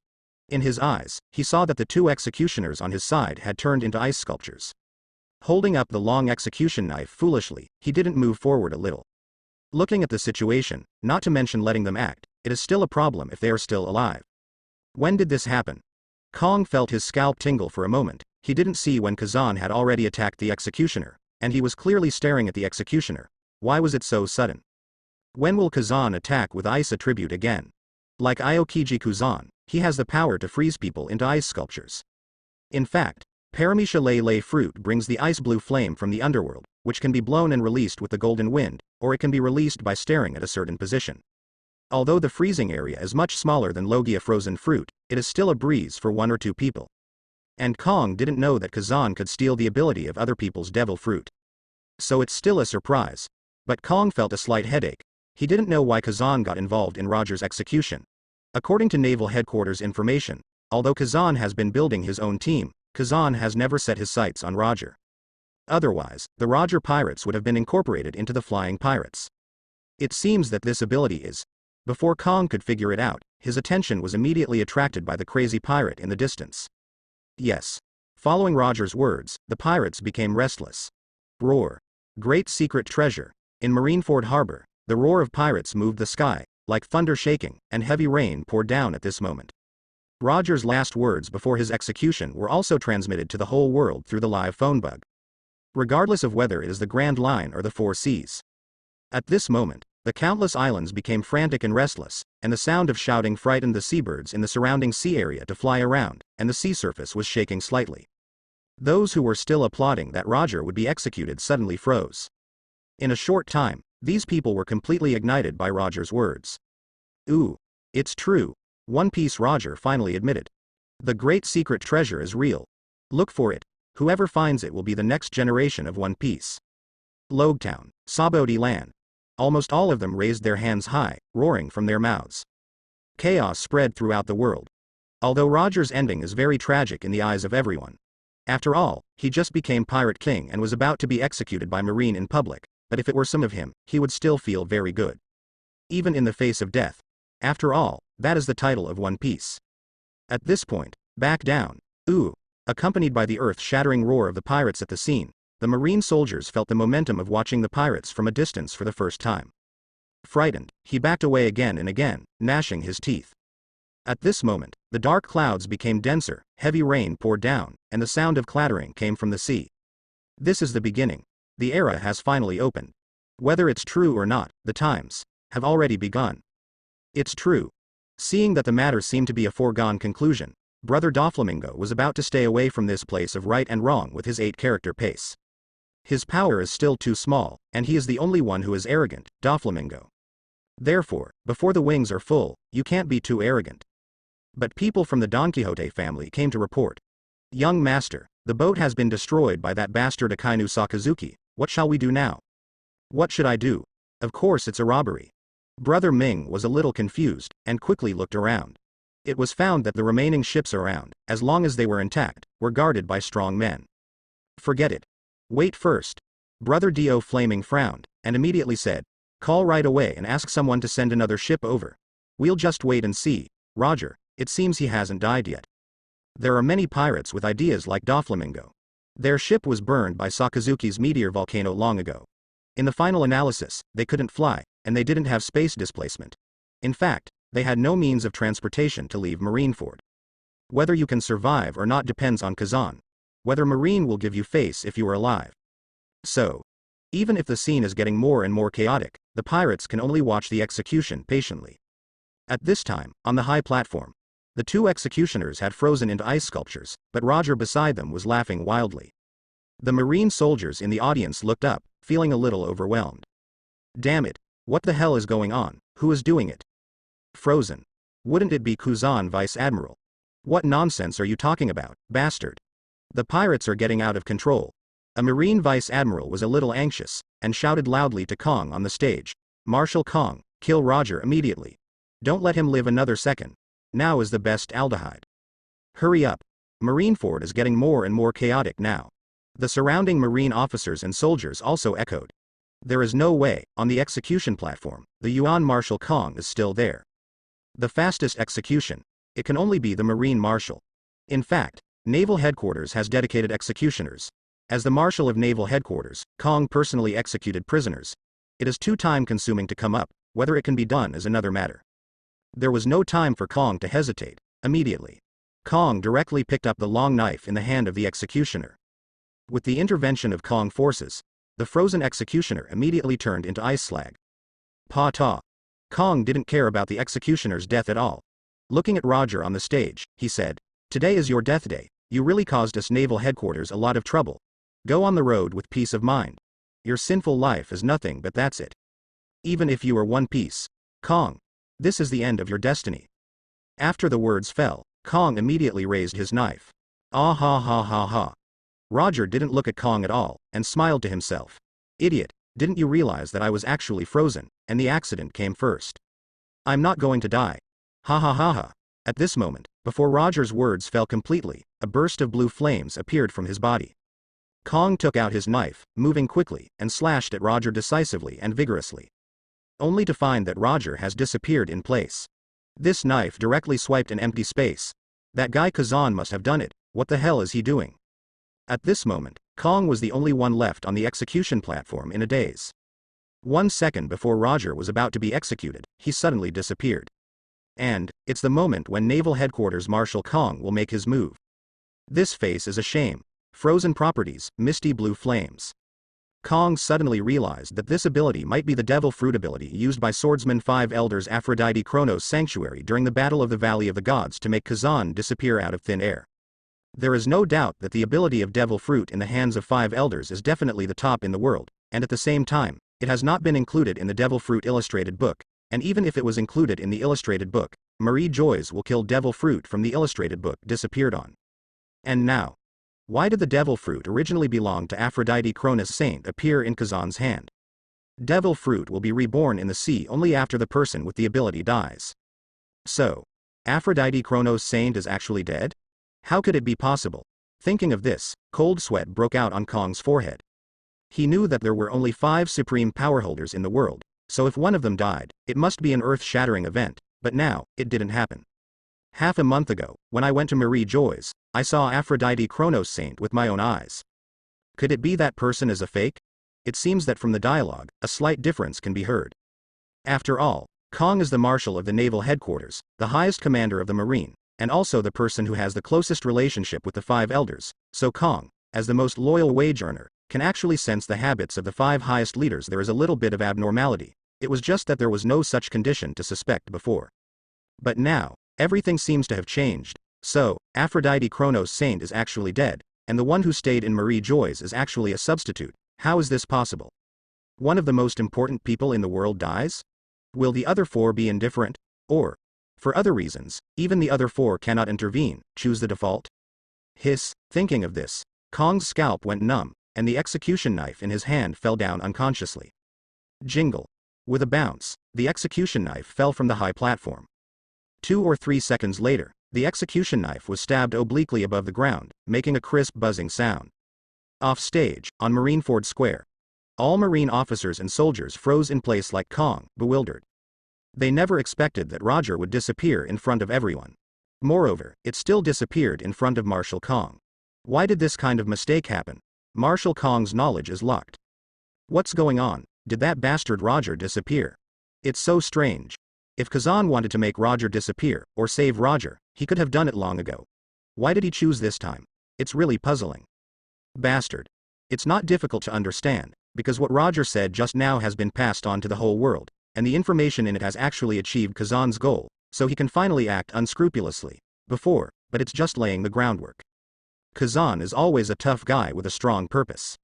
In his eyes, he saw that the two executioners on his side had turned into ice sculptures. Holding up the long execution knife foolishly, he didn't move forward a little. Looking at the situation, not to mention letting them act, it is still a problem if they are still alive. When did this happen? Kong felt his scalp tingle for a moment. He didn't see when Kazan had already attacked the executioner, and he was clearly staring at the executioner. Why was it so sudden? When will Kazan attack with ice attribute again? Like Aokiji Kazan, he has the power to freeze people into ice sculptures. In fact, Paramecia Lei fruit brings the ice blue flame from the underworld, which can be blown and released with the golden wind, or it can be released by staring at a certain position. Although the freezing area is much smaller than Logia frozen fruit, it is still a breeze for 1 or 2 people. And Kong didn't know that Kazan could steal the ability of other people's devil fruit. So it's still a surprise. But Kong felt a slight headache. He didn't know why Kazan got involved in Roger's execution. According to Naval Headquarters information, although Kazan has been building his own team, Kazan has never set his sights on Roger. Otherwise, the Roger pirates would have been incorporated into the Flying Pirates. It seems that this ability is. Before Kong could figure it out, his attention was immediately attracted by the crazy pirate in the distance. Yes. Following Roger's words, the pirates became restless. Roar. Great secret treasure. In Marineford Harbor, the roar of pirates moved the sky, like thunder shaking, and heavy rain poured down at this moment. Roger's last words before his execution were also transmitted to the whole world through the live phone bug. Regardless of whether it is the Grand Line or the Four Seas. At this moment, the countless islands became frantic and restless, and the sound of shouting frightened the seabirds in the surrounding sea area to fly around, and the sea surface was shaking slightly. Those who were still applauding that Roger would be executed suddenly froze. In a short time, these people were completely ignited by Roger's words. Ooh. It's true. One Piece Roger finally admitted. The great secret treasure is real. Look for it. Whoever finds it will be the next generation of One Piece. Logetown, Sabodi Land. Almost all of them raised their hands high, roaring from their mouths. Chaos spread throughout the world. Although Roger's ending is very tragic in the eyes of everyone. After all, he just became Pirate King and was about to be executed by Marine in public, but if it were some of him, he would still feel very good. Even in the face of death. After all, that is the title of One Piece. At this point, back down. Ooh. Accompanied by the earth-shattering roar of the pirates at the scene, the Marine soldiers felt the momentum of watching the pirates from a distance for the first time. Frightened, he backed away again and again, gnashing his teeth. At this moment, the dark clouds became denser, heavy rain poured down, and the sound of clattering came from the sea. This is the beginning. The era has finally opened. Whether it's true or not, the times have already begun. It's true. Seeing that the matter seemed to be a foregone conclusion, Brother Doflamingo was about to stay away from this place of right and wrong with his 8-character pace. His power is still too small, and he is the only one who is arrogant, Doflamingo. Therefore, before the wings are full, you can't be too arrogant. But people from the Don Quixote family came to report. Young master, the boat has been destroyed by that bastard Akainu Sakazuki. What shall we do now? What should I do? Of course it's a robbery. Brother Ming was a little confused, and quickly looked around. It was found that the remaining ships around, as long as they were intact, were guarded by strong men. Forget it. Wait first. Brother Dio Flaming frowned, and immediately said, call right away and ask someone to send another ship over. We'll just wait and see, Roger, it seems he hasn't died yet. There are many pirates with ideas like Doflamingo. Their ship was burned by Sakazuki's meteor volcano long ago. In the final analysis, they couldn't fly, and they didn't have space displacement. In fact, they had no means of transportation to leave Marineford. Whether you can survive or not depends on Kazan. Whether Marine will give you face if you are alive. So, even if the scene is getting more and more chaotic, the pirates can only watch the execution patiently. At this time, on the high platform, the 2 executioners had frozen into ice sculptures, but Roger beside them was laughing wildly. The Marine soldiers in the audience looked up, feeling a little overwhelmed. Damn it, what the hell is going on? Who is doing it? Frozen. Wouldn't it be Kazan Vice Admiral? What nonsense are you talking about, bastard? The pirates are getting out of control. A Marine Vice Admiral was a little anxious, and shouted loudly to Kong on the stage, Marshal Kong, kill Roger immediately. Don't let him live another second. Now is the best aldehyde. Hurry up. Marineford is getting more and more chaotic now. The surrounding Marine officers and soldiers also echoed. There is no way, on the execution platform, the Yuan Marshal Kong is still there. The fastest execution. It can only be the Marine Marshal. In fact, Naval Headquarters has dedicated executioners. As the Marshal of Naval Headquarters, Kong personally executed prisoners. It is too time-consuming to come up, whether it can be done is another matter. There was no time for Kong to hesitate. Immediately, Kong directly picked up the long knife in the hand of the executioner. With the intervention of Kong forces, the frozen executioner immediately turned into ice slag. Pa-ta. Kong didn't care about the executioner's death at all. Looking at Roger on the stage, he said, today is your death day. You really caused us Naval Headquarters a lot of trouble. Go on the road with peace of mind. Your sinful life is nothing but that's it. Even if you are One Piece. Kong. This is the end of your destiny. After the words fell, Kong immediately raised his knife. Ah ha ha ha ha. Roger didn't look at Kong at all, and smiled to himself. Idiot, didn't you realize that I was actually frozen, and the accident came first? I'm not going to die. Ha ha ha ha. At this moment, before Roger's words fell completely, a burst of blue flames appeared from his body. Kong took out his knife, moving quickly, and slashed at Roger decisively and vigorously. Only to find that Roger has disappeared in place. This knife directly swiped an empty space. That guy Kazan must have done it. What the hell is he doing? At this moment, Kong was the only one left on the execution platform in a daze. 1 second before Roger was about to be executed, he suddenly disappeared. And, it's the moment when Naval Headquarters Marshal Kong will make his move. This face is a shame. Frozen properties, misty blue flames. Kong suddenly realized that this ability might be the Devil Fruit ability used by Swordsman 5 Elders Aphrodite Kronos Sanctuary during the Battle of the Valley of the Gods to make Kazan disappear out of thin air. There is no doubt that the ability of Devil Fruit in the hands of 5 Elders is definitely the top in the world, and at the same time, it has not been included in the Devil Fruit illustrated book, and even if it was included in the illustrated book, Marie Joyce will kill Devil Fruit from the illustrated book disappeared on. And now, why did the Devil Fruit originally belong to Aphrodite Cronus Saint appear in Kazan's hand? Devil Fruit will be reborn in the sea only after the person with the ability dies. So, Aphrodite Kronos Saint is actually dead? How could it be possible? Thinking of this, cold sweat broke out on Kong's forehead. He knew that there were only 5 supreme power holders in the world, so if one of them died, it must be an earth-shattering event, but now, it didn't happen. Half a month ago, when I went to Marie Joy's, I saw Aphrodite Kronos Saint with my own eyes. Could it be that person is a fake? It seems that from the dialogue, a slight difference can be heard. After all, Kong is the Marshal of the Naval Headquarters, the highest commander of the Marine, and also the person who has the closest relationship with the 5 Elders, so Kong, as the most loyal wage earner, can actually sense the habits of the 5 highest leaders. There is a little bit of abnormality. It was just that there was no such condition to suspect before. But now, everything seems to have changed, so, Aphrodite Kronos Saint is actually dead, and the one who stayed in Marie Joy's is actually a substitute. How is this possible? One of the most important people in the world dies? Will the other four be indifferent? Or, for other reasons, even the other four cannot intervene, choose the default? Hiss, thinking of this, Kong's scalp went numb, and the execution knife in his hand fell down unconsciously. Jingle. With a bounce, the execution knife fell from the high platform. 2 or 3 seconds later, the execution knife was stabbed obliquely above the ground, making a crisp buzzing sound. Off stage, on Marineford Square, all Marine officers and soldiers froze in place like Kong, bewildered. They never expected that Roger would disappear in front of everyone. Moreover, it still disappeared in front of Marshal Kong. Why did this kind of mistake happen? Marshal Kong's knowledge is locked. What's going on? Did that bastard Roger disappear? It's so strange. If Kazan wanted to make Roger disappear, or save Roger, he could have done it long ago. Why did he choose this time? It's really puzzling. Bastard. It's not difficult to understand, because what Roger said just now has been passed on to the whole world, and the information in it has actually achieved Kazan's goal, so he can finally act unscrupulously. But it's just laying the groundwork. Kazan is always a tough guy with a strong purpose.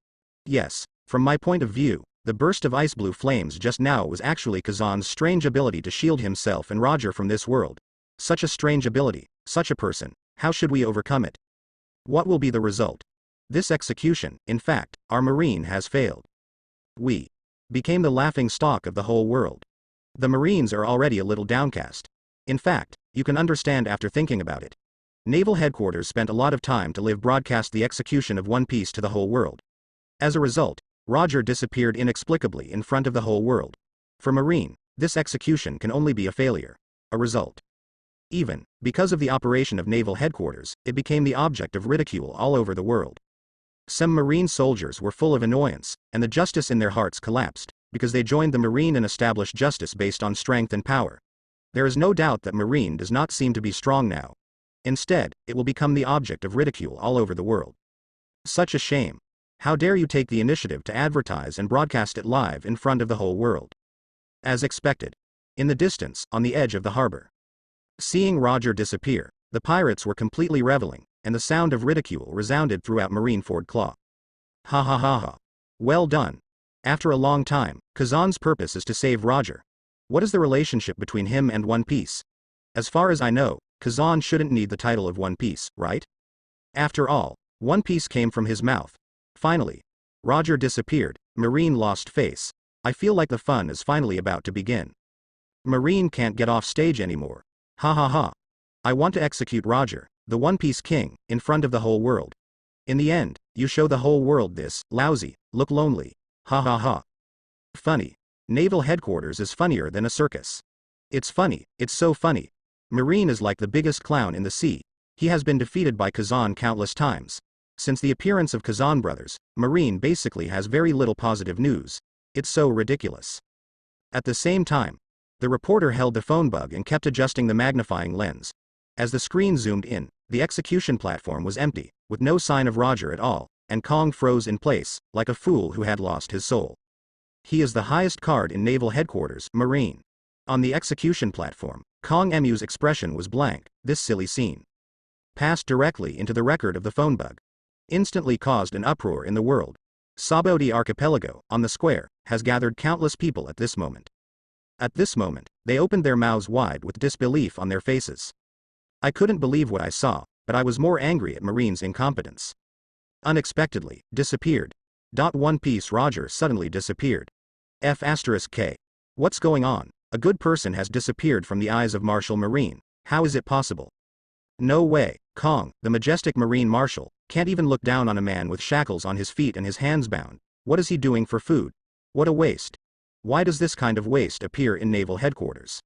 Yes, from my point of view, the burst of ice blue flames just now was actually Kazan's strange ability to shield himself and Roger from this world. Such a strange ability, such a person, how should we overcome it? What will be the result? This execution, in fact, our Marine has failed. We became the laughing stock of the whole world. The Marines are already a little downcast. In fact, you can understand after thinking about it. Naval Headquarters spent a lot of time to live broadcast the execution of One Piece to the whole world. As a result, Roger disappeared inexplicably in front of the whole world. For Marine, this execution can only be a failure. A result. Even, because of the operation of Naval Headquarters, it became the object of ridicule all over the world. Some Marine soldiers were full of annoyance, and the justice in their hearts collapsed, because they joined the Marine and established justice based on strength and power. There is no doubt that Marine does not seem to be strong now. Instead, it will become the object of ridicule all over the world. Such a shame. How dare you take the initiative to advertise and broadcast it live in front of the whole world? As expected. In the distance, on the edge of the harbor. Seeing Roger disappear, the pirates were completely reveling, and the sound of ridicule resounded throughout Marineford Claw. Ha ha ha ha. Well done. After a long time, Kazan's purpose is to save Roger. What is the relationship between him and One Piece? As far as I know, Kazan shouldn't need the title of One Piece, right? After all, One Piece came from his mouth. Finally, Roger disappeared, Marine lost face. I feel like the fun is finally about to begin. Marine can't get off stage anymore. Ha ha ha. I want to execute Roger, the One Piece King, in front of the whole world. In the end, you show the whole world this, lousy, look lonely. Ha ha ha. Funny. Naval Headquarters is funnier than a circus. It's funny, it's so funny. Marine is like the biggest clown in the sea. He has been defeated by Kazan countless times. Since the appearance of Kazan brothers, Marine basically has very little positive news. It's so ridiculous. At the same time, the reporter held the phone bug and kept adjusting the magnifying lens. As the screen zoomed in, the execution platform was empty, with no sign of Roger at all, and Kong froze in place, like a fool who had lost his soul. He is the highest card in Naval Headquarters, Marine. On the execution platform, Kong Emu's expression was blank. This silly scene passed directly into the record of the phone bug. Instantly caused an uproar in the world. Saboti Archipelago, on the square, has gathered countless people at this moment. At this moment, they opened their mouths wide with disbelief on their faces. I couldn't believe what I saw, but I was more angry at Marine's incompetence. Unexpectedly, disappeared. One Piece Roger suddenly disappeared. F*K. What's going on? A good person has disappeared from the eyes of Marshal Marine. How is it possible? No way. Kong, the majestic Marine Marshal, can't even look down on a man with shackles on his feet and his hands bound. What is he doing for food? What a waste. Why does this kind of waste appear in Naval Headquarters?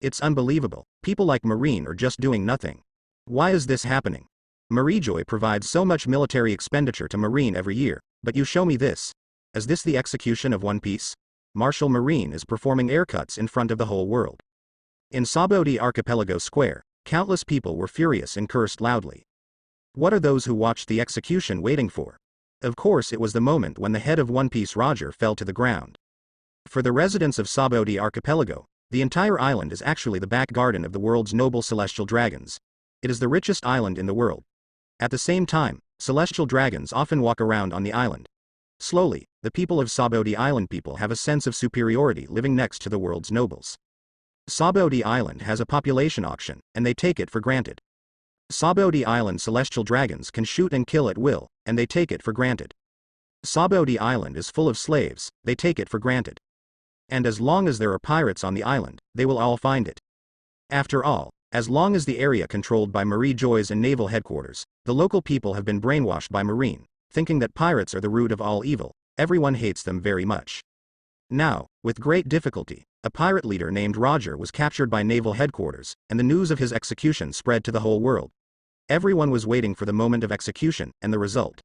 It's unbelievable. People like Marine are just doing nothing. Why is this happening? Mariejoy provides so much military expenditure to Marine every year, but you show me this. Is this the execution of One Piece? Marshal Marine is performing air cuts in front of the whole world. In Saboti Archipelago Square, countless people were furious and cursed loudly. What are those who watched the execution waiting for? Of course it was the moment when the head of One Piece Roger fell to the ground. For the residents of Saboti Archipelago, the entire island is actually the back garden of the world's noble celestial dragons. It is the richest island in the world. At the same time, celestial dragons often walk around on the island. Slowly, the people of Sabaody Island people have a sense of superiority living next to the world's nobles. Sabaody Island has a population auction, and they take it for granted. Sabaody Island celestial dragons can shoot and kill at will, and they take it for granted. Sabaody Island is full of slaves, they take it for granted. And as long as there are pirates on the island, they will all find it. After all, as long as the area controlled by Marie Joy's and naval headquarters, the local people have been brainwashed by Marine, thinking that pirates are the root of all evil. Everyone hates them very much. Now, with great difficulty, a pirate leader named Roger was captured by naval headquarters, and the news of his execution spread to the whole world. Everyone was waiting for the moment of execution, and the result.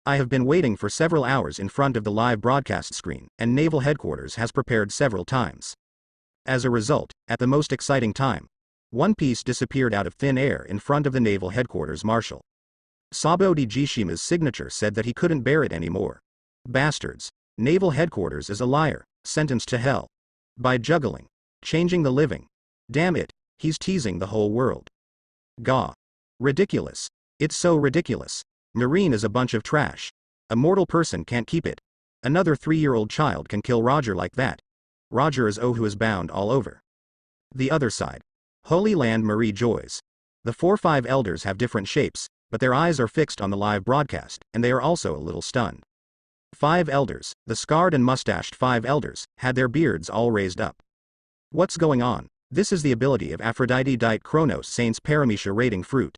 I have been waiting for several hours in front of the live broadcast screen, and naval headquarters has prepared several times. As a result, at the most exciting time, One Piece disappeared out of thin air in front of the naval headquarters marshal. Sabaody Jishima's signature said that he couldn't bear it anymore. Bastards. Naval headquarters is a liar, sentenced to hell. By juggling. Changing the living. Damn it, he's teasing the whole world. Gah. Ridiculous. It's so ridiculous. Marine is a bunch of trash. A mortal person can't keep it. Another 3-year-old child can kill Roger like that. Roger is who is bound all over. The other side. Holy Land Marie Joys. The 4-5 elders have different shapes, but their eyes are fixed on the live broadcast, and they are also a little stunned. 5 elders, the scarred and mustached 5 elders, had their beards all raised up. What's going on? This is the ability of Aphrodite Diet Kronos Saints Paramecia raiding fruit.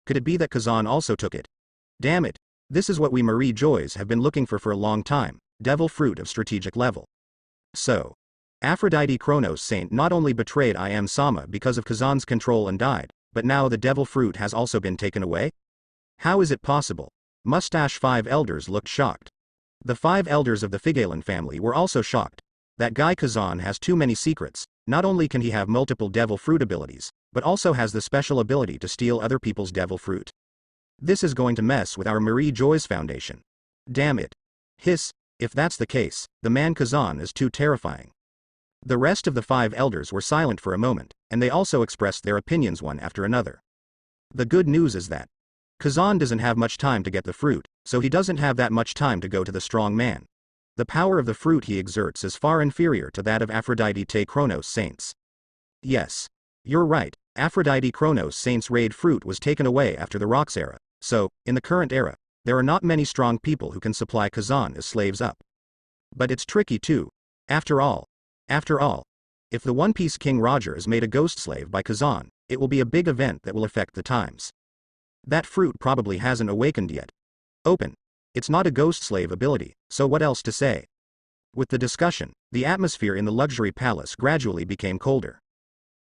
Could it be that Kazan also took it? Damn it. This is what we Marie Joys have been looking for a long time, devil fruit of strategic level. So, Aphrodite Kronos Saint not only betrayed I Am Sama because of Kazan's control and died, but now the devil fruit has also been taken away? How is it possible? Mustache 5 elders looked shocked. The 5 elders of the Figalen family were also shocked. That guy Kazan has too many secrets. Not only can he have multiple devil fruit abilities, but also has the special ability to steal other people's devil fruit. This is going to mess with our Marie Joy's foundation. Damn it. Hiss, if that's the case, the man Kazan is too terrifying. The rest of the 5 elders were silent for a moment, and they also expressed their opinions one after another. The good news is that Kazan doesn't have much time to get the fruit, so he doesn't have that much time to go to the strong man. The power of the fruit he exerts is far inferior to that of Aphrodite Te Kronos Saints. Yes. You're right, Aphrodite Kronos Saints raid fruit was taken away after the Rocks era, so, in the current era, there are not many strong people who can supply Kazan as slaves up. But it's tricky too. After all, if the One Piece King Roger is made a ghost slave by Kazan, it will be a big event that will affect the times. That fruit probably hasn't awakened yet. Open. It's not a ghost slave ability, so what else to say? With the discussion, the atmosphere in the luxury palace gradually became colder.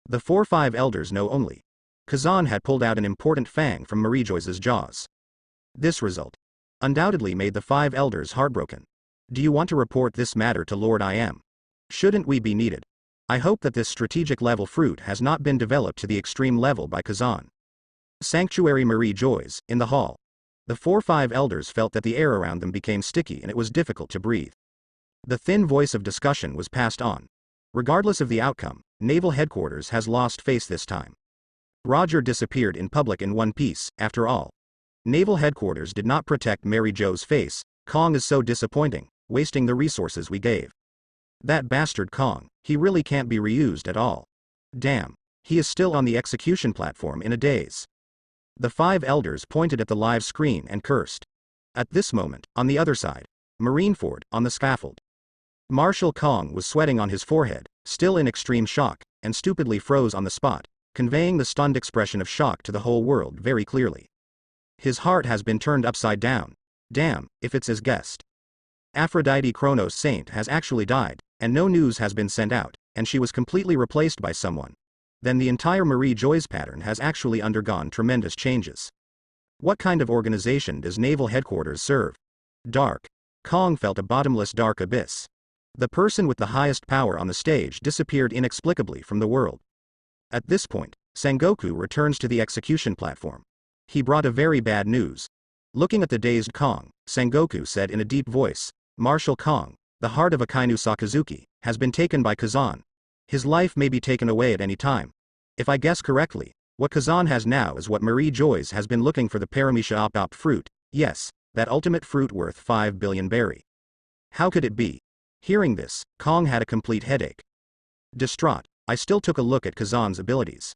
The 4-5 elders know only. Kazan had pulled out an important fang from Marie Joyce's jaws. This result undoubtedly made the 5 elders heartbroken. Do you want to report this matter to Lord I Am? Shouldn't we be needed? I hope that this strategic level fruit has not been developed to the extreme level by Kazan. Sanctuary Marie Joy's, in the hall. The 4-5 elders felt that the air around them became sticky and it was difficult to breathe. The thin voice of discussion was passed on. Regardless of the outcome, Naval Headquarters has lost face this time. Roger disappeared in public in One Piece, after all. Naval Headquarters did not protect Mary Jo's face. Kong is so disappointing, wasting the resources we gave. That bastard Kong, he really can't be reused at all. Damn, he is still on the execution platform in a daze. The 5 elders pointed at the live screen and cursed. At this moment, on the other side, Marineford, on the scaffold. Marshal Kong was sweating on his forehead, still in extreme shock, and stupidly froze on the spot, conveying the stunned expression of shock to the whole world very clearly. His heart has been turned upside down. Damn, if it's as guessed. Aphrodite Kronos Saint has actually died, and no news has been sent out, and she was completely replaced by someone. Then the entire Marie Joy's pattern has actually undergone tremendous changes. What kind of organization does Naval Headquarters serve? Dark. Kong felt a bottomless dark abyss. The person with the highest power on the stage disappeared inexplicably from the world. At this point, Sengoku returns to the execution platform. He brought a very bad news. Looking at the dazed Kong, Sengoku said in a deep voice, Marshal Kong, the heart of Akainu Sakazuki, has been taken by Kazan. His life may be taken away at any time. If I guess correctly, What Kazan has now is what Marie Joyce has been looking for, the Paramecia op fruit. Yes, that ultimate fruit worth 5 billion berry. How could it be? Hearing this, Kong had a complete headache. Distraught, I still took a look at Kazan's abilities.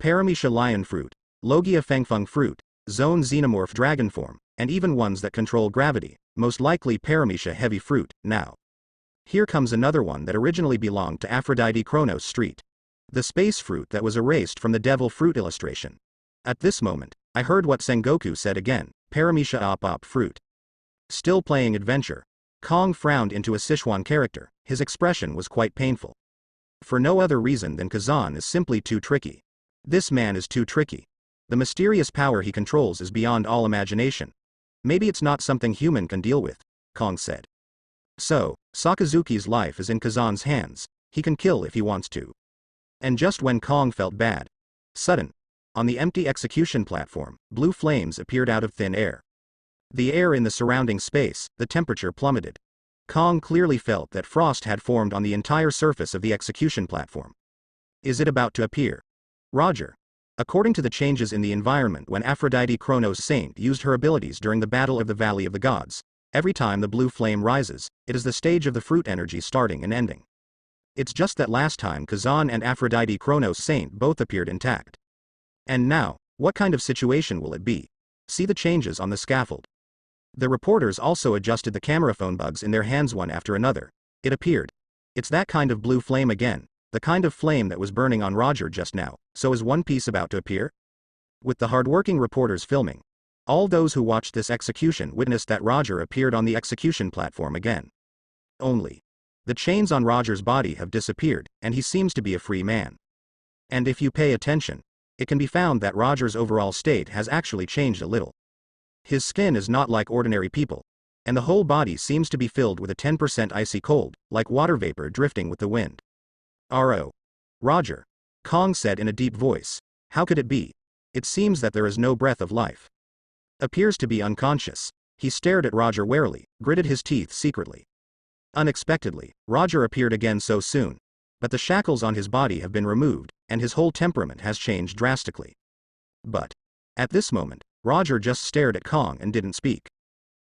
Paramecia lion fruit, Logia fengfeng fruit, zone xenomorph dragon form, and even ones that control gravity, most likely Paramecia heavy fruit. Now, here comes another one that originally belonged to Aphrodite Chronos Street. The space fruit that was erased from the devil fruit illustration. At this moment, I heard what Sengoku said again, Paramecia op fruit. Still playing adventure. Kong frowned into a Sichuan character. His expression was quite painful. For no other reason than Kazan is simply too tricky. This man is too tricky. The mysterious power he controls is beyond all imagination. Maybe it's not something human can deal with, Kong said. So, Sakazuki's life is in Kazan's hands. He can kill if he wants to. And just when Kong felt bad, sudden, on the empty execution platform, blue flames appeared out of thin air. The air in the surrounding space, the temperature plummeted. Kong clearly felt that frost had formed on the entire surface of the execution platform. Is it about to appear? Roger. According to the changes in the environment when Aphrodite Chronos Saint used her abilities during the Battle of the Valley of the Gods, every time the blue flame rises, it is the stage of the fruit energy starting and ending. It's just that last time Kazan and Aphrodite Chronos Saint both appeared intact. And now, what kind of situation will it be? See the changes on the scaffold. The reporters also adjusted the camera phone bugs in their hands one after another. It appeared. It's that kind of blue flame again, the kind of flame that was burning on Roger just now. So is One Piece about to appear? With the hardworking reporters filming, all those who watched this execution witnessed that Roger appeared on the execution platform again. Only, the chains on Roger's body have disappeared, and he seems to be a free man. And if you pay attention, it can be found that Roger's overall state has actually changed a little. His skin is not like ordinary people, and the whole body seems to be filled with a 10% icy cold, like water vapor drifting with the wind. R.O. Roger. Kong said in a deep voice. How could it be? It seems that there is no breath of life. Appears to be unconscious. He stared at Roger warily, gritted his teeth secretly. Unexpectedly, Roger appeared again so soon. But the shackles on his body have been removed, and his whole temperament has changed drastically. But, at this moment, Roger just stared at Kong and didn't speak.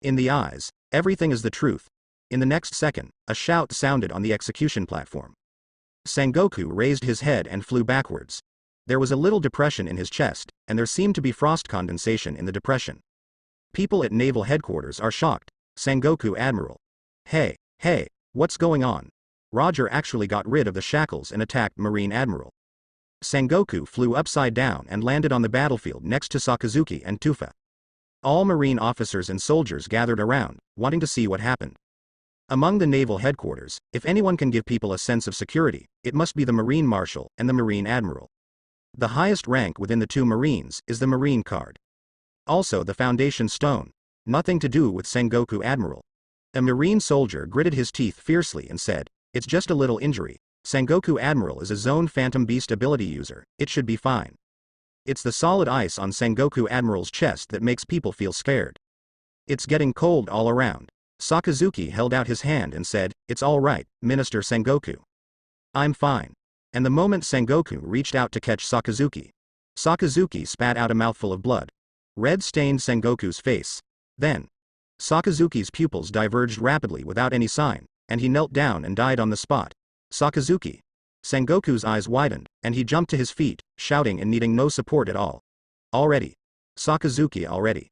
In the eyes, everything is the truth. In the next second, a shout sounded on the execution platform. Sengoku raised his head and flew backwards. There was a little depression in his chest, and there seemed to be frost condensation in the depression. People at Naval Headquarters are shocked. Sengoku Admiral. Hey, what's going on? Roger actually got rid of the shackles and attacked Marine Admiral. Sengoku flew upside down and landed on the battlefield next to Sakazuki and Tufa. All Marine officers and soldiers gathered around, wanting to see what happened. Among the Naval Headquarters, if anyone can give people a sense of security, it must be the Marine Marshal and the Marine Admiral. The highest rank within the two Marines is the Marine card. Also the Foundation Stone. Nothing to do with Sengoku Admiral. A Marine soldier gritted his teeth fiercely and said, "It's just a little injury. Sengoku Admiral is a Zone Phantom Beast ability user, it should be fine." It's the solid ice on Sengoku Admiral's chest that makes people feel scared. It's getting cold all around. Sakazuki held out his hand and said, "It's all right, Minister Sengoku. I'm fine." And the moment Sengoku reached out to catch Sakazuki, Sakazuki spat out a mouthful of blood. Red stained Sengoku's face. Then, Sakazuki's pupils diverged rapidly without any sign, and he knelt down and died on the spot. Sakazuki. Sengoku's eyes widened, and he jumped to his feet, shouting and needing no support at all. Already. Sakazuki already.